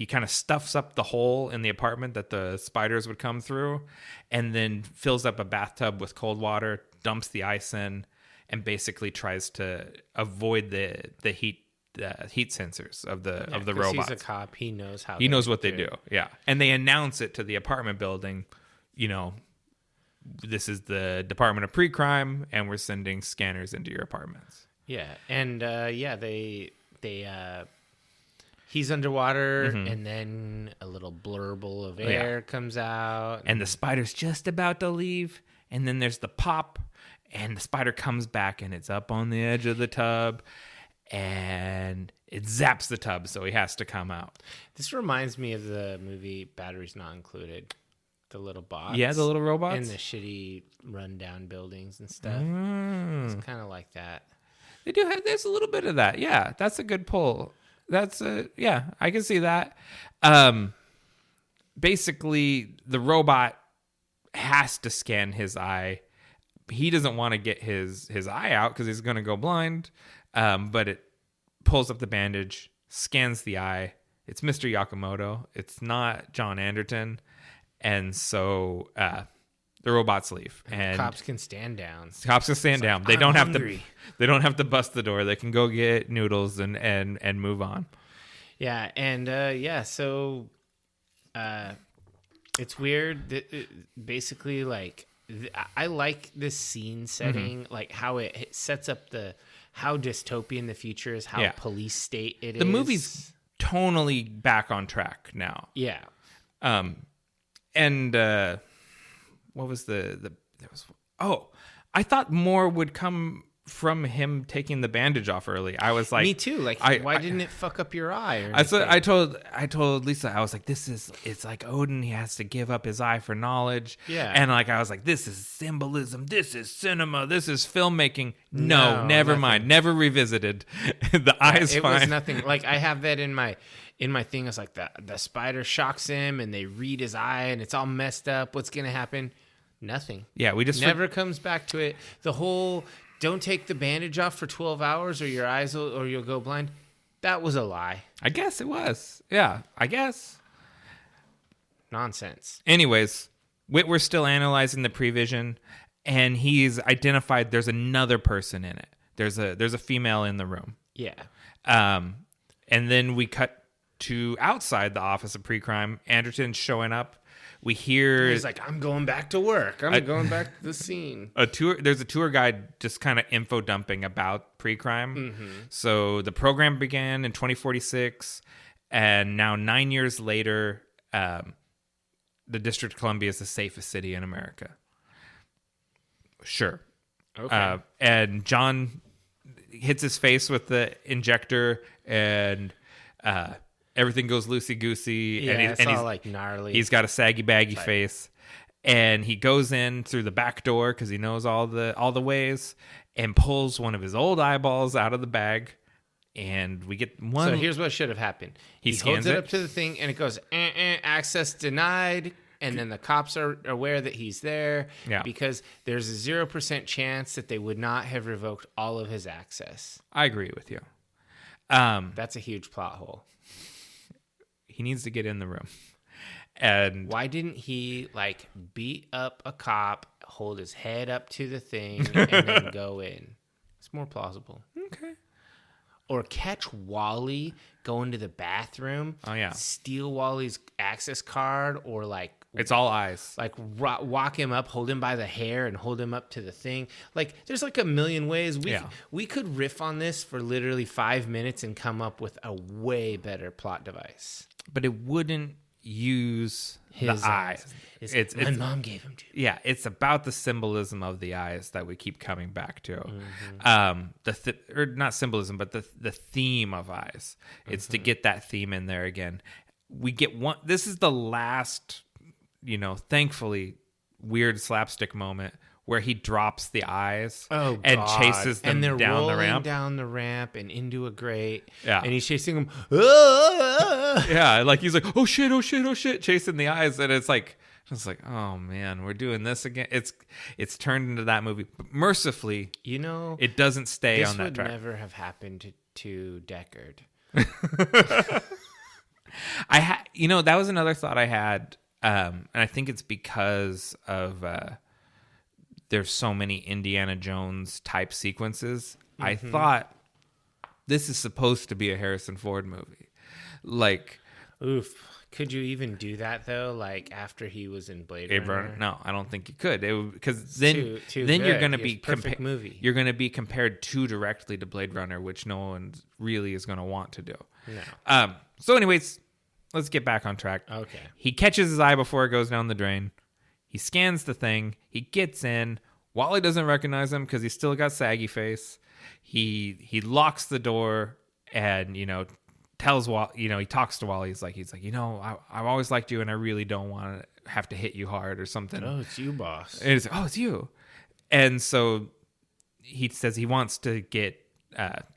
kind of stuffs up the hole in the apartment that the spiders would come through, and then fills up a bathtub with cold water, dumps the ice in, and basically tries to avoid the heat sensors of the robots. He's a cop. He knows how. He knows what they do. Yeah, and they announce it to the apartment building. This is the Department of Precrime, and we're sending scanners into your apartments. Yeah, and he's underwater, and then a little blurble of air comes out, and the spider's just about to leave, and then there's the pop, and the spider comes back, and it's up on the edge of the tub. And it zaps the tub, so he has to come out. This reminds me of the movie Batteries Not Included. The little bots. Yeah, the little robots. And the shitty rundown buildings and stuff. It's kind of like that. They do have, there's a little bit of that. Yeah, that's a good pull. Yeah, I can see that. Basically, the robot has to scan his eye. He doesn't want to get his eye out because he's going to go blind. But it pulls up the bandage, scans the eye. It's Mr. Yakamoto. It's not John Anderton. And so the robots leave. And cops can stand down. Cops can stand down. They don't have to bust the door. They can go get noodles and move on. Yeah, and so it's weird. Basically, like, I like this scene setting, like how it sets up how dystopian the future is, how police state it is. The movie's tonally back on track now. Yeah. And what was there was I thought more would come from him taking the bandage off early. I was like, me too. Like, why didn't it fuck up your eye? I told Lisa, I was like, it's like Odin. He has to give up his eye for knowledge. Yeah. And like, I was like, this is symbolism. This is cinema. This is filmmaking. No, never nothing. mind. Never revisited. The eye's it fine. was nothing. Like, I have that in my thing. It's like the spider shocks him and they read his eye and it's all messed up. What's going to happen? Nothing. Yeah. We just never comes back to it. The whole, don't take the bandage off for 12 hours or your eyes or you'll go blind. That was a lie. I guess it was. Yeah, I guess. Nonsense. Anyways, Whitwer's still analyzing the prevision, and he's identified there's another person in it. There's a female in the room. Yeah. And then we cut to outside the office of Precrime. Anderton's showing up. We hear he's like, I'm going back to work. I'm going back to the scene. There's a tour guide just kind of info dumping about Precrime. Mm-hmm. So the program began in 2046, and now 9 years later, the District of Columbia is the safest city in America. Sure. Okay. And John hits his face with the injector, and everything goes loosey-goosey. Yeah, and he's all all like gnarly. He's got a saggy baggy face, and he goes in through the back door because he knows all the ways, and pulls one of his old eyeballs out of the bag, and we get one. So here's what should have happened. He holds it up to the thing, and it goes, access denied, and then the cops are aware that he's there because there's a 0% chance that they would not have revoked all of his access. I agree with you. That's a huge plot hole. He needs to get in the room. And why didn't he like beat up a cop, hold his head up to the thing, and then go in? It's more plausible. Okay. Or catch Wally, go into the bathroom, steal Wally's access card, or like it's all eyes. Like walk him up, hold him by the hair, and hold him up to the thing. Like there's like a million ways we could riff on this for literally 5 minutes and come up with a way better plot device. But it wouldn't use the eyes. It's my mom gave him to. Yeah, it's about the symbolism of the eyes that we keep coming back to. Mm-hmm. Or not symbolism, but the theme of eyes. It's to get that theme in there again. We get one. This is the last, thankfully, weird slapstick moment where he drops the eyes and chases them and they're down the rolling ramp. down the ramp and into a grate. Yeah. And he's chasing them. Yeah, like he's like, oh shit, chasing the eyes. And it's like, oh man, we're doing this again. It's turned into that movie. But mercifully, it doesn't stay on that track. This would never have happened to Deckard. That was another thought I had. And I think it's because of there's so many Indiana Jones type sequences. Mm-hmm. I thought this is supposed to be a Harrison Ford movie. Like, oof. Could you even do that though? Like after he was in Blade Runner? No, I don't think you could. Because then you're going to be movie. You're going to be compared too directly to Blade Runner, which no one really is going to want to do. No. So, anyways, let's get back on track. Okay. He catches his eye before it goes down the drain. He scans the thing. He gets in. Wally doesn't recognize him because he's still got saggy face. He locks the door and tells Wally. He talks to Wally. He's like I've always liked you and I really don't want to have to hit you hard or something. Oh, it's you, boss. And it's like, oh, it's you. And so he says he wants to get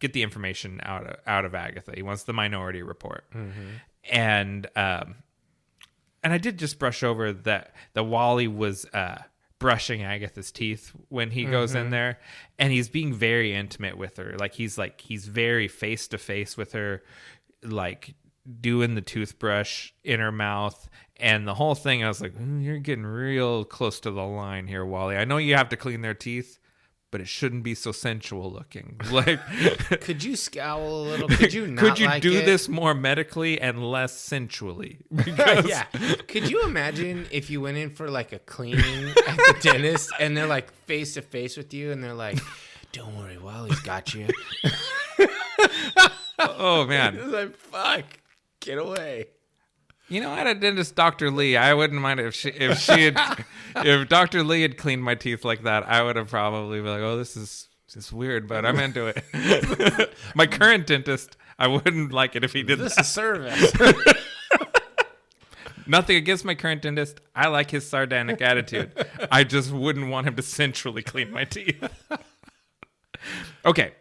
the information out of Agatha. He wants the Minority Report. Mm-hmm. And I did just brush over that the Wally was brushing Agatha's teeth when he goes in there, and he's being very intimate with her. He's very face to face with her, like doing the toothbrush in her mouth and the whole thing. I was like, you're getting real close to the line here, Wally. I know you have to clean their teeth, but it shouldn't be so sensual looking. Like, could you scowl a little? Could you not? Could you like do it? this more medically and less sensually? Because yeah. Could you imagine if you went in for like a cleaning at the dentist and they're like face to face with you and they're like, "Don't worry, Wally's got you." Oh man, it's like fuck. Get away. You know, I had a dentist, Dr. Lee. I wouldn't mind if Dr. Lee had cleaned my teeth like that. I would have probably been like, "Oh, this is weird," but I'm into it. My current dentist, I wouldn't like it if he did This that. is service. Nothing against my current dentist. I like his sardonic attitude. I just wouldn't want him to centrally clean my teeth. Okay.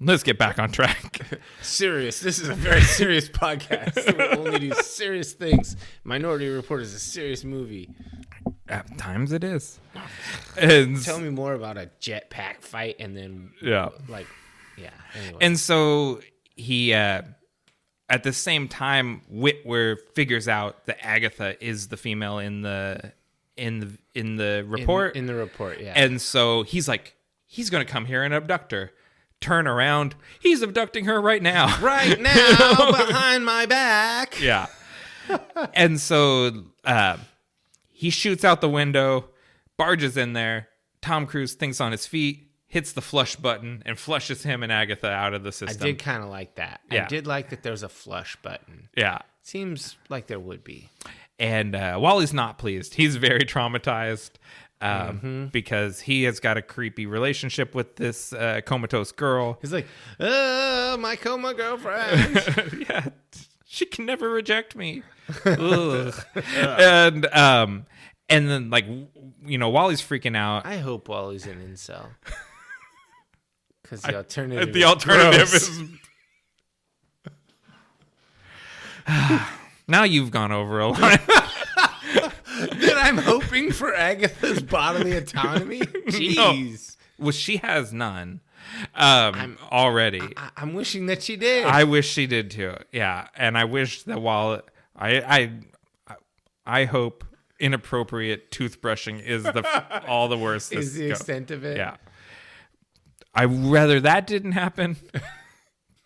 Let's get back on track. Serious. This is a very serious podcast. We only do serious things. Minority Report is a serious movie. At times it is. And Tell me more about a jetpack fight and then, anyway. And so he, at the same time, Whitwer figures out that Agatha is the female in the report. In the report, yeah. And so he's like, he's going to come here and abduct her. Turn around. He's abducting her right now. Right now, behind my back. Yeah. And so he shoots out the window, barges in there. Tom Cruise thinks on his feet, hits the flush button, and flushes him and Agatha out of the system. I did kind of like that. Yeah. I did like that there's a flush button. Yeah. Seems like there would be. And Wally's not pleased. He's very traumatized because he has got a creepy relationship with this comatose girl. He's like, oh, my coma girlfriend. Yeah. She can never reject me. Ugh. And then, like, you know, Wally's freaking out. I hope Wally's an incel. Because the alternative is now you've gone over a line. Then I'm hoping for Agatha's bodily autonomy. Jeez. No. Well, she has none already. I'm wishing that she did. I wish she did too. Yeah, and I wish that while I hope inappropriate toothbrushing is all the worst. Is the extent of it? Yeah. I'd rather that didn't happen,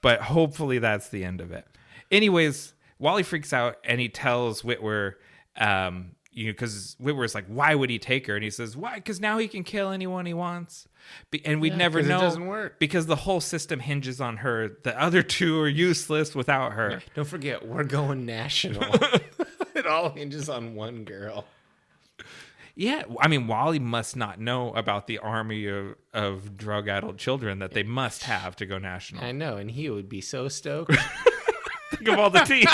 but hopefully that's the end of it. Anyways, Wally freaks out and he tells Whitwer, because Whitwer's like, why would he take her? And he says, why? Because now he can kill anyone he wants. And we'd never know. It doesn't work. Because the whole system hinges on her. The other two are useless without her. Don't forget, we're going national. It all hinges on one girl. Yeah, I mean, Wally must not know about the army of drug-addled children that they must have to go national. I know, and he would be so stoked. Think of all the teeth.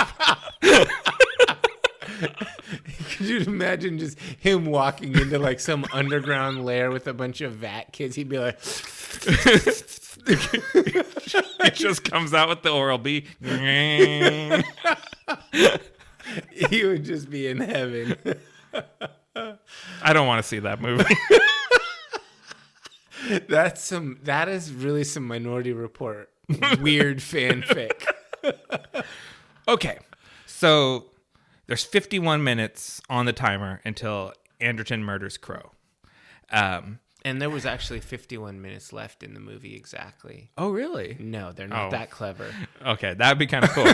Could you imagine just him walking into like some underground lair with a bunch of vat kids? He'd be like... He just comes out with the Oral-B. He would just be in heaven. I don't want to see that movie. That is really some Minority Report weird fanfic. Okay, so there's 51 minutes on the timer until Anderton murders Crow. And there was actually 51 minutes left in the movie exactly. Oh, really? No, they're not that clever. Okay, that'd be kind of cool.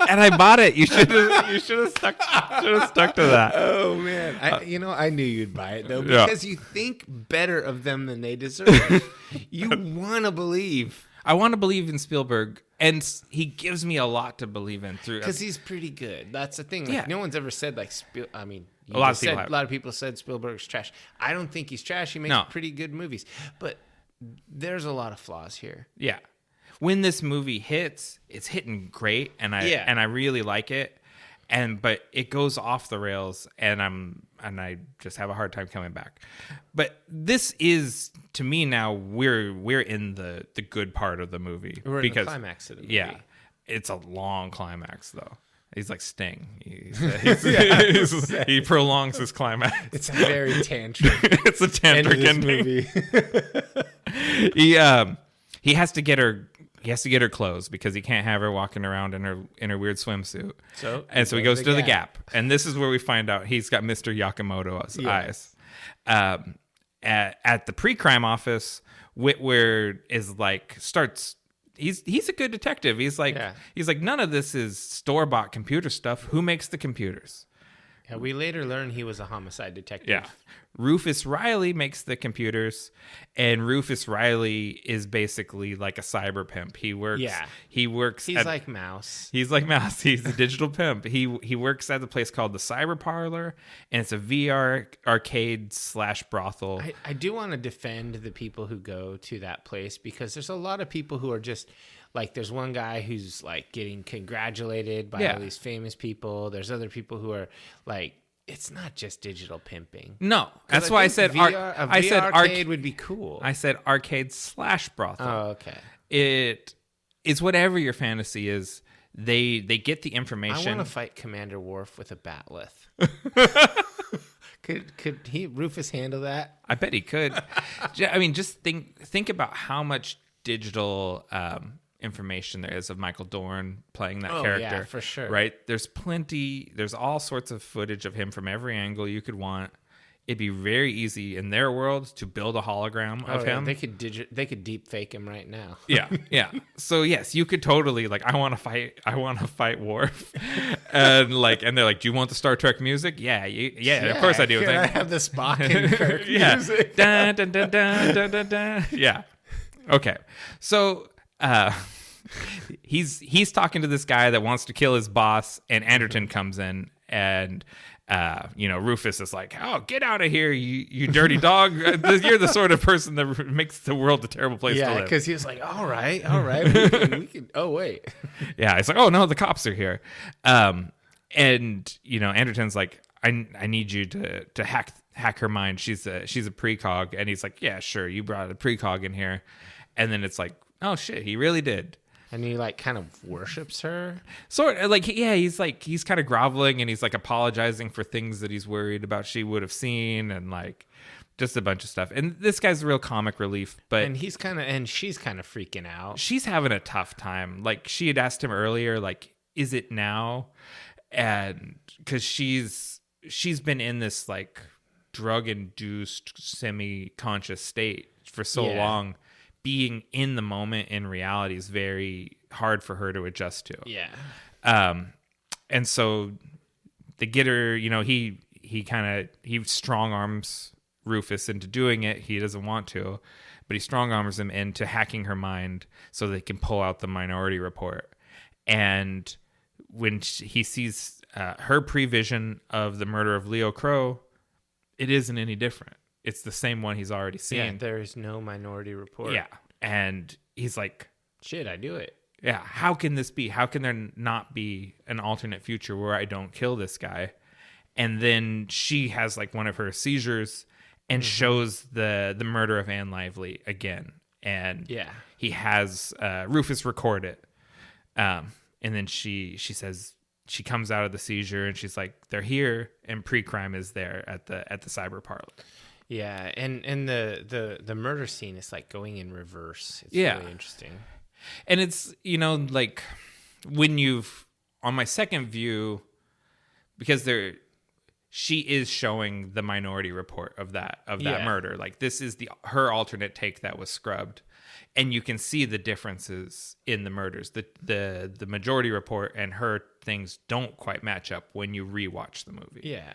I bought it. You should have stuck to that. Oh man, I knew you'd buy it though because you think better of them than they deserve. You want to believe. I want to believe in Spielberg, and he gives me a lot to believe in through because he's pretty good. That's the thing. Like, no one's ever said like a lot of people said Spielberg's trash. I don't think he's trash. He makes pretty good movies, but there's a lot of flaws here. Yeah. When this movie hits, it's hitting great, and I really like it. But it goes off the rails, and I just have a hard time coming back. But this is, to me now, we're in the good part of the movie. We're in the climax of the movie. Yeah, it's a long climax though. He's like Sting. He prolongs his climax. It's a very tantric. It's a tantric movie. He has to get her. He has to get her clothes because he can't have her walking around in her weird swimsuit. So he goes to the Gap, and this is where we find out he's got Mr. Yakamoto's eyes. At the Precrime office, Whitwer is like starts. He's a good detective. He's like none of this is store-bought computer stuff. Who makes the computers? Yeah, we later learn he was a homicide detective. Yeah. Rufus Riley makes the computers, and Rufus Riley is basically like a cyber pimp. He works. Yeah. He's like Mouse. He's like Mouse. He's a digital pimp. He works at the place called the Cyber Parlor, and it's a VR arcade / brothel. I do want to defend the people who go to that place, because there's a lot of people who are just like, there's one guy who's like getting congratulated by all these famous people. There's other people who are like, it's not just digital pimping. No, that's why I said VR arcade would be cool. I said arcade / brothel. Oh, okay. It is whatever your fantasy is. They get the information. I want to fight Commander Worf with a batleth. Could Rufus handle that? I bet he could. I mean, just think about how much digital information there is of Michael Dorn playing that character. Yeah, for sure. Right? There's all sorts of footage of him from every angle you could want. It'd be very easy in their world to build a hologram of him. They could deep fake him right now. Yeah. So yes, you could totally like, I want to fight Worf. And they're like, do you want the Star Trek music? Yeah, of course I do. I have the Spock and Kirk music. Dun, dun, dun, dun, dun, dun, dun. Yeah. Okay. So he's talking to this guy that wants to kill his boss, and Anderton comes in, and Rufus is like, "Oh, get out of here, you dirty dog! You're the sort of person that makes the world a terrible place to live." Yeah, because he was like, "All right, we can." Oh wait. Yeah, it's like, "Oh no, the cops are here," and Anderton's like, "I need you to hack her mind. She's a precog," and he's like, "Yeah, sure, you brought a precog in here," and then it's like, "Oh shit, he really did." And he like kind of worships her. Sort of like, yeah, he's kind of groveling, and he's like apologizing for things that he's worried about she would have seen, and like just a bunch of stuff. And this guy's a real comic relief, but she's kind of freaking out. She's having a tough time. Like, she had asked him earlier, like, is it now? And because she's been in this like drug induced semi-conscious state for so long. Being in the moment in reality is very hard for her to adjust to. Yeah. And so the getter, he strong arms Rufus into doing it. He doesn't want to, but he strong arms him into hacking her mind so they can pull out the Minority Report. And when he sees her prevision of the murder of Leo Crow, it isn't any different. It's the same one he's already seen. Yeah, there is no Minority Report. Yeah. And he's like, shit, I do it. Yeah, how can this be? How can there not be an alternate future where I don't kill this guy? And then she has like one of her seizures and shows the murder of Anne Lively again. And he has Rufus record it. And then she says, she comes out of the seizure and she's like, they're here, and Precrime is there at the cyber parlor. Yeah, and the murder scene is like going in reverse. It's really interesting. And it's, like when on my second view, because she is showing the Minority Report of that murder. Like, this is her alternate take that was scrubbed. And you can see the differences in the murders. The Majority Report and her things don't quite match up when you rewatch the movie. Yeah.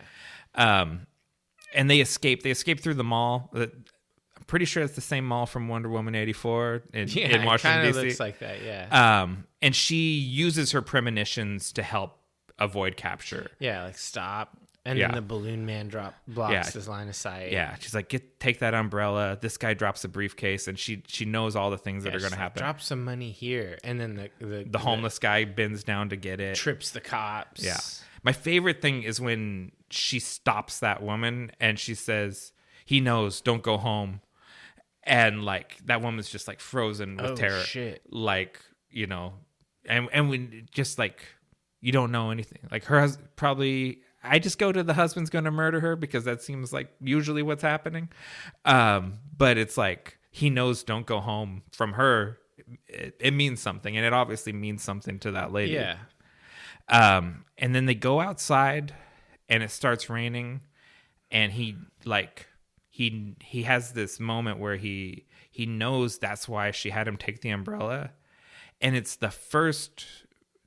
And they escape through the mall. I'm pretty sure it's the same mall from Wonder Woman 84 in Washington, D.C. It kind of looks like that, yeah. And she uses her premonitions to help avoid capture. Yeah, like stop. And then the balloon man blocks his line of sight. Yeah, she's like, take that umbrella. This guy drops a briefcase, and she knows all the things that are going to happen. Drop some money here. And then the homeless guy bends down to get it. Trips the cops. Yeah. My favorite thing is when she stops that woman and she says, he knows, don't go home. And like, that woman's just like frozen with terror. Shit. Like, and we just like, you don't know anything. Like, her probably, I just go to the husband's going to murder her because that seems like usually what's happening. But it's like, he knows, don't go home. From her, it means something. And it obviously means something to that lady. Yeah. And then they go outside and it starts raining, and he has this moment where he knows that's why she had him take the umbrella. And it's the first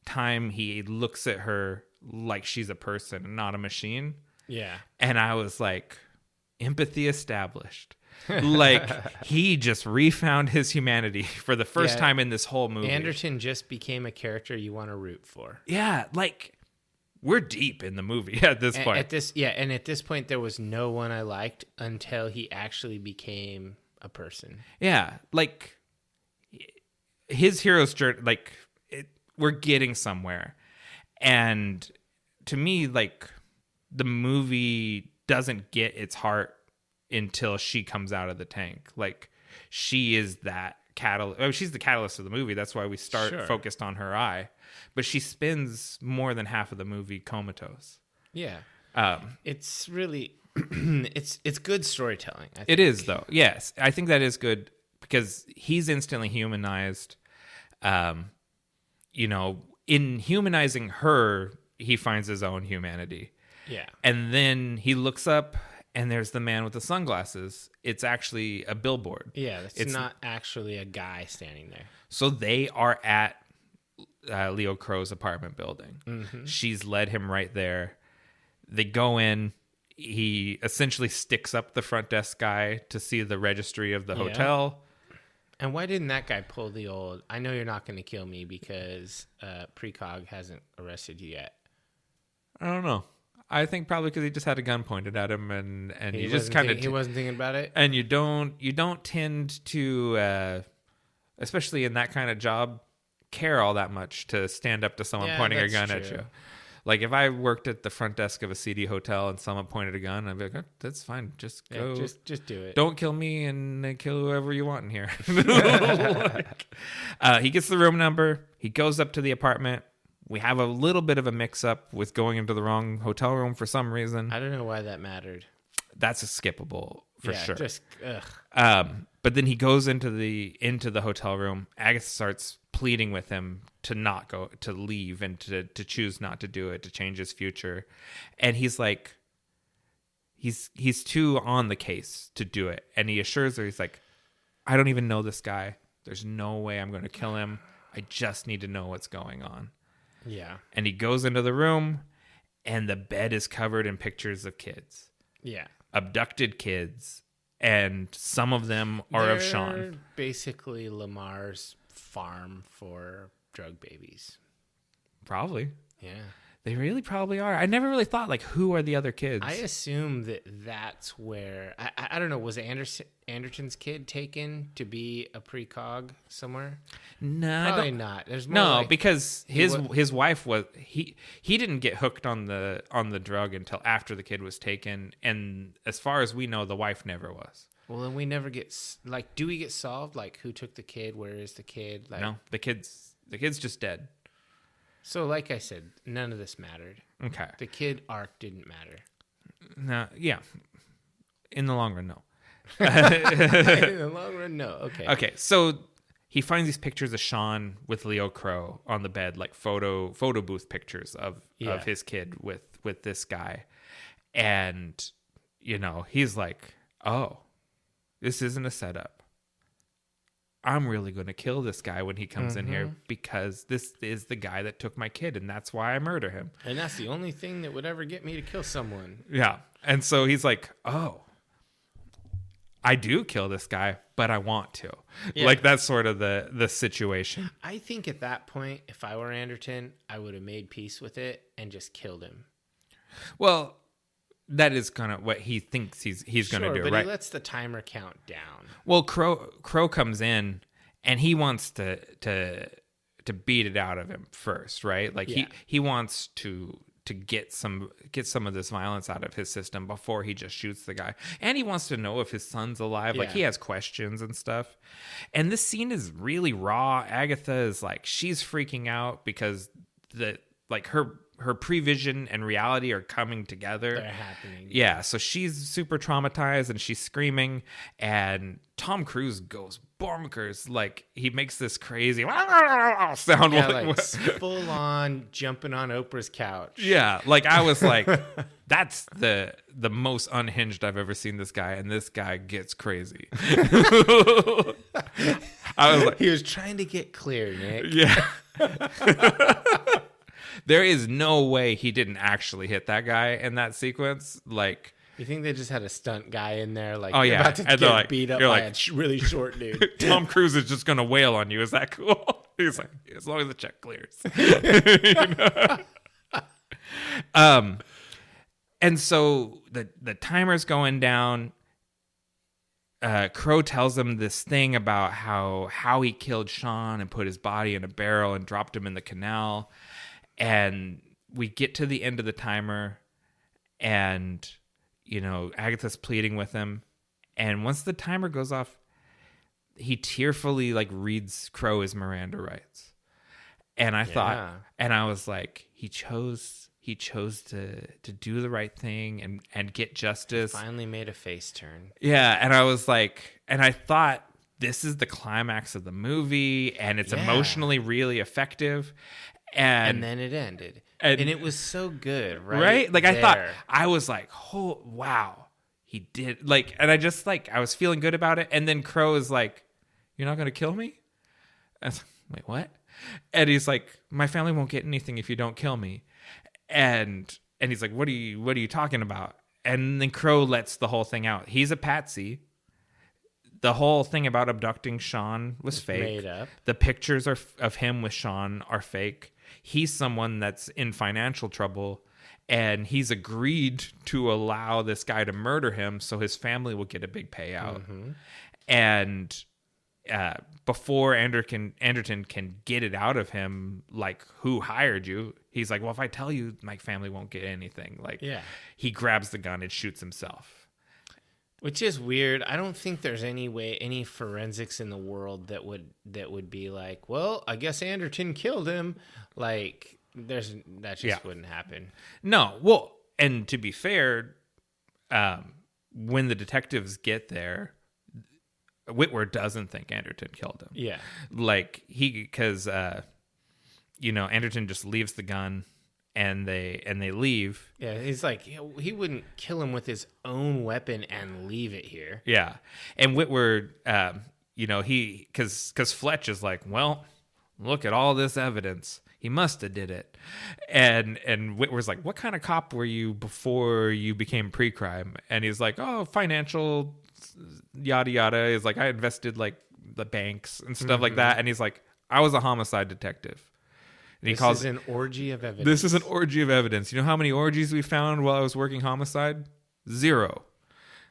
time he looks at her like she's a person and not a machine. Yeah. And I was like, empathy established. Like, he just refound his humanity for the first time in this whole movie. Anderton just became a character you want to root for. Yeah, like, we're deep in the movie at this point. And at this point, there was no one I liked until he actually became a person. Yeah, like, his hero's journey, like, we're getting somewhere. And to me, like, the movie doesn't get its heart until she comes out of the tank. Like, she is that catalyst. Oh, she's the catalyst of the movie. That's why we start focused on her eye. But she spends more than half of the movie comatose. Yeah. It's really it's good storytelling, I think. It is, though. Yes. I think that is good because he's instantly humanized. You know, in humanizing her, he finds his own humanity. Yeah. And then he looks up and there's the man with the sunglasses. It's actually a billboard. Yeah, it's not actually a guy standing there. So they are at Leo Crow's apartment building. Mm-hmm. She's led him right there. They go in. He essentially sticks up the front desk guy to see the registry of the hotel. And why didn't that guy pull the old, I know you're not going to kill me because Precog hasn't arrested you yet? I don't know. I think probably because he just had a gun pointed at him and he just kind of... He wasn't thinking about it? And you don't tend to, especially in that kind of job, care all that much to stand up to someone pointing a gun at you. Like, if I worked at the front desk of a seedy hotel and someone pointed a gun, I'd be like, oh, that's fine. Just go. Just do it. Don't kill me and kill whoever you want in here. He gets the room number. He goes up to the apartment. We have a little bit of a mix-up with going into the wrong hotel room for some reason. I don't know why that mattered. That's skippable for sure. Just, ugh. But then he goes into the hotel room. Agatha starts pleading with him to not go, to leave, and to choose not to do it, to change his future. And he's like, he's too on the case to do it. And he assures her, he's like, I don't even know this guy. There's no way I'm going to kill him. I just need to know what's going on. Yeah. And he goes into the room, and the bed is covered in pictures of kids. Yeah. Abducted kids. And some of them are of Sean. Basically Lamar's farm for drug babies. Probably. Yeah. They really probably are. I never really thought, like, who are the other kids? I assume that's where... I don't know. Was Anderton's kid taken to be a precog somewhere? No. Probably not. There's more because his wife was... He didn't get hooked on the drug until after the kid was taken. And as far as we know, the wife never was. Well, then we never get... Like, do we get solved? Like, who took the kid? Where is the kid? Like, no. The kid's just dead. So, like I said, none of this mattered. Okay. The kid arc didn't matter. No, yeah. In the long run, no. In the long run, no. Okay. Okay, so he finds these pictures of Sean with Leo Crow on the bed, like photo booth pictures of his kid with this guy. And, you know, he's like, oh, this isn't a setup. I'm really going to kill this guy when he comes in here because this is the guy that took my kid, and that's why I murder him. And that's the only thing that would ever get me to kill someone. Yeah. And so he's like, oh, I do kill this guy, but I want to. Yeah. Like, that's sort of the situation. I think at that point, if I were Anderton, I would have made peace with it and just killed him. Well, that is kind of what he thinks he's going to do, but right? He lets the timer count down. Well, Crow comes in and he wants to beat it out of him first, right? Like he wants to get some of this violence out of his system before he just shoots the guy. And he wants to know if his son's alive. Yeah. Like, he has questions and stuff. And this scene is really raw. Agatha is like, she's freaking out because her prevision and reality are coming together. They're happening. Yeah, so she's super traumatized and she's screaming, and Tom Cruise goes bonkers. Like, he makes this crazy sound. Yeah, like full on jumping on Oprah's couch. Yeah, like, I was like, that's the most unhinged I've ever seen this guy, and this guy gets crazy. I was like, he was trying to get clear, Nick. Yeah. there is no way he didn't actually hit that guy in that sequence. Like, you think they just had a stunt guy in there? Like, oh yeah, about to and get beat up by a really short dude. Tom Cruise is just gonna wail on you. Is that cool? He's like, as long as the check clears. And so the timer's going down. Crow tells him this thing about how he killed Sean and put his body in a barrel and dropped him in the canal. And we get to the end of the timer, and Agatha's pleading with him. And once the timer goes off, he tearfully reads Crow his Miranda rights. And I thought, and I was like, he chose to do the right thing and get justice. He finally made a face turn. Yeah, and I was like, and I thought, this is the climax of the movie, and it's emotionally really effective. And then it ended. And it was so good, right? Right? Like, I thought, I was like, oh, wow, he did. And I just, I was feeling good about it. And then Crow is like, you're not going to kill me? I was like, wait, what? And he's like, my family won't get anything if you don't kill me. And he's like, what are you talking about? And then Crow lets the whole thing out. He's a patsy. The whole thing about abducting Sean was fake. Made up. The pictures of him with Sean are fake. He's someone that's in financial trouble, and he's agreed to allow this guy to murder him so his family will get a big payout. Mm-hmm. And before Anderton can get it out of him, who hired you, he's like, well, if I tell you, my family won't get anything. He grabs the gun and shoots himself. Which is weird. I don't think there's any forensics in the world that would be like, well, I guess Anderton killed him. That just wouldn't happen. No. Well, and to be fair, when the detectives get there, Whitwer doesn't think Anderton killed him. Yeah. Because Anderton just leaves the gun and they leave. Yeah, he's like, he wouldn't kill him with his own weapon and leave it here. Yeah. And Whitwer, because Fletch is like, well, look at all this evidence. He must have did it. And Whitwer's like, what kind of cop were you before you became Precrime? And he's like, oh, financial yada yada. He's like, I invested the banks and stuff like that. And he's like, I was a homicide detective. And this is an orgy of evidence. This is an orgy of evidence. You know how many orgies we found while I was working homicide? 0.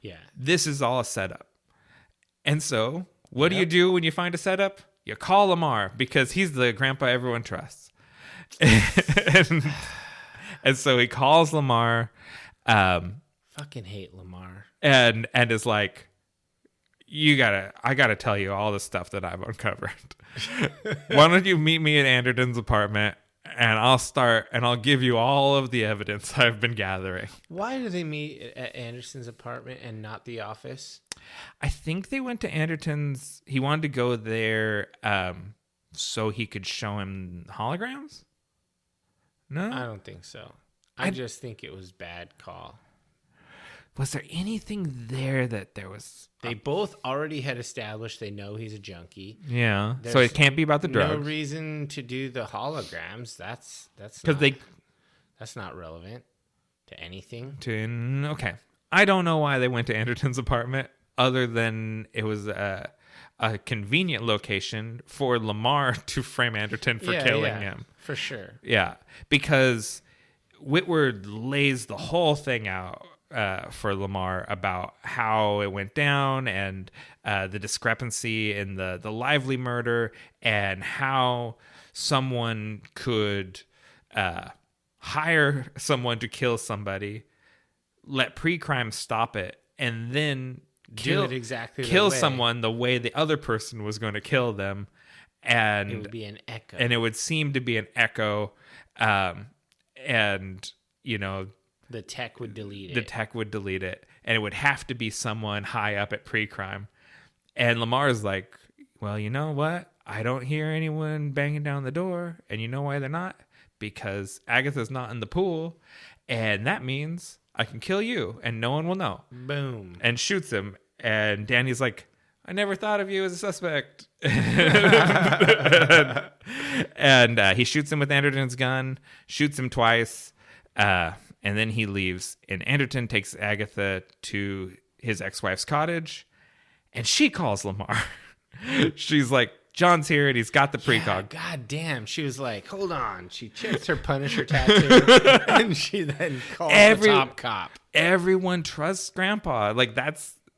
Yeah. This is all a setup. And so, what do you do when you find a setup? You call Lamar, because he's the grandpa everyone trusts. and so he calls Lamar. Fucking hate Lamar. And is like, I gotta tell you all the stuff that I've uncovered. Why don't you meet me at Anderton's apartment, and I'll give you all of the evidence I've been gathering. Why did they meet at Anderson's apartment and not the office? I think they went to Anderton's. He wanted to go there so he could show him holograms. No, I don't think so. I just think it was bad call. Was there anything there that there was? They both already had established they know he's a junkie. Yeah, so it can't be about the drugs. No reason to do the holograms. That's not relevant to anything. Okay, I don't know why they went to Anderton's apartment, other than it was a convenient location for Lamar to frame Anderton for killing him. For sure. Yeah, because Whitwer lays the whole thing out for Lamar about how it went down, and the discrepancy in the Lively murder, and how someone could hire someone to kill somebody, let Precrime stop it, and then kill someone the way the other person was going to kill them. And it would be an echo. And it would seem to be an echo. And, the tech would delete it. The tech would delete it. And it would have to be someone high up at Precrime. And Lamar's like, well, you know what? I don't hear anyone banging down the door. And you know why they're not? Because Agatha's not in the pool. And that means I can kill you and no one will know. Boom. And shoots him. And Danny's like, I never thought of you as a suspect. and he shoots him with Anderton's gun, shoots him twice, and then he leaves. And Anderton takes Agatha to his ex-wife's cottage, and she calls Lamar. She's like, John's here, and he's got the precog. Yeah, God damn. She was like, hold on. She checks her Punisher tattoo, and she then calls the top cop. Everyone trusts Grandpa. Like,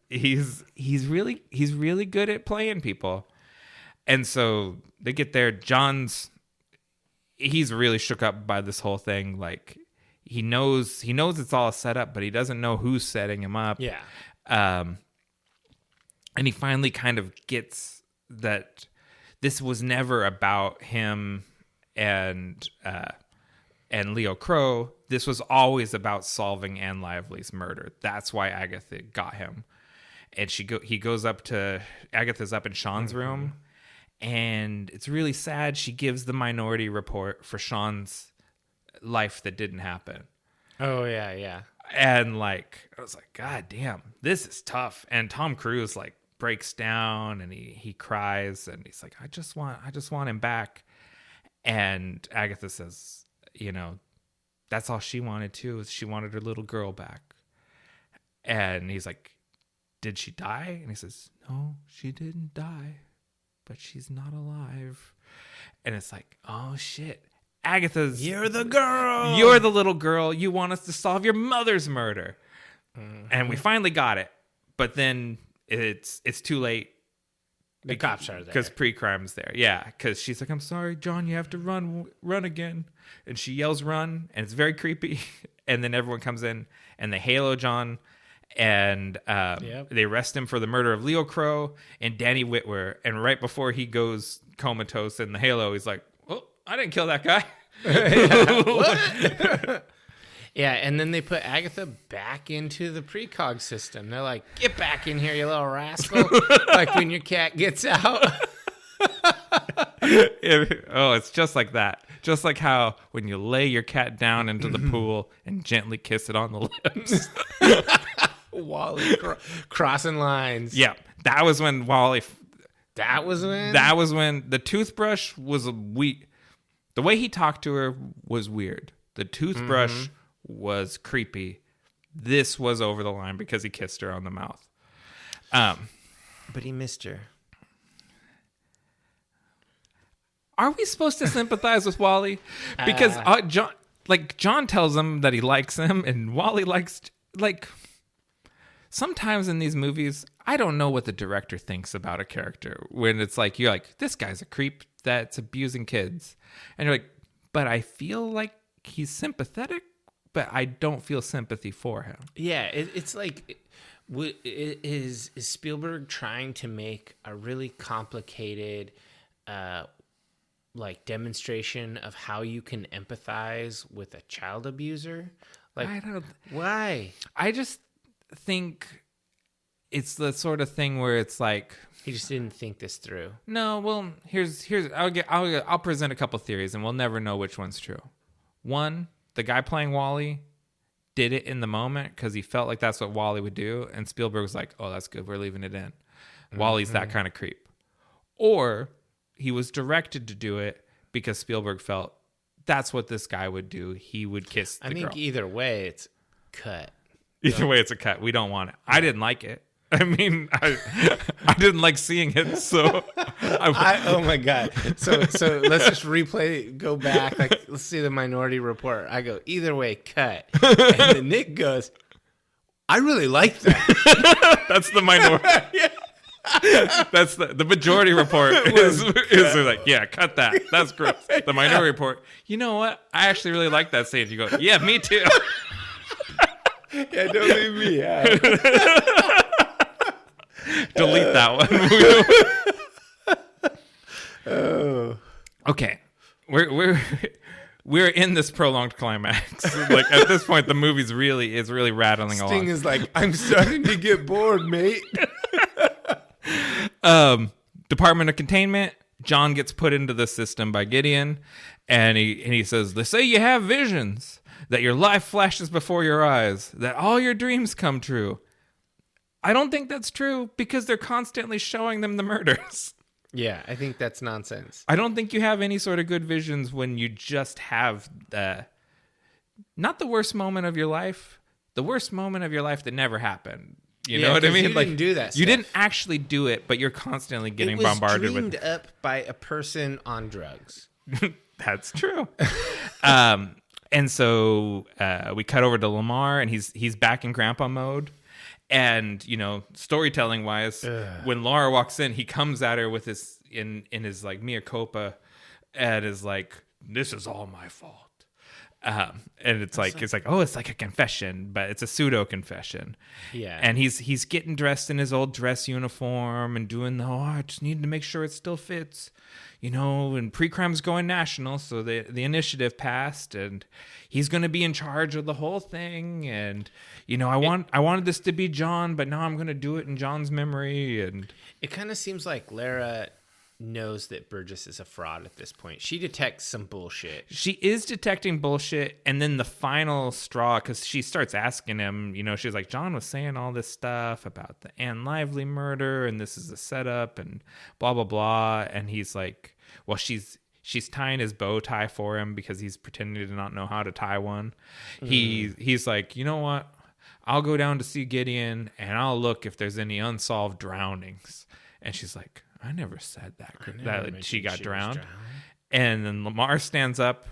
he's really good at playing people. And so they get there. He's really shook up by this whole thing. Like, he knows it's all set up, but he doesn't know who's setting him up. Yeah. And he finally kind of gets that this was never about him and Leo Crow. This was always about solving Anne Lively's murder. That's why Agatha got him. And he goes up to Agatha's up in Sean's room, and it's really sad. She gives the Minority Report for Sean's life that didn't happen. Oh yeah, yeah. And like, I was like, God damn, this is tough. And Tom Cruise like breaks down and he cries and he's like, I just want him back. And Agatha says, that's all she wanted too, is she wanted her little girl back. And he's like, did she die? And he says, no, she didn't die, but she's not alive. And it's like, oh shit, Agatha's, you're the girl. You're the little girl. You want us to solve your mother's murder. And we finally got it. But then it's too late. The cops are there. Because Precrime's there. Yeah, because she's like, I'm sorry, John, you have to run again. And she yells run, and it's very creepy. And then everyone comes in, and they halo John, and they arrest him for the murder of Leo Crow and Danny Whitwer. And right before he goes comatose in the halo, he's like, oh, I didn't kill that guy. Yeah, and then they put Agatha back into the precog system. They're like, get back in here, you little rascal. Like when your cat gets out. It's just like that. Just like how when you lay your cat down into the pool and gently kiss it on the lips. Wally crossing lines. Yeah, that was when Wally... That was when the toothbrush was the way he talked to her was weird. The toothbrush was creepy. This was over the line because he kissed her on the mouth. But he missed her. Are we supposed to sympathize with Wally? Because John tells him that he likes him, and Wally likes sometimes in these movies, I don't know what the director thinks about a character when it's like, you're like, this guy's a creep that's abusing kids. And you're like, but I feel like he's sympathetic, but I don't feel sympathy for him. Yeah, it's like, is Spielberg trying to make a really complicated demonstration of how you can empathize with a child abuser? Like, why? I just think it's the sort of thing where it's like he just didn't think this through. No, well, here's I'll present a couple theories, and we'll never know which one's true. One, the guy playing Wally did it in the moment because he felt like that's what Wally would do, and Spielberg was like, "Oh, that's good. We're leaving it in." Wally's that kind of creep. Or he was directed to do it because Spielberg felt that's what this guy would do. He would kiss the girl. I think either way, it's cut. Either way, it's a cut. We don't want it. I didn't like it. I mean, I didn't like seeing it, so... oh, my God. So let's just go back. Like, let's see the Minority Report. I go, either way, cut. And then Nick goes, I really like that. That's the minority. That's the Majority Report is like, yeah, cut that. That's gross. The Minority Report, you know what? I actually really like that scene. You go, yeah, me too. Yeah, don't leave me out. Delete that one. Oh. Okay. We're in this prolonged climax. Like at this point, the movie's really rattling along. Sting is like, I'm starting to get bored, mate. Department of Containment. John gets put into the system by Gideon, and he says, "They say you have visions, that your life flashes before your eyes, that all your dreams come true." I don't think that's true because they're constantly showing them the murders. Yeah, I think that's nonsense. I don't think you have any sort of good visions when you just have not the worst moment of your life, the worst moment of your life that never happened. You know what I mean? You didn't do that. You didn't actually do it, but you're constantly getting bombarded with. It was dreamed up by a person on drugs. That's true. And so we cut over to Lamar, and he's back in grandpa mode. And, you know, storytelling wise, when Laura walks in, he comes at her with his in his like mea culpa, and is like, "This is all my fault." And it's like oh, it's like a confession, but it's a pseudo confession. Yeah. And he's getting dressed in his old dress uniform and doing I just need to make sure it still fits. You know, and Precrime's going national, so the initiative passed, and he's going to be in charge of the whole thing. And you know, I wanted this to be John, but now I'm going to do it in John's memory. And it kind of seems like Lara knows that Burgess is a fraud at this point. She detects some bullshit. She is detecting bullshit, and then the final straw, because she starts asking him, you know, she's like, John was saying all this stuff about the Anne Lively murder, and this is a setup, and blah, blah, blah. And he's like, well, she's tying his bow tie for him because he's pretending to not know how to tie one. He's like, you know what? I'll go down to see Gideon, and I'll look if there's any unsolved drownings. And she's like, I never said that she got drowned. And then Lamar stands up,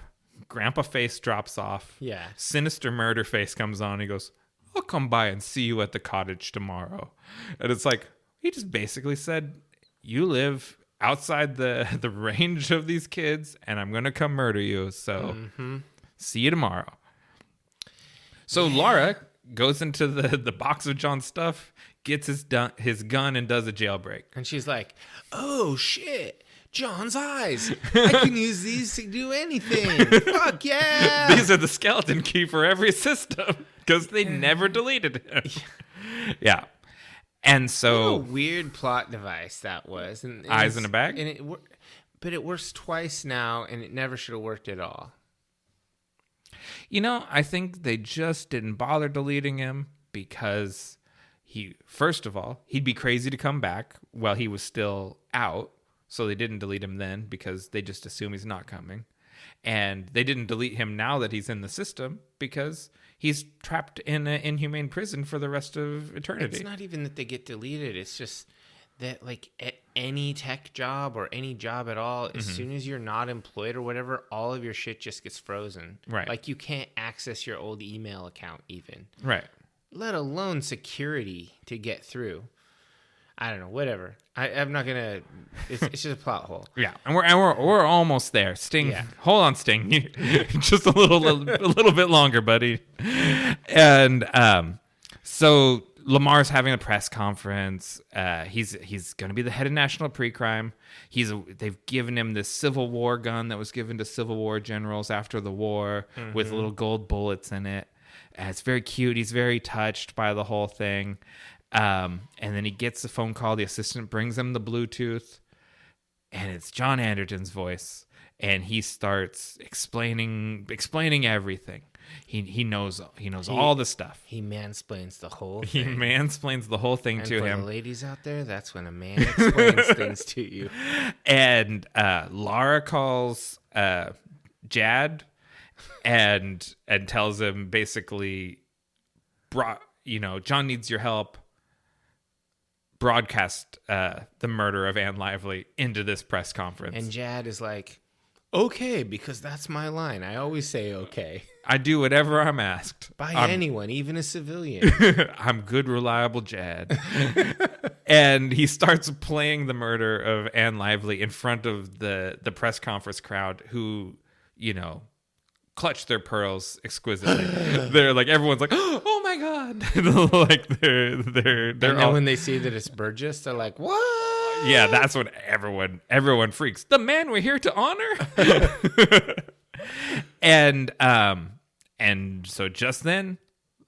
grandpa face drops off. Yeah. Sinister murder face comes on. He goes, I'll come by and see you at the cottage tomorrow. And it's like, he just basically said, you live outside the range of these kids, and I'm going to come murder you. So see you tomorrow. So Laura goes into the box of John's stuff, gets his gun, and does a jailbreak. And she's like, oh, shit. John's eyes. I can use these to do anything. Fuck yeah. These are the skeleton key for every system because they never deleted him. Yeah. And so... What a weird plot device that was. And eyes in a bag? But it works twice now, and it never should have worked at all. You know, I think they just didn't bother deleting him because first of all, he'd be crazy to come back while he was still out. So they didn't delete him then because they just assume he's not coming. And they didn't delete him now that he's in the system because he's trapped in an inhumane prison for the rest of eternity. It's not even that they get deleted. It's just that, like, at any tech job or any job at all, as soon as you're not employed or whatever, all of your shit just gets frozen. Right. Like, you can't access your old email account even. Right. Let alone security to get through. I don't know, whatever. I'm not gonna. It's just a plot hole. Yeah, and we're almost there. Sting, hold on, Sting, just a little bit longer, buddy. And so Lamar's having a press conference. He's going to be the head of National Precrime. They've given him this Civil War gun that was given to Civil War generals after the war with little gold bullets in it. It's very cute. He's very touched by the whole thing. And then he gets the phone call. The assistant brings him the Bluetooth, and it's John Anderton's voice. And he starts explaining everything. He knows all the stuff. He mansplains the whole thing. He mansplains the whole thing to him. And for the ladies out there, that's when a man explains things to you. And Lara calls Jad and tells him basically, John needs your help. Broadcast the murder of Anne Lively into this press conference. And Jad is like, okay, because that's my line. I always say okay. I do whatever I'm asked. By anyone, even a civilian. I'm good, reliable Jad. And he starts playing the murder of Anne Lively in front of the press conference crowd who, clutch their pearls exquisitely. They're like, everyone's like, oh my God. Like they're and then when they see that it's Burgess, they're like, what? Yeah, that's when everyone freaks. The man we're here to honor. And so just then,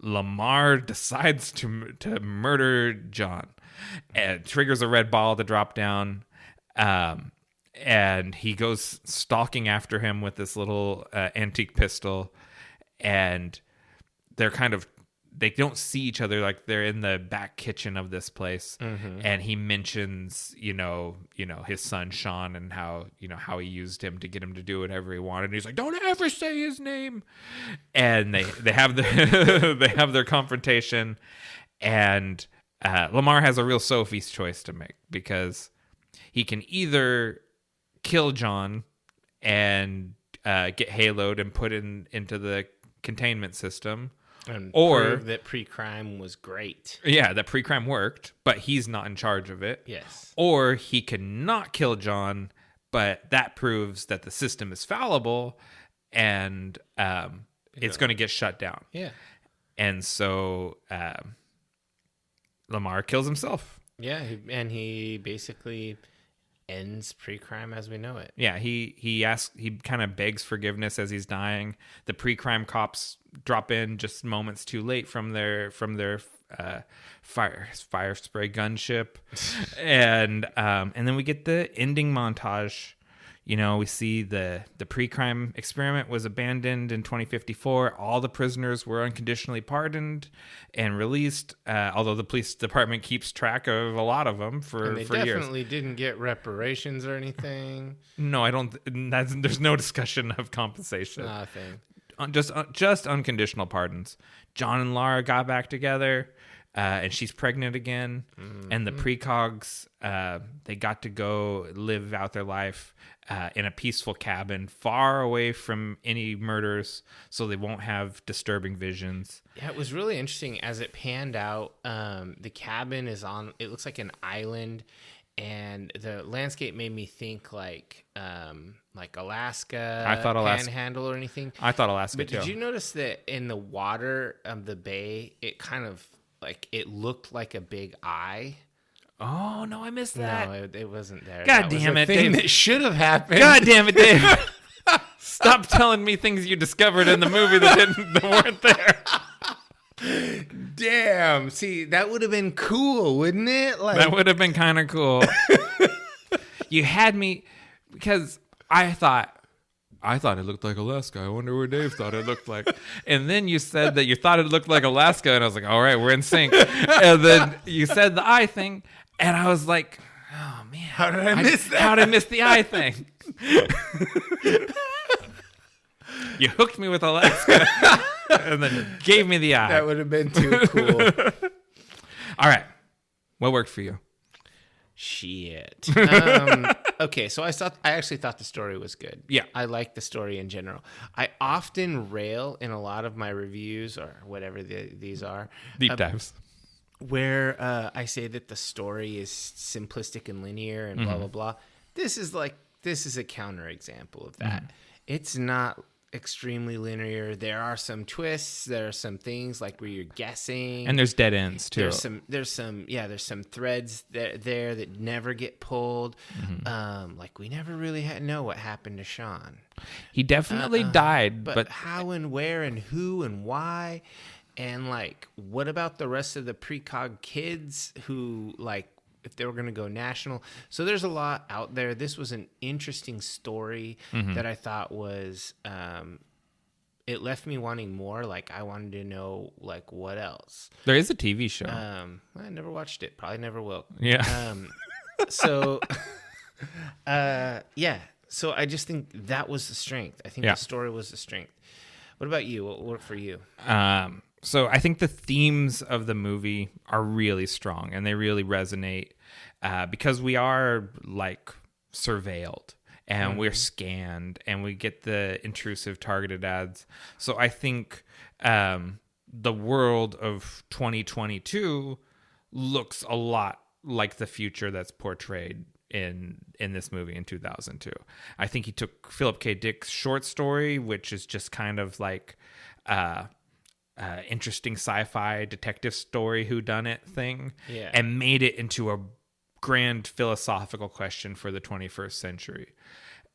Lamar decides to murder John. And triggers a red ball to drop down. And he goes stalking after him with this little antique pistol. And they're kind of they don't see each other. Like they're in the back kitchen of this place, and he mentions, his son Sean and how he used him to get him to do whatever he wanted. And he's like, "Don't ever say his name." And they have they have their confrontation, and Lamar has a real Sophie's choice to make, because he can either kill John and get haloed and put into the containment system, or prove that Precrime was great. Yeah, that Precrime worked, but he's not in charge of it. Yes. Or he cannot kill John, but that proves that the system is fallible, and it's going to get shut down. Yeah. And so Lamar kills himself. Yeah, and he basically ends Precrime as we know it. Yeah, he kind of begs forgiveness as he's dying. The Precrime cops drop in just moments too late from their fire spray gunship, and then we get the ending montage. We see the Precrime experiment was abandoned in 2054. All the prisoners were unconditionally pardoned and released, although the police department keeps track of a lot of them for years. They definitely didn't get reparations or anything. No, I don't. There's no discussion of compensation. Nothing. Just unconditional pardons. John and Lara got back together. And she's pregnant again. And the precogs, they got to go live out their life in a peaceful cabin far away from any murders, so they won't have disturbing visions. Yeah, it was really interesting as it panned out. The cabin is on, it looks like an island, and the landscape made me think like Alaska, I thought Alaska, Panhandle or anything. I thought Alaska too. Did you notice that in the water of the bay, it kind of it looked like a big eye? Oh no, I missed that. No, it wasn't there. God damn it, Dave! That should have happened. God damn it, Dave! Stop telling me things you discovered in the movie that weren't there. Damn. See, that would have been cool, wouldn't it? That would have been kind of cool. You had me, because I thought it looked like Alaska. I wonder where Dave thought it looked like. And then you said that you thought it looked like Alaska, and I was like, all right, we're in sync. And then you said the eye thing, and I was like, oh man, how did I miss that? How did I miss the eye thing? You hooked me with Alaska, and then gave me the eye. That would have been too cool. All right, what worked for you? Shit. Okay, so I actually thought the story was good. Yeah. I like the story in general. I often rail in a lot of my reviews, or whatever these are. Deep dives. Where I say that the story is simplistic and linear and blah, blah, blah. This is a counterexample of that. It's not extremely linear. There are some twists. There are some things like where you're guessing, and there's dead ends too. There's some threads there that never get pulled. Like we never really know what happened to Sean. He definitely died, but how and where and who and why, and like what about the rest of the precog kids who like, if they were going to go national. So there's a lot out there. This was an interesting story that I thought was, it left me wanting more. Like I wanted to know like what else. There is a TV show. I never watched it. Probably never will. Yeah. So I just think that was the strength. I think the story was the strength. What about you? What worked for you? So I think the themes of the movie are really strong, and they really resonate because we are like surveilled, and we're scanned, and we get the intrusive targeted ads. So I think the world of 2022 looks a lot like the future that's portrayed in this movie in 2002. I think he took Philip K. Dick's short story, which is just kind of like interesting sci-fi detective story whodunit thing, and made it into a grand philosophical question for the 21st century.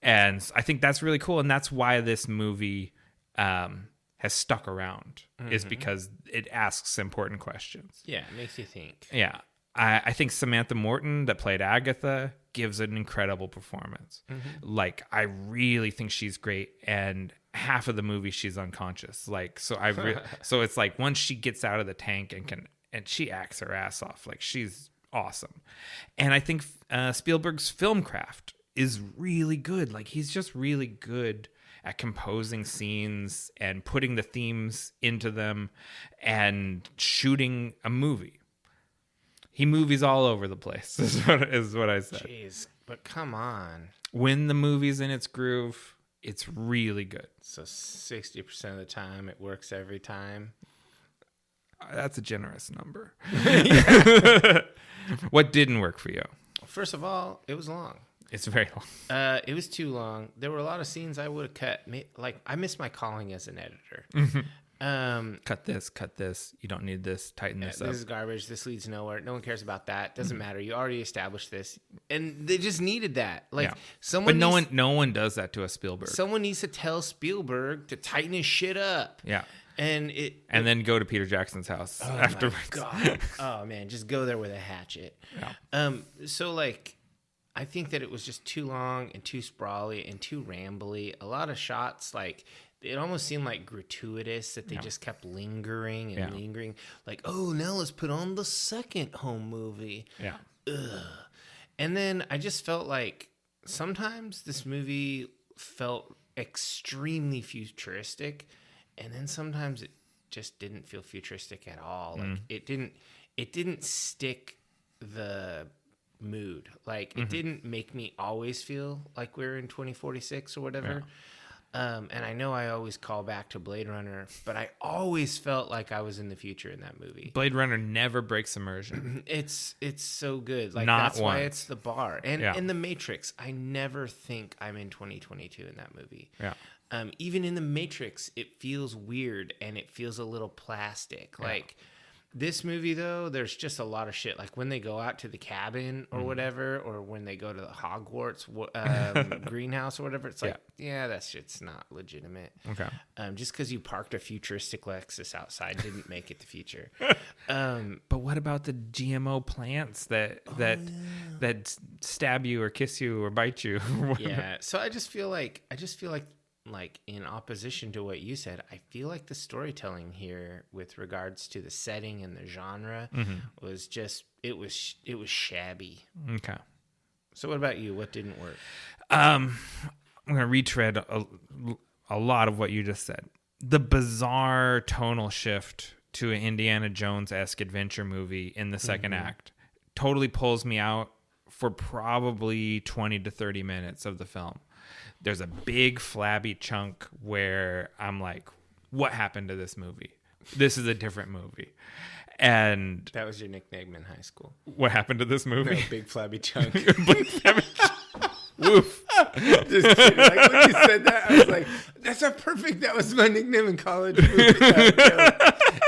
And I think that's really cool, and that's why this movie has stuck around, is because it asks important questions. Yeah, it makes you think. Yeah. I think Samantha Morton, that played Agatha, gives an incredible performance. Like, I really think she's great, and half of the movie she's unconscious. Like, so so it's like once she gets out of the tank and she acts her ass off, like she's awesome. And I think Spielberg's film craft is really good. Like, he's just really good at composing scenes and putting the themes into them and shooting a movie. He movies all over the place, is what I said. Jeez, but come on. When the movie's in its groove, it's really good. So 60% of the time, it works every time. That's a generous number. What didn't work for you? First of all, it was long. It's very long. It was too long. There were a lot of scenes I would have cut. Like, I missed my calling as an editor. Cut this. You don't need this. Tighten this up. This is garbage. This leads nowhere. No one cares about that. Doesn't matter. You already established this, and they just needed that. Like, someone. But no one does that to a Spielberg. Someone needs to tell Spielberg to tighten his shit up. Yeah. And then go to Peter Jackson's house afterwards. My God. Oh man, just go there with a hatchet. Yeah. So like, I think that it was just too long and too sprawly and too rambly. A lot of shots, like, it almost seemed like gratuitous that they just kept lingering and lingering. Like, oh, now let's put on the second home movie. Yeah. Ugh. And then I just felt like sometimes this movie felt extremely futuristic, and then sometimes it just didn't feel futuristic at all. Like, it didn't stick the mood. Like, it didn't make me always feel like we're in 2046 or whatever. And I know I always call back to Blade Runner, but I always felt like I was in the future in that movie. Blade Runner never breaks immersion. It's so good. Like, Not that's once. why it's the bar. And in The Matrix, I never think I'm in 2022 in that movie. Yeah. Even in The Matrix, it feels weird and it feels a little plastic. Like, this movie, though, there's just a lot of shit. Like, when they go out to the cabin or whatever, or when they go to the Hogwarts greenhouse or whatever, it's like, that shit's not legitimate. Okay. Just because you parked a futuristic Lexus outside didn't make it the future. But what about the GMO plants that stab you or kiss you or bite you? Yeah. So I just feel like in opposition to what you said, I feel like the storytelling here with regards to the setting and the genre was just, it was shabby. Okay. So what about you? What didn't work? I'm going to retread a lot of what you just said. The bizarre tonal shift to an Indiana Jones-esque adventure movie in the second act totally pulls me out for probably 20 to 30 minutes of the film. There's a big flabby chunk where I'm like, what happened to this movie? This is a different movie. And that was your nickname in high school. What happened to this movie? No, big flabby chunk. Woof. Just kidding. Like, when you said that, I was like, that's not perfect. That was my nickname in college.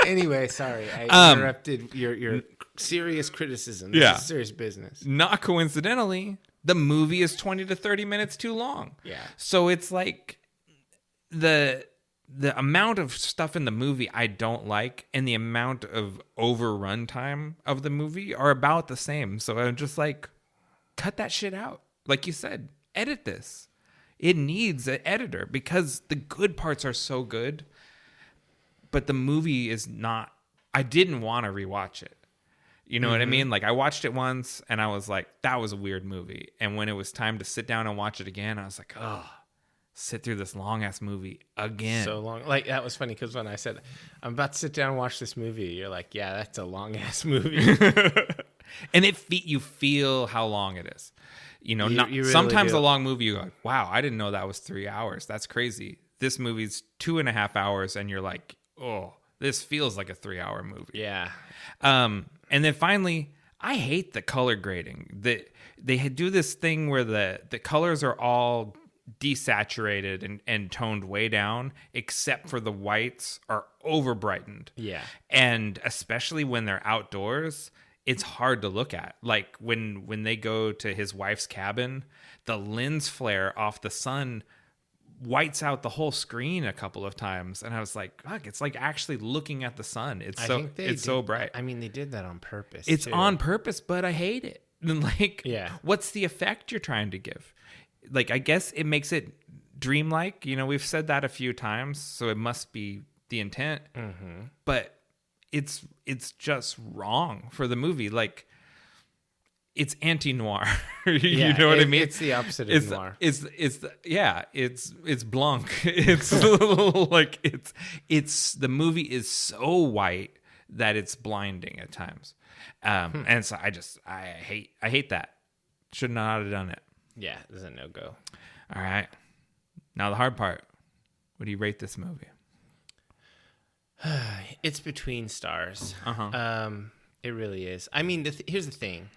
Anyway, sorry. I interrupted your serious criticism. This is serious business. Not coincidentally, the movie is 20 to 30 minutes too long. Yeah. So it's like the amount of stuff in the movie I don't like and the amount of overrun time of the movie are about the same. So I'm just like, cut that shit out. Like you said, edit this. It needs an editor because the good parts are so good, but the movie is not. I didn't want to rewatch it. You know what I mean? Like, I watched it once and I was like, that was a weird movie. And when it was time to sit down and watch it again, I was like, oh, sit through this long ass movie again. So long. Like, that was funny because when I said, I'm about to sit down and watch this movie, you're like, yeah, that's a long ass movie. And you feel how long it is. You know, you really sometimes do. a long movie, you go, wow, I didn't know that was 3 hours. That's crazy. This movie's 2.5 hours and you're like, oh, this feels like a 3-hour movie. Yeah. And then finally, I hate the color grading. They do this thing where the colors are all desaturated and toned way down, except for the whites are over brightened. Yeah. And especially when they're outdoors, it's hard to look at. Like when they go to his wife's cabin, the lens flare off the sun whites out the whole screen a couple of times, and I was like, fuck, it's like actually looking at the sun. It's so bright. I mean, they did that on purpose. It's on purpose, but I hate it. And like, yeah, what's the effect you're trying to give? Like, I guess it makes it dreamlike. You know, we've said that a few times, so it must be the intent. But it's just wrong for the movie. Like, it's anti-noir. You know what I mean? It's the opposite of noir. It's blanc. It's like it's the movie is so white that it's blinding at times. And so I hate that. Should not have done it. Yeah, this is a no-go. All right. Now the hard part. What do you rate this movie? It's between stars. It really is. I mean, here's the thing.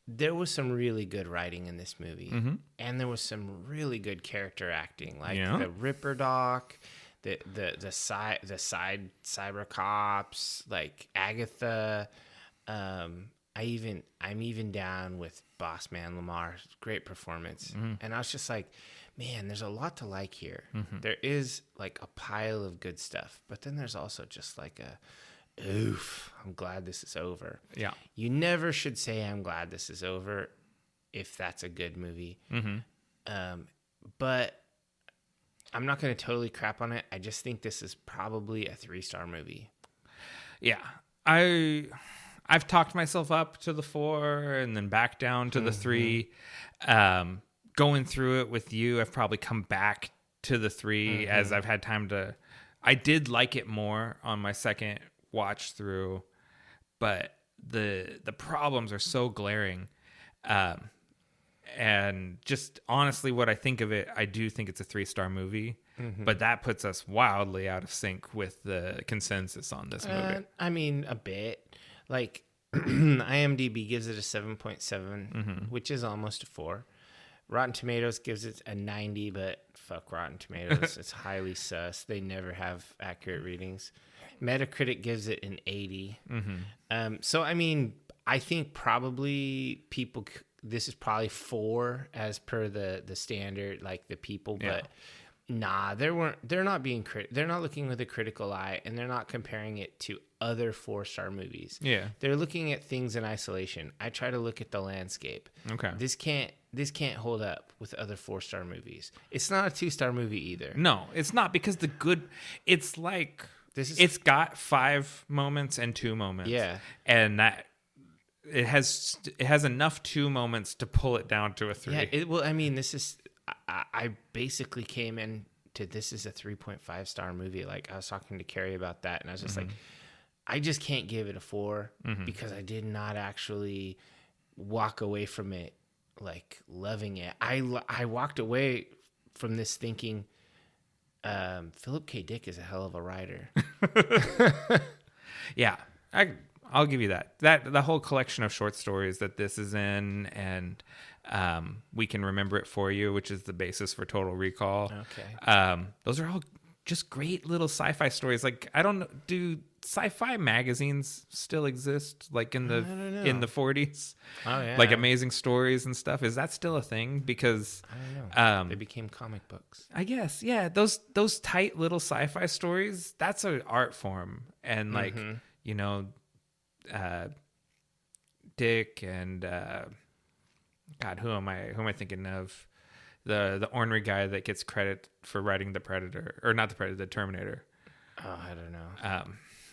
There was some really good writing in this movie, and there was some really good character acting, like the Ripper Doc, the side cyber cops, like Agatha. I'm even down with Boss Man Lamar. Great performance, and I was just like, man, there's a lot to like here. There is like a pile of good stuff, but then there's also just like oof, I'm glad this is over. Yeah. You never should say I'm glad this is over if that's a good movie. But I'm not going to totally crap on it. I just think this is probably a 3-star movie. Yeah. I've talked myself up to the 4 and then back down to the 3. Going through it with you, I've probably come back to the 3 as I've had time to... I did like it more on my second watch through, but the problems are so glaring, and just honestly what I think of it, I do think it's a 3-star movie, but that puts us wildly out of sync with the consensus on this movie. I mean, a bit. Like IMDb gives it a 7.7, which is almost a 4. Rotten Tomatoes gives it a 90, but fuck Rotten Tomatoes. It's highly sus. They never have accurate readings. Metacritic gives it an 80. So, I mean, I think probably this is probably 4 as per the standard, like the people, but nah, they're not looking with a critical eye, and they're not comparing it to other 4-star movies. Yeah. They're looking at things in isolation. I try to look at the landscape. Okay. This can't hold up with other 4-star movies. It's not a 2-star movie either. No, it's not, because it's like... It's got 5 moments and 2 moments. Yeah. And that it has enough 2 moments to pull it down to a 3. Yeah, well, I mean, this is I basically came in to this is a 3.5 star movie. Like, I was talking to Carrie about that, and I was just like, I just can't give it a 4 because I did not actually walk away from it like loving it. I walked away from this thinking, Philip K. Dick is a hell of a writer. Yeah, I'll give you that. The whole collection of short stories that this is in, and We Can Remember It For You, which is the basis for Total Recall. Okay. Those are all just great little sci-fi stories. Like, I don't know, do sci-fi magazines still exist, like in the 40s? Oh yeah, like Amazing Stories and stuff. Is that still a thing? Because I don't know. They became comic books, I guess. Yeah, those tight little sci-fi stories, that's an art form. And like you know, Dick and God, who am I thinking of? The ornery guy that gets credit for writing the Predator, or not the Predator, the Terminator. Oh, I don't know.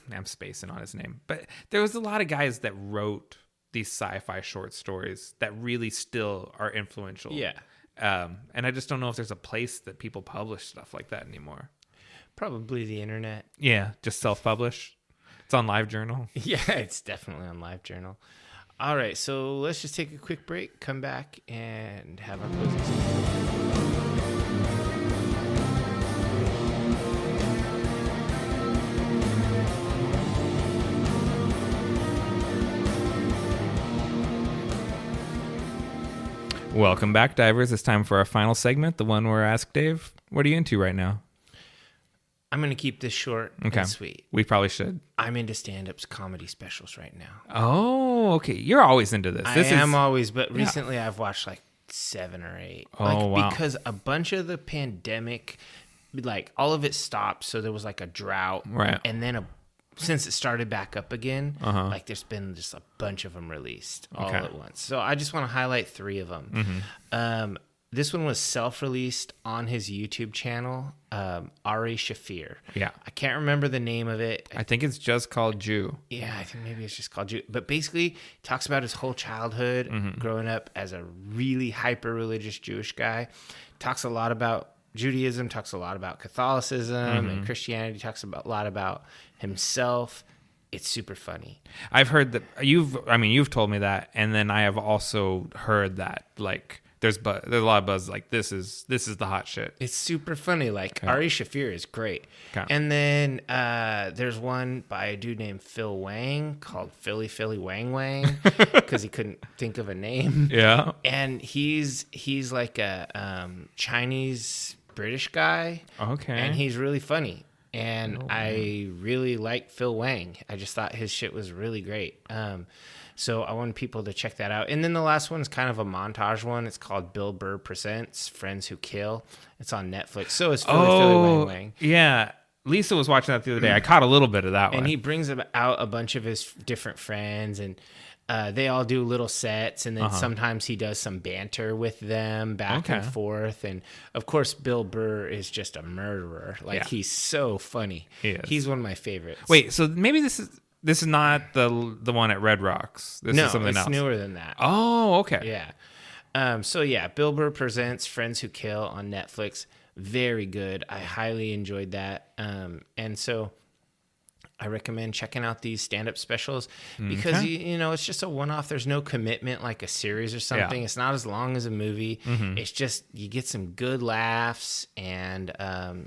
I'm spacing on his name, but there was a lot of guys that wrote these sci-fi short stories that really still are influential. Yeah. And I just don't know if there's a place that people publish stuff like that anymore. Probably the internet. Yeah, just self-publish. It's on LiveJournal. Yeah, it's definitely on LiveJournal. All right, so let's just take a quick break, come back, and have our closing statement. Welcome back, divers. It's time for our final segment, the one where I ask Dave, what are you into right now? I'm going to keep this short and sweet. We probably should. I'm into stand-ups comedy specials right now. Oh, okay. You're always into this. I am always, but recently I've watched like 7 or 8. Oh, wow. Because a bunch of the pandemic, like all of it stopped, so there was like a drought, Right. and then since it started back up again, like there's been just a bunch of them released all at once. So I just want to highlight 3 of them. This one was self-released on his YouTube channel, Ari Shafir. Yeah. I can't remember the name of it. I think it's just called Jew. Yeah, I think maybe it's just called Jew. But basically, he talks about his whole childhood growing up as a really hyper-religious Jewish guy. Talks a lot about Judaism, talks a lot about Catholicism and Christianity, talks a lot about himself. It's super funny. I've heard that you've told me that, and then I have also heard that like there's a lot of buzz like this is the hot shit. It's super funny. Like Ari Shafir is great. Okay. And then there's one by a dude named Phil Wang called Philly Wang Wang because he couldn't think of a name. Yeah. And he's like a Chinese British guy. Okay. And he's really funny. And I really like Phil Wang. I just thought his shit was really great. So I want people to check that out. And then the last one is kind of a montage one. It's called Bill Burr Presents Friends Who Kill. It's on Netflix. So it's Philly Wang Wang. Yeah. Lisa was watching that the other day. I caught a little bit of that one. And he brings out a bunch of his different friends, and they all do little sets. And then sometimes he does some banter with them back and forth. And of course, Bill Burr is just a murderer. Like he's so funny. He is. He's one of my favorites. Wait, so maybe this is not the one at Red Rocks. This is something else. No, it's newer than that. Oh, okay. Yeah. So yeah, Bill Burr Presents Friends Who Kill on Netflix. Very good. I highly enjoyed that. And so I recommend checking out these stand-up specials because you know it's just a one-off. There's no commitment like a series or something. It's not as long as a movie. It's just you get some good laughs, and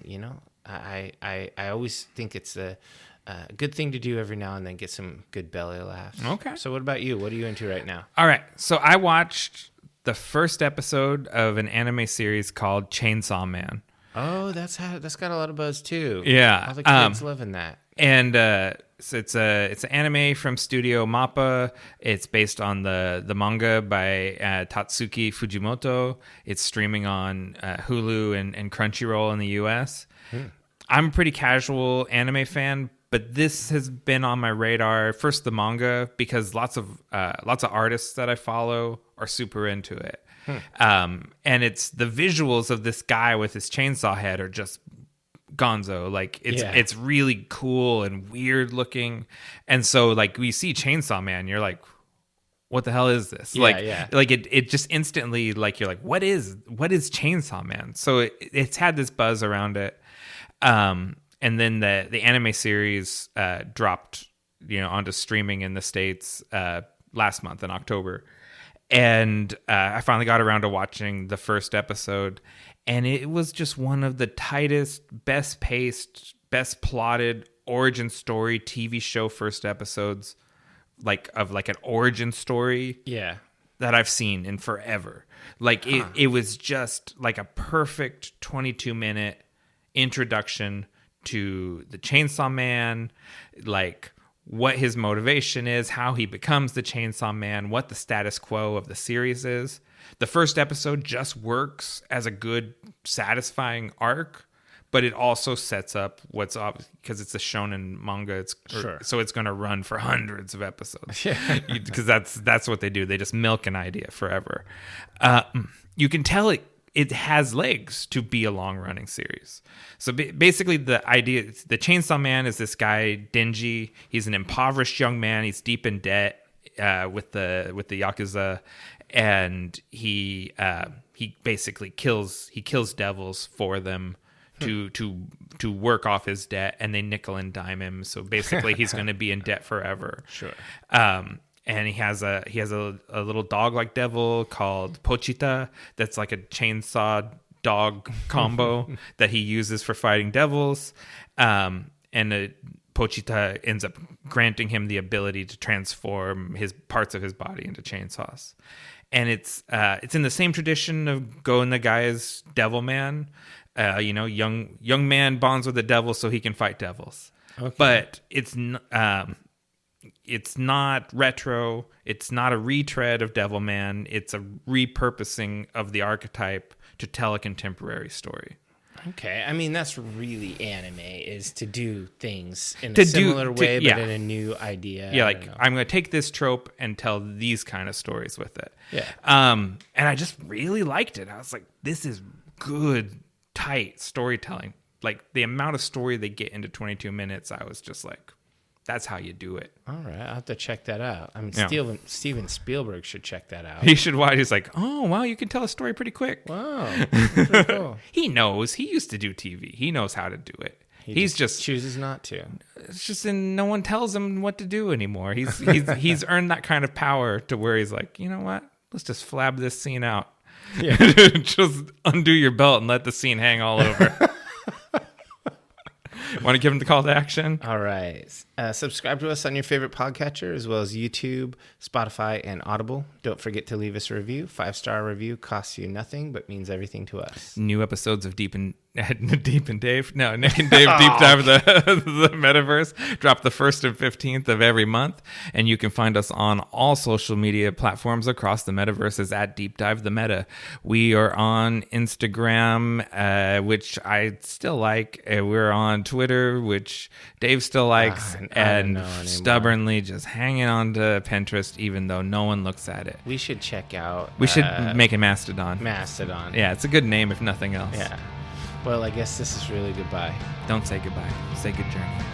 you know I always think it's a good thing to do every now and then, get some good belly laughs. Okay. So what about you? What are you into right now? All right. So I watched the first episode of an anime series called Chainsaw Man. Oh, that's got a lot of buzz too. Yeah. All the kids loving that. And so it's an anime from Studio Mappa. It's based on the manga by Tatsuki Fujimoto. It's streaming on Hulu and Crunchyroll in the US. I'm a pretty casual anime fan, but this has been on my radar. First, the manga, because lots of artists that I follow are super into it. And it's the visuals of this guy with his chainsaw head are just gonzo. Like it's really cool and weird looking. And so like we see Chainsaw Man, you're like, what the hell is this? Like it just instantly, like, you're like, what is Chainsaw Man? So it's had this buzz around it. And then the anime series dropped, onto streaming in the States last month in October. And I finally got around to watching the first episode, and it was just one of the tightest, best paced, best plotted origin story TV show first episodes, of an origin story. Yeah. That I've seen in forever. Like it was just like a perfect 22-minute introduction to the Chainsaw Man, like what his motivation is, how he becomes the Chainsaw Man, what the status quo of the series is. The first episode just works as a good, satisfying arc, but it also sets up what's up, because it's a shonen manga. So it's going to run for hundreds of episodes. Because that's what they do. They just milk an idea forever. You can tell it has legs to be a long-running series. So basically the idea, the Chainsaw Man is this guy, Denji. He's an impoverished young man. He's deep in debt with the Yakuza, and he basically kills devils for them to work off his debt, and they nickel and dime him. So basically he's going to be in debt forever. Sure. And he has a little dog-like devil called Pochita that's like a chainsaw dog combo that he uses for fighting devils. And Pochita ends up granting him the ability to transform his parts of his body into chainsaws. And it's in the same tradition of Go and the Guy's Devil Man. Young man bonds with the devil so he can fight devils. Okay. But it's it's not retro. It's not a retread of Devilman. It's a repurposing of the archetype to tell a contemporary story. Okay, I mean that's really anime, is to do things in a similar way, but in a new idea. Yeah, like I'm going to take this trope and tell these kind of stories with it. Yeah. And I just really liked it. I was like, this is good, tight storytelling. Like the amount of story they get into 22 minutes, I was just like, that's how you do it. All right, I'll have to check that out. I mean, Steven Spielberg should check that out. He should watch. He's like, oh, wow, you can tell a story pretty quick. Wow, pretty cool. He knows. He used to do TV. He knows how to do it. He's just chooses not to. It's just no one tells him what to do anymore. He's earned that kind of power to where he's like, you know what? Let's just flab this scene out. Yeah. Just undo your belt and let the scene hang all over. Want to give him the call to action? All right. Subscribe to us on your favorite podcatcher, as well as YouTube, Spotify, and Audible. Don't forget to leave us a review. 5-star review costs you nothing, but means everything to us. New episodes of Nick and Dave Deep Dive the Metaverse drop the 1st and 15th of every month, and you can find us on all social media platforms across the Metaverse as at Deep Dive the Meta. We are on Instagram, which I still like. We're on Twitter, which Dave still likes, and stubbornly just hanging on to Pinterest, even though no one looks at it. We should check out. We should make a Mastodon. Mastodon. Yeah, it's a good name if nothing else. Yeah. Well, I guess this is really goodbye. Don't say goodbye. Say good journey.